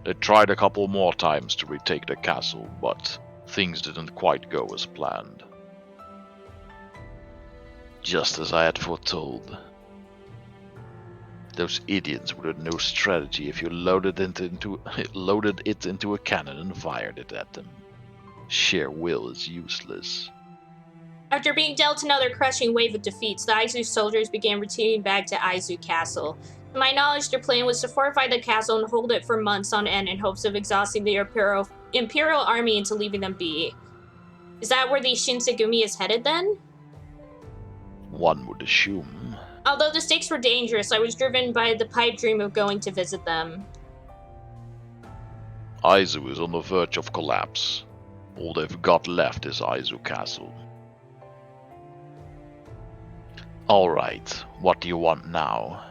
They tried a couple more times to retake the castle, but things didn't quite go as planned. Just as I had foretold. Those idiots would have no strategy if you loaded it into a cannon and fired it at them. Sheer will is useless. After being dealt another crushing wave of defeats, the Aizu soldiers began retreating back to Aizu Castle. To my knowledge, their plan was to fortify the castle and hold it for months on end in hopes of exhausting the Imperial Army into leaving them be. Is that where the Shinsengumi is headed then? One would assume. Although the stakes were dangerous, I was driven by the pipe dream of going to visit them. Aizu is on the verge of collapse. All they've got left is Aizu Castle. Alright, what do you want now?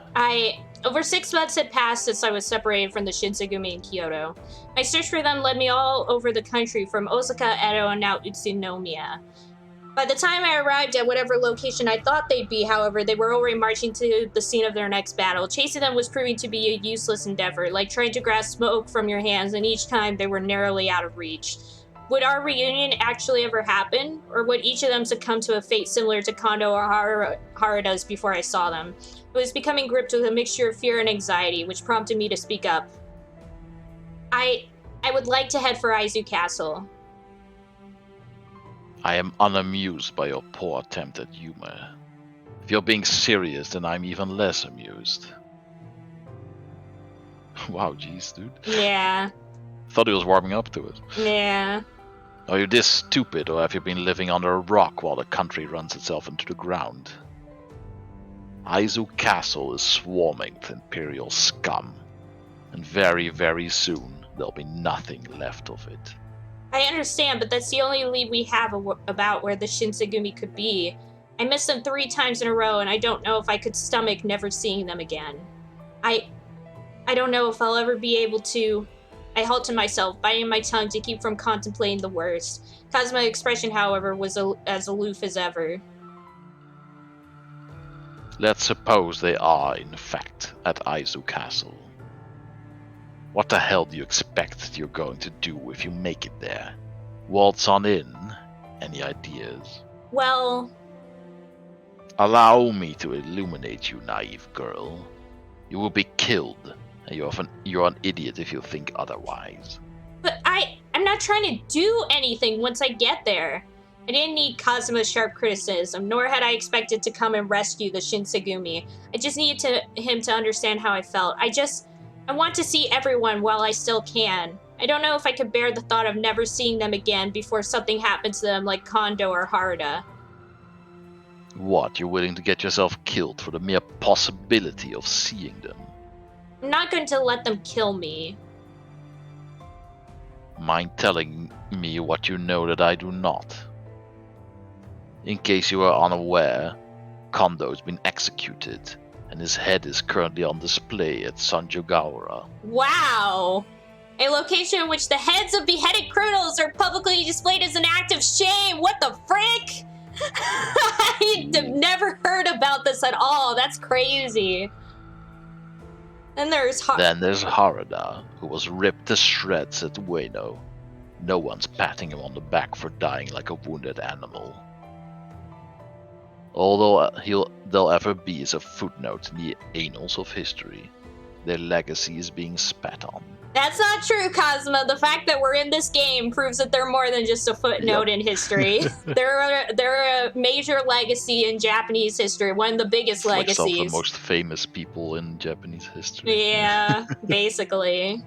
Over 6 months had passed since I was separated from the Shinsengumi in Kyoto. My search for them led me all over the country, from Osaka, Edo, and now Utsunomiya. By the time I arrived at whatever location I thought they'd be, however, they were already marching to the scene of their next battle. Chasing them was proving to be a useless endeavor, like trying to grasp smoke from your hands, and each time they were narrowly out of reach. Would our reunion actually ever happen? Or would each of them succumb to a fate similar to Kondo or Haruda's before I saw them? I was becoming gripped with a mixture of fear and anxiety, which prompted me to speak up. I would like to head for Aizu Castle. I am unamused by your poor attempt at humor. If you're being serious, then I'm even less amused. Wow, jeez, dude. Yeah. Thought he was warming up to it. Yeah. Are you this stupid, or have you been living under a rock while the country runs itself into the ground? Aizu Castle is swarming with Imperial scum, and very, very soon there'll be nothing left of it. I understand, but that's the only lead we have about where the Shinsengumi could be. I missed them 3 times in a row, and I don't know if I could stomach never seeing them again. I don't know if I'll ever be able to... I halted myself, biting my tongue to keep from contemplating the worst. Kazuma's expression, however, was as aloof as ever. Let's suppose they are, in fact, at Aizu Castle. What the hell do you expect you're going to do if you make it there? Waltz on in? Any ideas? Well... Allow me to illuminate you, naive girl. You will be killed, and you're an idiot if you think otherwise. But I'm not trying to do anything once I get there. I didn't need Kazuma's sharp criticism, nor had I expected to come and rescue the Shinsengumi. I just needed him to understand how I felt. I want to see everyone while I still can. I don't know if I could bear the thought of never seeing them again before something happened to them like Kondo or Haruda. What, you're willing to get yourself killed for the mere possibility of seeing them? I'm not going to let them kill me. Mind telling me what you know that I do not? In case you are unaware, Kondo's been executed, and his head is currently on display at Sanjogawara. Wow! A location in which the heads of beheaded criminals are publicly displayed as an act of shame! What the frick? I've never heard about this at all. That's crazy. And there's Then there's Harada, who was ripped to shreds at Ueno. No one's patting him on the back for dying like a wounded animal. Although they'll ever be as a footnote in the annals of history, their legacy is being spat on. That's not true, Kazuma. The fact that we're in this game proves that they're more than just a footnote in history. They're a major legacy in Japanese history, one of the biggest legacies. Like some of the most famous people in Japanese history. Yeah, basically.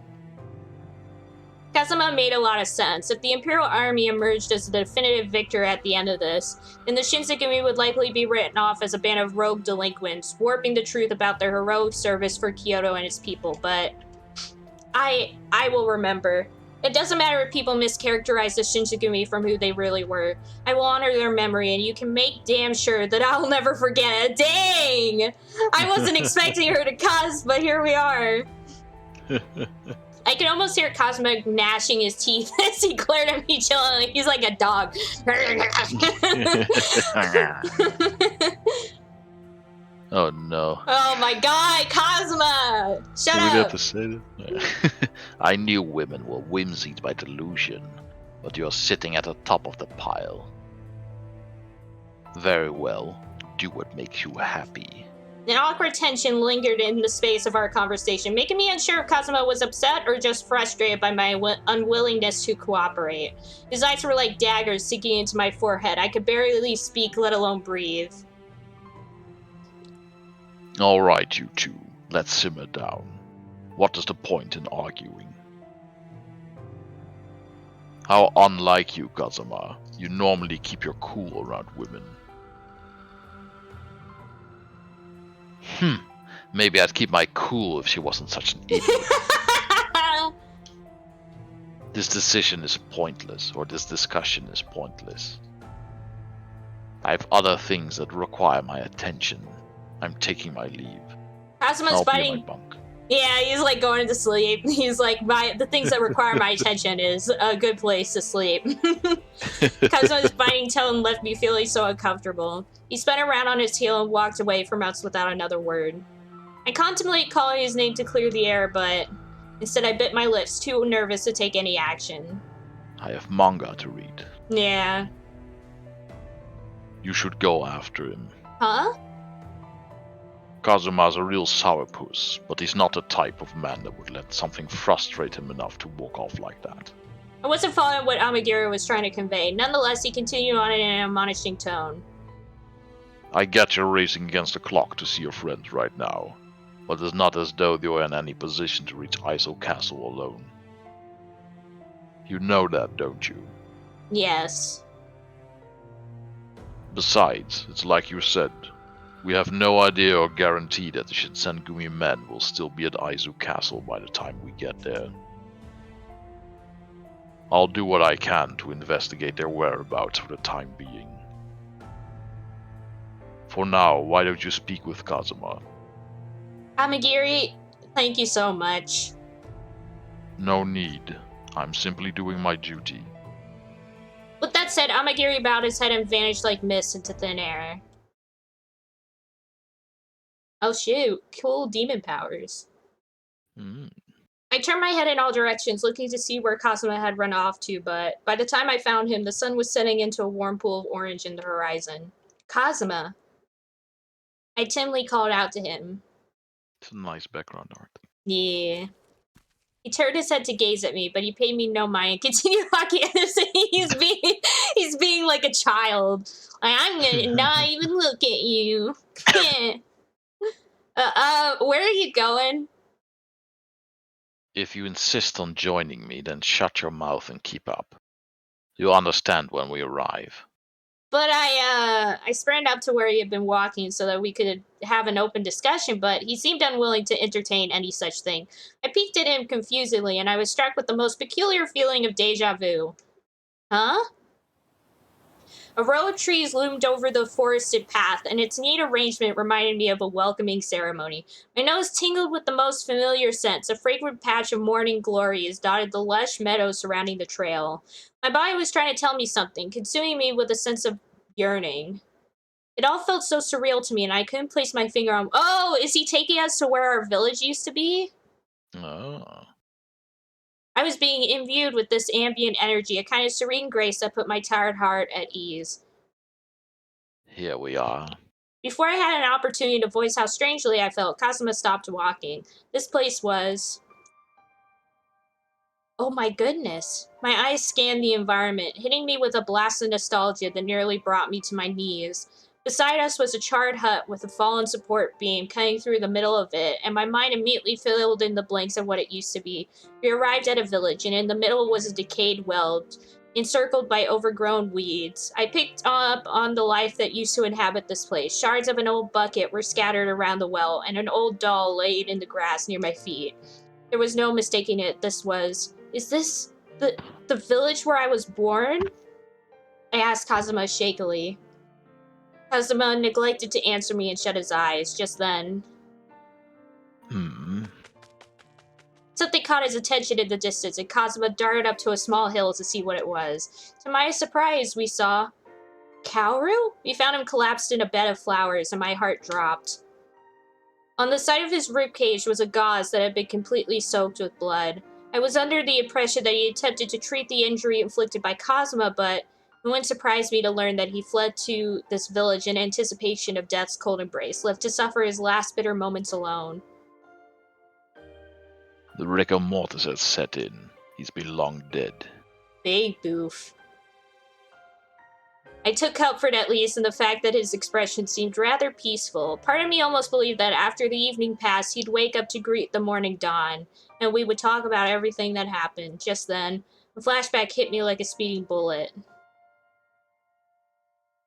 Kazuma made a lot of sense. If the Imperial Army emerged as the definitive victor at the end of this, then the Shinsengumi would likely be written off as a band of rogue delinquents, warping the truth about their heroic service for Kyoto and its people, but I will remember. It doesn't matter if people mischaracterize the Shinsengumi from who they really were. I will honor their memory, and you can make damn sure that I'll never forget it. Dang! I wasn't expecting her to cuss, but here we are. I can almost hear Cosmo gnashing his teeth as he glared at me chilling. He's like a dog. Oh no. Oh my god, Cosmo! Shut up! We have to say that? I knew women were whimsied by delusion, but you're sitting at the top of the pile. Very well, do what makes you happy. An awkward tension lingered in the space of our conversation, making me unsure if Kazuma was upset or just frustrated by my unwillingness to cooperate. His eyes were like daggers sinking into my forehead. I could barely speak, let alone breathe. All right, you two, let's simmer down. What is the point in arguing? How unlike you, Kazuma. You normally keep your cool around women. Maybe I'd keep my cool if she wasn't such an idiot. This decision is pointless, or this discussion is pointless. I have other things that require my attention. I'm taking my leave. Kazuma's biting. Yeah, he's like going to sleep. He's like, the things that require my attention is a good place to sleep. Kazuma's biting tone left me feeling so uncomfortable. He spun around on his heel and walked away from us without another word. I contemplated calling his name to clear the air, but instead I bit my lips, too nervous to take any action. I have manga to read. Yeah. You should go after him. Huh? Kazuma's a real sourpuss, but he's not the type of man that would let something frustrate him enough to walk off like that. I wasn't following what Amagiri was trying to convey. Nonetheless, he continued on in an admonishing tone. I get you're racing against the clock to see your friends right now, but it's not as though you're in any position to reach Iso Castle alone. You know that, don't you? Yes. Besides, it's like you said, we have no idea or guarantee that the Shinsengumi men will still be at Izu Castle by the time we get there. I'll do what I can to investigate their whereabouts for the time being. For now, why don't you speak with Kazuma? Amagiri, thank you so much. No need. I'm simply doing my duty. With that said, Amagiri bowed his head and vanished like mist into thin air. Oh shoot, cool demon powers. I turned my head in all directions, looking to see where Kazuma had run off to, but by the time I found him, the sun was setting into a warm pool of orange in the horizon. Kazuma. I timidly called out to him. It's a nice background art. Yeah. He turned his head to gaze at me, but he paid me no mind and continued walking at him. He's being like a child. Like, I'm gonna not even look at you. Where are you going? If you insist on joining me, then shut your mouth and keep up. You'll understand when we arrive. But I sprang up to where he had been walking so that we could have an open discussion, but he seemed unwilling to entertain any such thing. I peeked at him confusedly, and I was struck with the most peculiar feeling of deja vu. Huh? A row of trees loomed over the forested path, and its neat arrangement reminded me of a welcoming ceremony. My nose tingled with the most familiar scents. A fragrant patch of morning glories dotted the lush meadows surrounding the trail. My body was trying to tell me something, consuming me with a sense of yearning. It all felt so surreal to me, and I couldn't place my finger on... Oh, is he taking us to where our village used to be? Oh. I was being imbued with this ambient energy, a kind of serene grace that put my tired heart at ease. Here we are. Before I had an opportunity to voice how strangely I felt, Kazuma stopped walking. This place was... Oh my goodness. My eyes scanned the environment, hitting me with a blast of nostalgia that nearly brought me to my knees. Beside us was a charred hut with a fallen support beam cutting through the middle of it, and my mind immediately filled in the blanks of what it used to be. We arrived at a village, and in the middle was a decayed well, encircled by overgrown weeds. I picked up on the life that used to inhabit this place. Shards of an old bucket were scattered around the well, and an old doll laid in the grass near my feet. There was no mistaking it. This was... Is this the village where I was born? I asked Kazuma shakily. Kazuma neglected to answer me and shut his eyes. Just then, something caught his attention in the distance, and Kazuma darted up to a small hill to see what it was. To my surprise, we saw... Kaoru? We found him collapsed in a bed of flowers, and my heart dropped. On the side of his ribcage was a gauze that had been completely soaked with blood. I was under the impression that he attempted to treat the injury inflicted by Kazuma, but it wouldn't surprise me to learn that he fled to this village in anticipation of death's cold embrace, left to suffer his last bitter moments alone. The rigor mortis has set in. He's been long dead. Big boof. I took comfort at least in the fact that his expression seemed rather peaceful. Part of me almost believed that after the evening passed, he'd wake up to greet the morning dawn, and we would talk about everything that happened. Just then, a flashback hit me like a speeding bullet.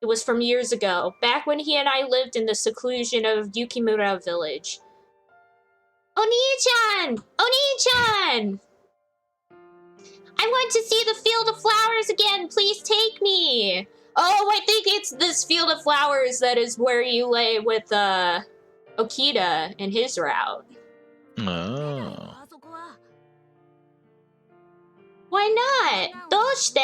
It was from years ago, back when he and I lived in the seclusion of Yukimura village. Oni-chan! Oni-chan! I want to see the field of flowers again! Please take me! Oh, I think it's this field of flowers that is where you lay with, Okita in his route. Oh. Why not? どうして?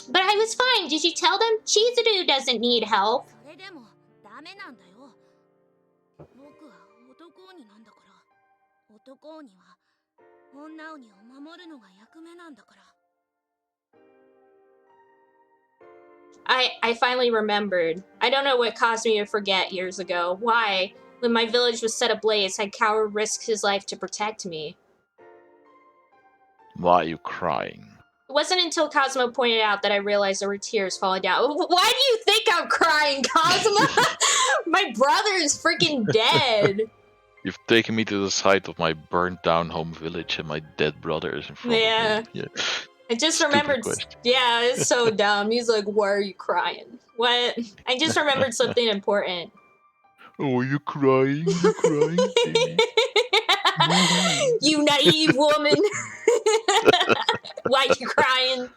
But I was fine. Did you tell them? Chizuru doesn't need help. I finally remembered. I don't know what caused me to forget years ago. Why, when my village was set ablaze, had Kaoru risked his life to protect me? Why are you crying? It wasn't until Kazuma pointed out that I realized there were tears falling down. Why do you think I'm crying, Kazuma? My brother is freaking dead. You've taken me to the site of my burnt down home village and my dead brother is in front of me. Yeah. I just remembered. Yeah, it's so dumb. He's like, why are you crying? What? I just remembered something important. Oh, you're crying? You're crying? You naive woman. Why you crying?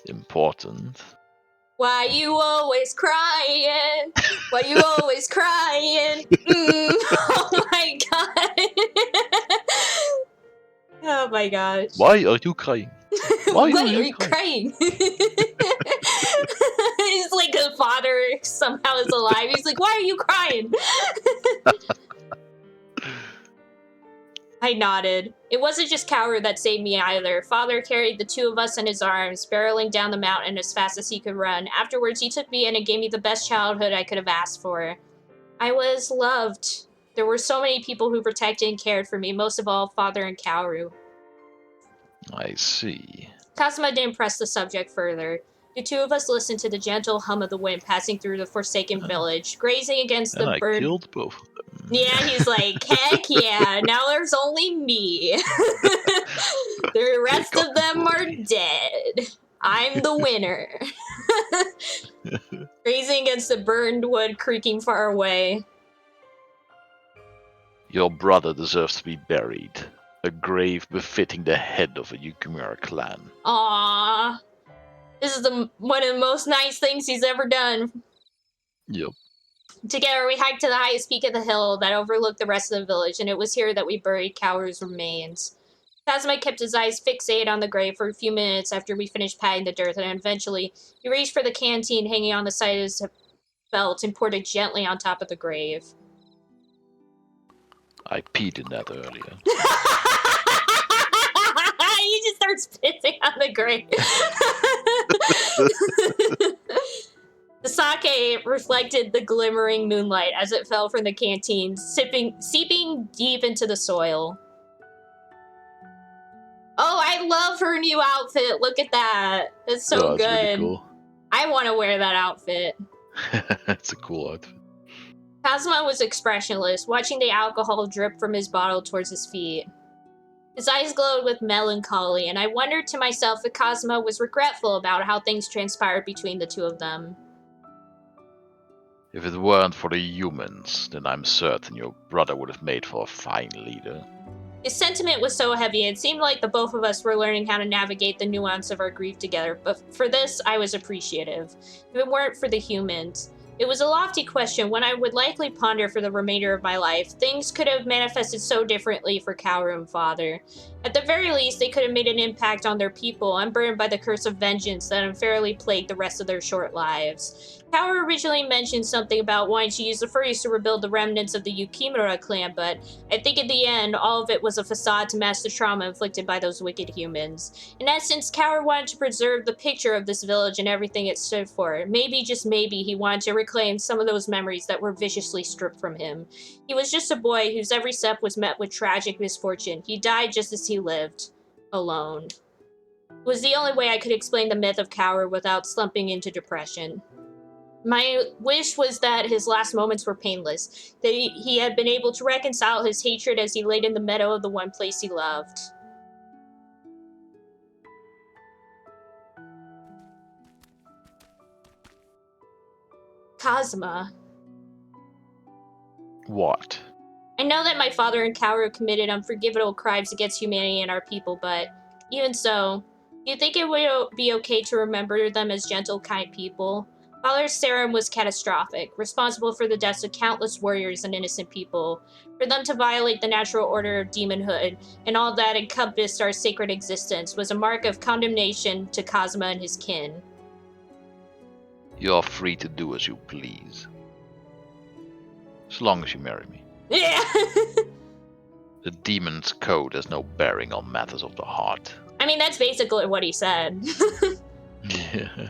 Important. Why you always crying? Why you always crying? Oh my god. Oh my gosh. Why are you crying? Why are you crying? He's like a father somehow is alive. He's like, why are you crying? I nodded. It wasn't just Kaoru that saved me either. Father carried the two of us in his arms, barreling down the mountain as fast as he could run. Afterwards, he took me in and gave me the best childhood I could have asked for. I was loved. There were so many people who protected and cared for me, most of all, Father and Kaoru. I see. Kazuma didn't press the subject further. The two of us listened to the gentle hum of the wind passing through the forsaken village, grazing against the bird. I killed both of them. Yeah, he's like, heck yeah, now there's only me. The rest of them are dead. I'm the winner. Grazing against the burned wood creaking far away. Your brother deserves to be buried. A grave befitting the head of a Yukimura clan. Aww. This is one of the most nice things he's ever done. Yep. Together, we hiked to the highest peak of the hill that overlooked the rest of the village, and it was here that we buried Kaoru's remains. Kazuma kept his eyes fixated on the grave for a few minutes after we finished patting the dirt, and eventually he reached for the canteen hanging on the side of his belt and poured it gently on top of the grave. I peed in that earlier. He just starts spitting on the grave. The sake reflected the glimmering moonlight as it fell from the canteen, seeping deep into the soil. Oh, I love her new outfit. Look at that. It's so good. Really cool. I want to wear that outfit. It's a cool outfit. Kazuma was expressionless, watching the alcohol drip from his bottle towards his feet. His eyes glowed with melancholy, and I wondered to myself if Kazuma was regretful about how things transpired between the two of them. If it weren't for the humans, then I'm certain your brother would have made for a fine leader. His sentiment was so heavy, it seemed like the both of us were learning how to navigate the nuance of our grief together, but for this, I was appreciative. If it weren't for the humans. It was a lofty question, one I would likely ponder for the remainder of my life. Things could have manifested so differently for Kaoru and Father. At the very least, they could have made an impact on their people, unburdened by the curse of vengeance that unfairly plagued the rest of their short lives. Kaoru originally mentioned something about wanting to use the furries to rebuild the remnants of the Yukimura clan, but I think in the end, all of it was a facade to mask the trauma inflicted by those wicked humans. In essence, Kaoru wanted to preserve the picture of this village and everything it stood for. Maybe, just maybe, he wanted to reclaim some of those memories that were viciously stripped from him. He was just a boy whose every step was met with tragic misfortune. He died just as he lived, alone. It was the only way I could explain the myth of Kaoru without slumping into depression. My wish was that his last moments were painless, that he had been able to reconcile his hatred as he laid in the meadow of the one place he loved. Kazuma. What? I know that my father and Kaoru committed unforgivable crimes against humanity and our people, but even so, do you think it would be okay to remember them as gentle, kind people? Father's serum was catastrophic, responsible for the deaths of countless warriors and innocent people. For them to violate the natural order of demonhood and all that encompassed our sacred existence was a mark of condemnation to Kazuma and his kin. You're free to do as you please. As long as you marry me. Yeah! The demon's code has no bearing on matters of the heart. I mean, that's basically what he said. Yeah.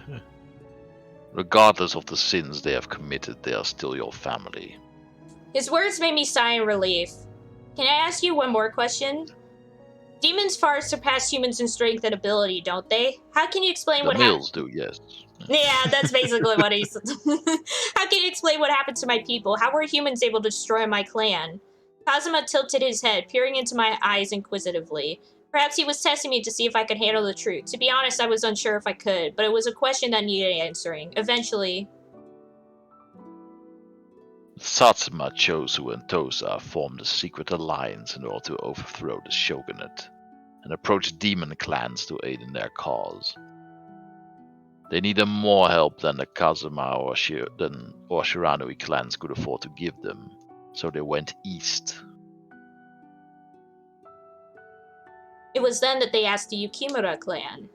Regardless of the sins they have committed, they are still your family. His words made me sigh in relief. Can I ask you one more question? Demons far surpass humans in strength and ability, don't they? How can you explain what happened? The males do, yes. Yeah, that's basically what he said. How can you explain what happened to my people? How were humans able to destroy my clan? Kazuma tilted his head, peering into my eyes inquisitively. Perhaps he was testing me to see if I could handle the truth. To be honest, I was unsure if I could, but it was a question that needed answering. Eventually... Satsuma, Chosu, and Tosa formed a secret alliance in order to overthrow the shogunate and approach demon clans to aid in their cause. They needed more help than the Kazuma or Shiranui clans could afford to give them, so they went east. It was then that they asked the Yukimura clan.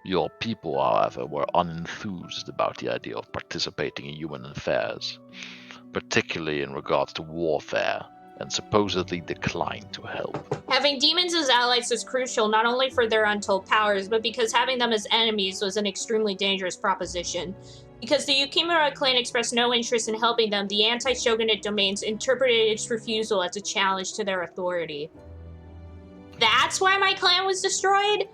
Your people, however, were unenthused about the idea of participating in human affairs, particularly in regards to warfare, and supposedly declined to help. Having demons as allies was crucial not only for their untold powers, but because having them as enemies was an extremely dangerous proposition. Because the Yukimura clan expressed no interest in helping them, the anti-shogunate domains interpreted its refusal as a challenge to their authority. That's why my clan was destroyed?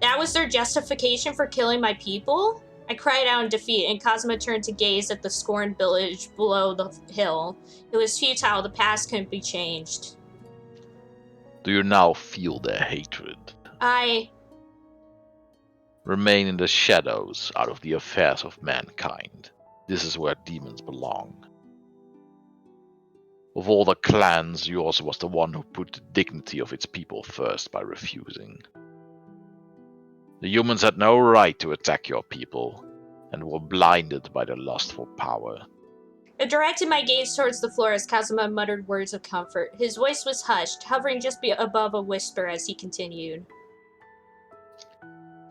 That was their justification for killing my people? I cried out in defeat, and Kazuma turned to gaze at the scorned village below the hill. It was futile, the past couldn't be changed. Do you now feel their hatred? Remain in the shadows, out of the affairs of mankind. This is where demons belong. Of all the clans, yours was the one who put the dignity of its people first by refusing. The humans had no right to attack your people, and were blinded by their lust for power. I directed my gaze towards the floor as Kazuma muttered words of comfort. His voice was hushed, hovering just above a whisper as he continued.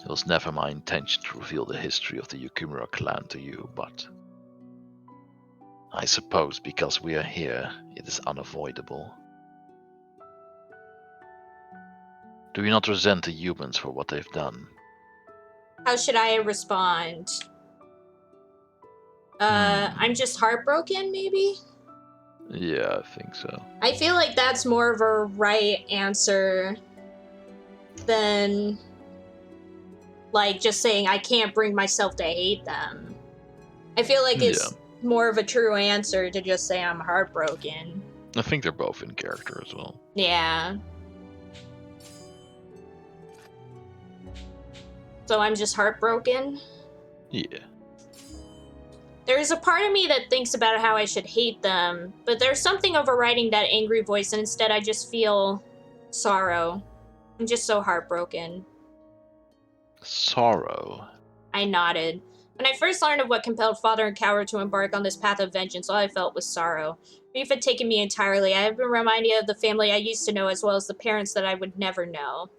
It was never my intention to reveal the history of the Yukimura clan to you, but I suppose because we are here, it is unavoidable. Do you not resent the humans for what they've done? How should I respond? I'm just heartbroken, maybe? Yeah, I think so. I feel like that's more of a right answer than, like, just saying I can't bring myself to hate them. I feel like it's more of a true answer to just say I'm heartbroken. I think they're both in character as well. Yeah. So I'm just heartbroken? Yeah. There is a part of me that thinks about how I should hate them, but there's something overriding that angry voice, and instead I just feel sorrow. I'm just so heartbroken. Sorrow? I nodded. When I first learned of what compelled Father and Coward to embark on this path of vengeance, all I felt was sorrow. Grief had taken me entirely. I had been reminded of the family I used to know, as well as the parents that I would never know.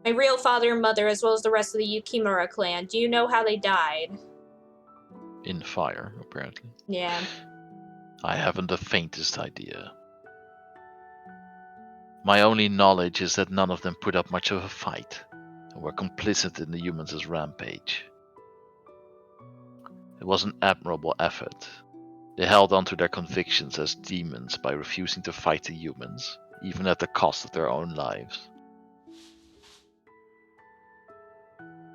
My real father and mother, as well as the rest of the Yukimura clan. Do you know how they died? In fire, apparently. Yeah. I haven't the faintest idea. My only knowledge is that none of them put up much of a fight, and were complicit in the humans' rampage. It was an admirable effort. They held on to their convictions as demons by refusing to fight the humans, even at the cost of their own lives.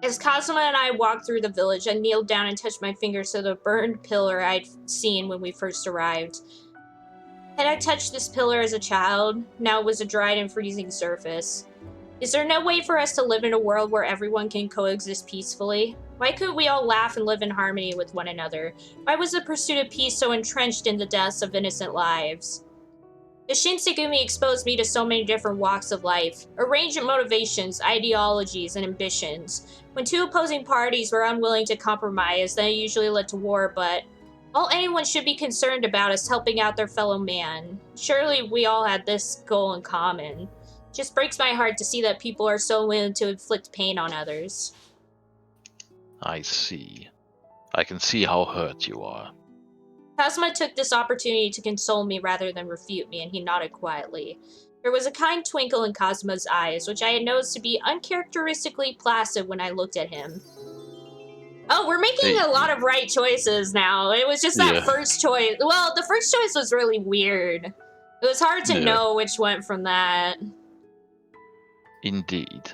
As Kazuma and I walked through the village, I kneeled down and touched my fingers to the burned pillar I'd seen when we first arrived. Had I touched this pillar as a child, now it was a dried and freezing surface. Is there no way for us to live in a world where everyone can coexist peacefully? Why couldn't we all laugh and live in harmony with one another? Why was the pursuit of peace so entrenched in the deaths of innocent lives? The Shinsengumi exposed me to so many different walks of life, a range of motivations, ideologies, and ambitions. When two opposing parties were unwilling to compromise, that usually led to war, but all anyone should be concerned about is helping out their fellow man. Surely we all had this goal in common. It just breaks my heart to see that people are so willing to inflict pain on others. I see. I can see how hurt you are. Kazuma took this opportunity to console me rather than refute me, and he nodded quietly. There was a kind twinkle in Kazuma's eyes, which I had noticed to be uncharacteristically placid when I looked at him. Oh, we're making a lot of right choices now. It was just that first choice. Well, the first choice was really weird. It was hard to know which went from that. Indeed.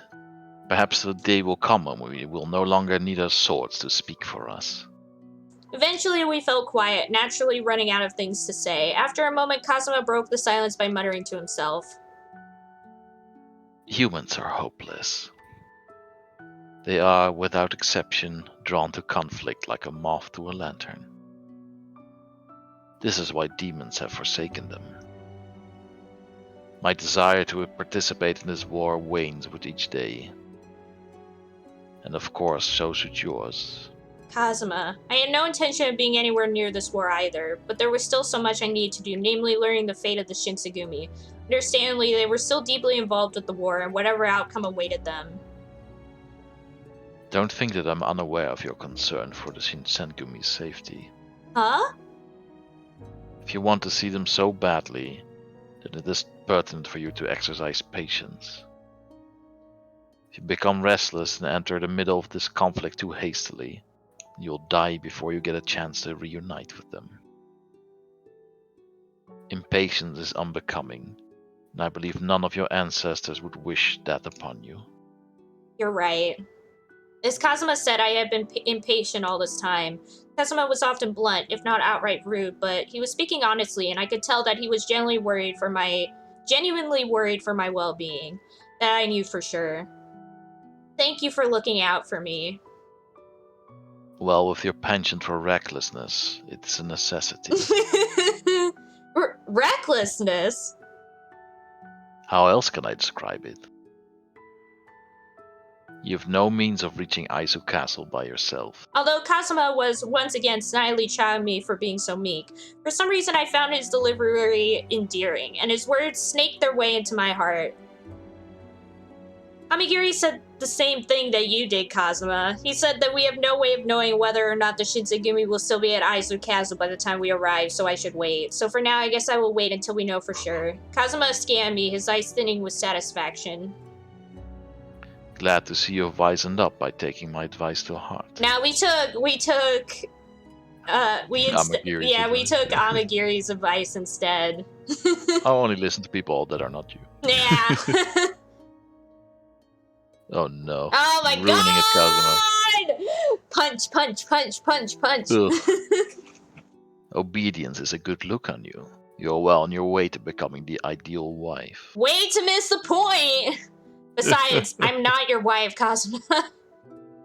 Perhaps the day will come when we will no longer need our swords to speak for us. Eventually, we fell quiet, naturally running out of things to say. After a moment, Kazuma broke the silence by muttering to himself. Humans are hopeless. They are, without exception, drawn to conflict like a moth to a lantern. This is why demons have forsaken them. My desire to participate in this war wanes with each day. And of course, so should yours. Kazuma, I had no intention of being anywhere near this war either, but there was still so much I needed to do, namely learning the fate of the Shinsengumi. Understandably, they were still deeply involved with the war, and whatever outcome awaited them. Don't think that I'm unaware of your concern for the Shinsengumi's safety. Huh? If you want to see them so badly, then it is pertinent for you to exercise patience. If you become restless and enter the middle of this conflict too hastily, you'll die before you get a chance to reunite with them. Impatience is unbecoming, and I believe none of your ancestors would wish that upon you. You're right. As Kazuma said, I had been impatient all this time. Kazuma was often blunt, if not outright rude, but he was speaking honestly, and I could tell that he was genuinely worried for my well-being. That I knew for sure. Thank you for looking out for me. Well, with your penchant for recklessness, it's a necessity. Recklessness? How else can I describe it? You have no means of reaching Aizu Castle by yourself. Although Kazuma was once again snidely chiding me for being so meek, for some reason I found his delivery endearing, and his words snaked their way into my heart. Amigiri said the same thing that you did, Kazuma. He said that we have no way of knowing whether or not the Shinsengumi will still be at Aizu Castle by the time we arrive, so I should wait. So for now, I guess I will wait until we know for sure. Kazuma scanned me, his eyes thinning with satisfaction. Glad to see you have wisened up by taking my advice to heart. Now we took Amagiri's advice instead. I only listen to people that are not you. Yeah. Oh no. Oh my Ruining god! it, Kazuma. Punch. Obedience is a good look on you. You're well on your way to becoming the ideal wife. Way to miss the point! Besides, I'm not your wife, Kazuma.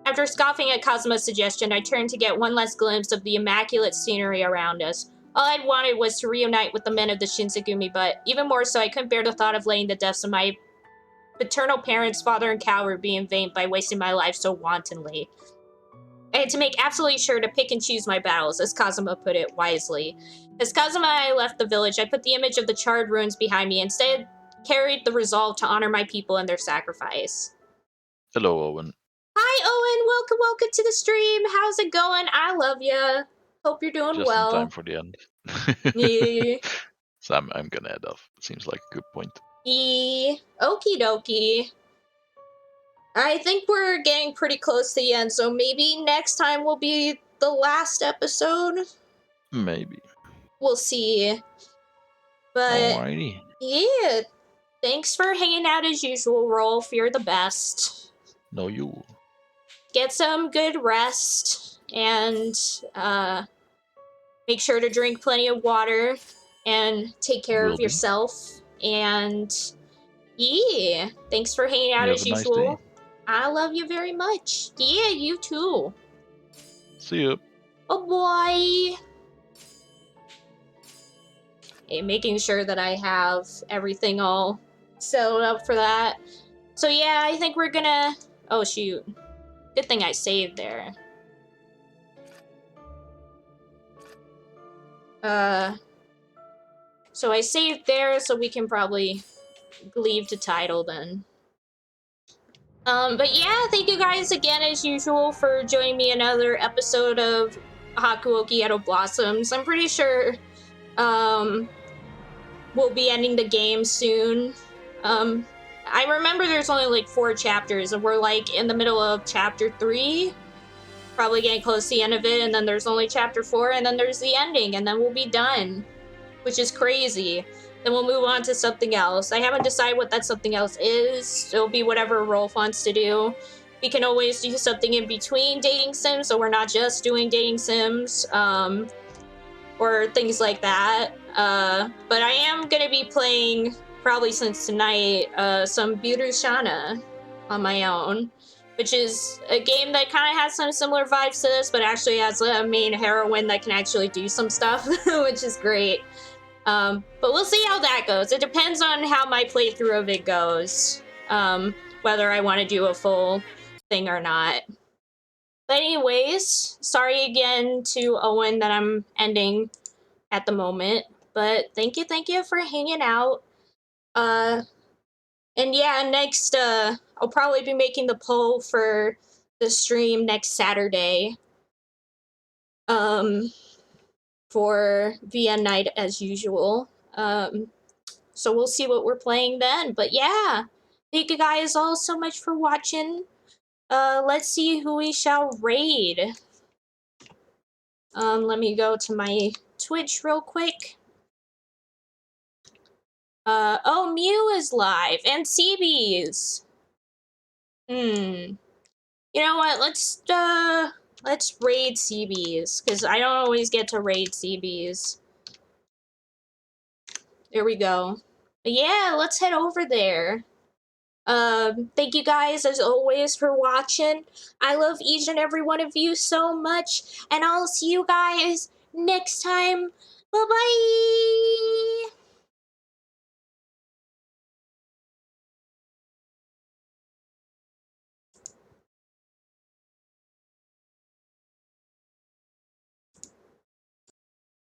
After scoffing at Kazuma's suggestion, I turned to get one last glimpse of the immaculate scenery around us. All I'd wanted was to reunite with the men of the Shinsengumi, but even more so, I couldn't bear the thought of letting the deaths of my paternal parents, father and coward, be in vain by wasting my life so wantonly. I had to make absolutely sure to pick and choose my battles, as Kazuma put it wisely. As Kazuma and I left the village, I put the image of the charred ruins behind me, instead carried the resolve to honor my people and their sacrifice. Hello, Owen. Hi, Owen. Welcome to the stream. How's it going? I love ya. Hope you're doing Just well. in time for the end. Yeah. So I'm gonna head off. Seems like a good point. Okie dokie. I think we're getting pretty close to the end, so maybe next time will be the last episode. Maybe. We'll see. But Alrighty. yeah, thanks for hanging out as usual, Rolf. You're the best. No, you. Get some good rest and make sure to drink plenty of water and take care Will of do. yourself. And yeah, thanks for hanging out You as have a nice usual. day. I love you very much. Yeah, you too. See ya. Oh boy. Okay, making sure that I have everything all set up for that. So yeah, I think we're gonna... Oh shoot. Good thing I saved there. So I saved there, so we can probably leave the title then. But yeah, thank you guys again as usual for joining me another episode of Hakuoki Edo Blossoms. I'm pretty sure we'll be ending the game soon. I remember there's only like 4 chapters, and we're like in the middle of chapter 3, probably getting close to the end of it, and then there's only chapter 4, and then there's the ending, and then we'll be done, which is crazy. Then we'll move on to something else. I haven't decided what that something else is. It'll be whatever Rolf wants to do. We can always do something in between dating sims, so we're not just doing dating sims, or things like that. But I am going to be playing, probably since tonight, some Birushana on my own, which is a game that kind of has some similar vibes to this, but actually has a main heroine that can actually do some stuff, which is great. But we'll see how that goes. It depends on how my playthrough of it goes, whether I want to do a full thing or not. But anyways, sorry again to Owen that I'm ending at the moment, but thank you for hanging out. And yeah, next, I'll probably be making the poll for the stream next Saturday, for VN night as usual. So we'll see what we're playing then. But yeah, thank you guys all so much for watching. Let's see who we shall raid. Let me go to my Twitch real quick. Oh, Mew is live, and CB's. You know what, let's raid CB's, because I don't always get to raid CB's. There we go. But yeah, let's head over there. Thank you guys, as always, for watching. I love each and every one of you so much, and I'll see you guys next time. Bye-bye!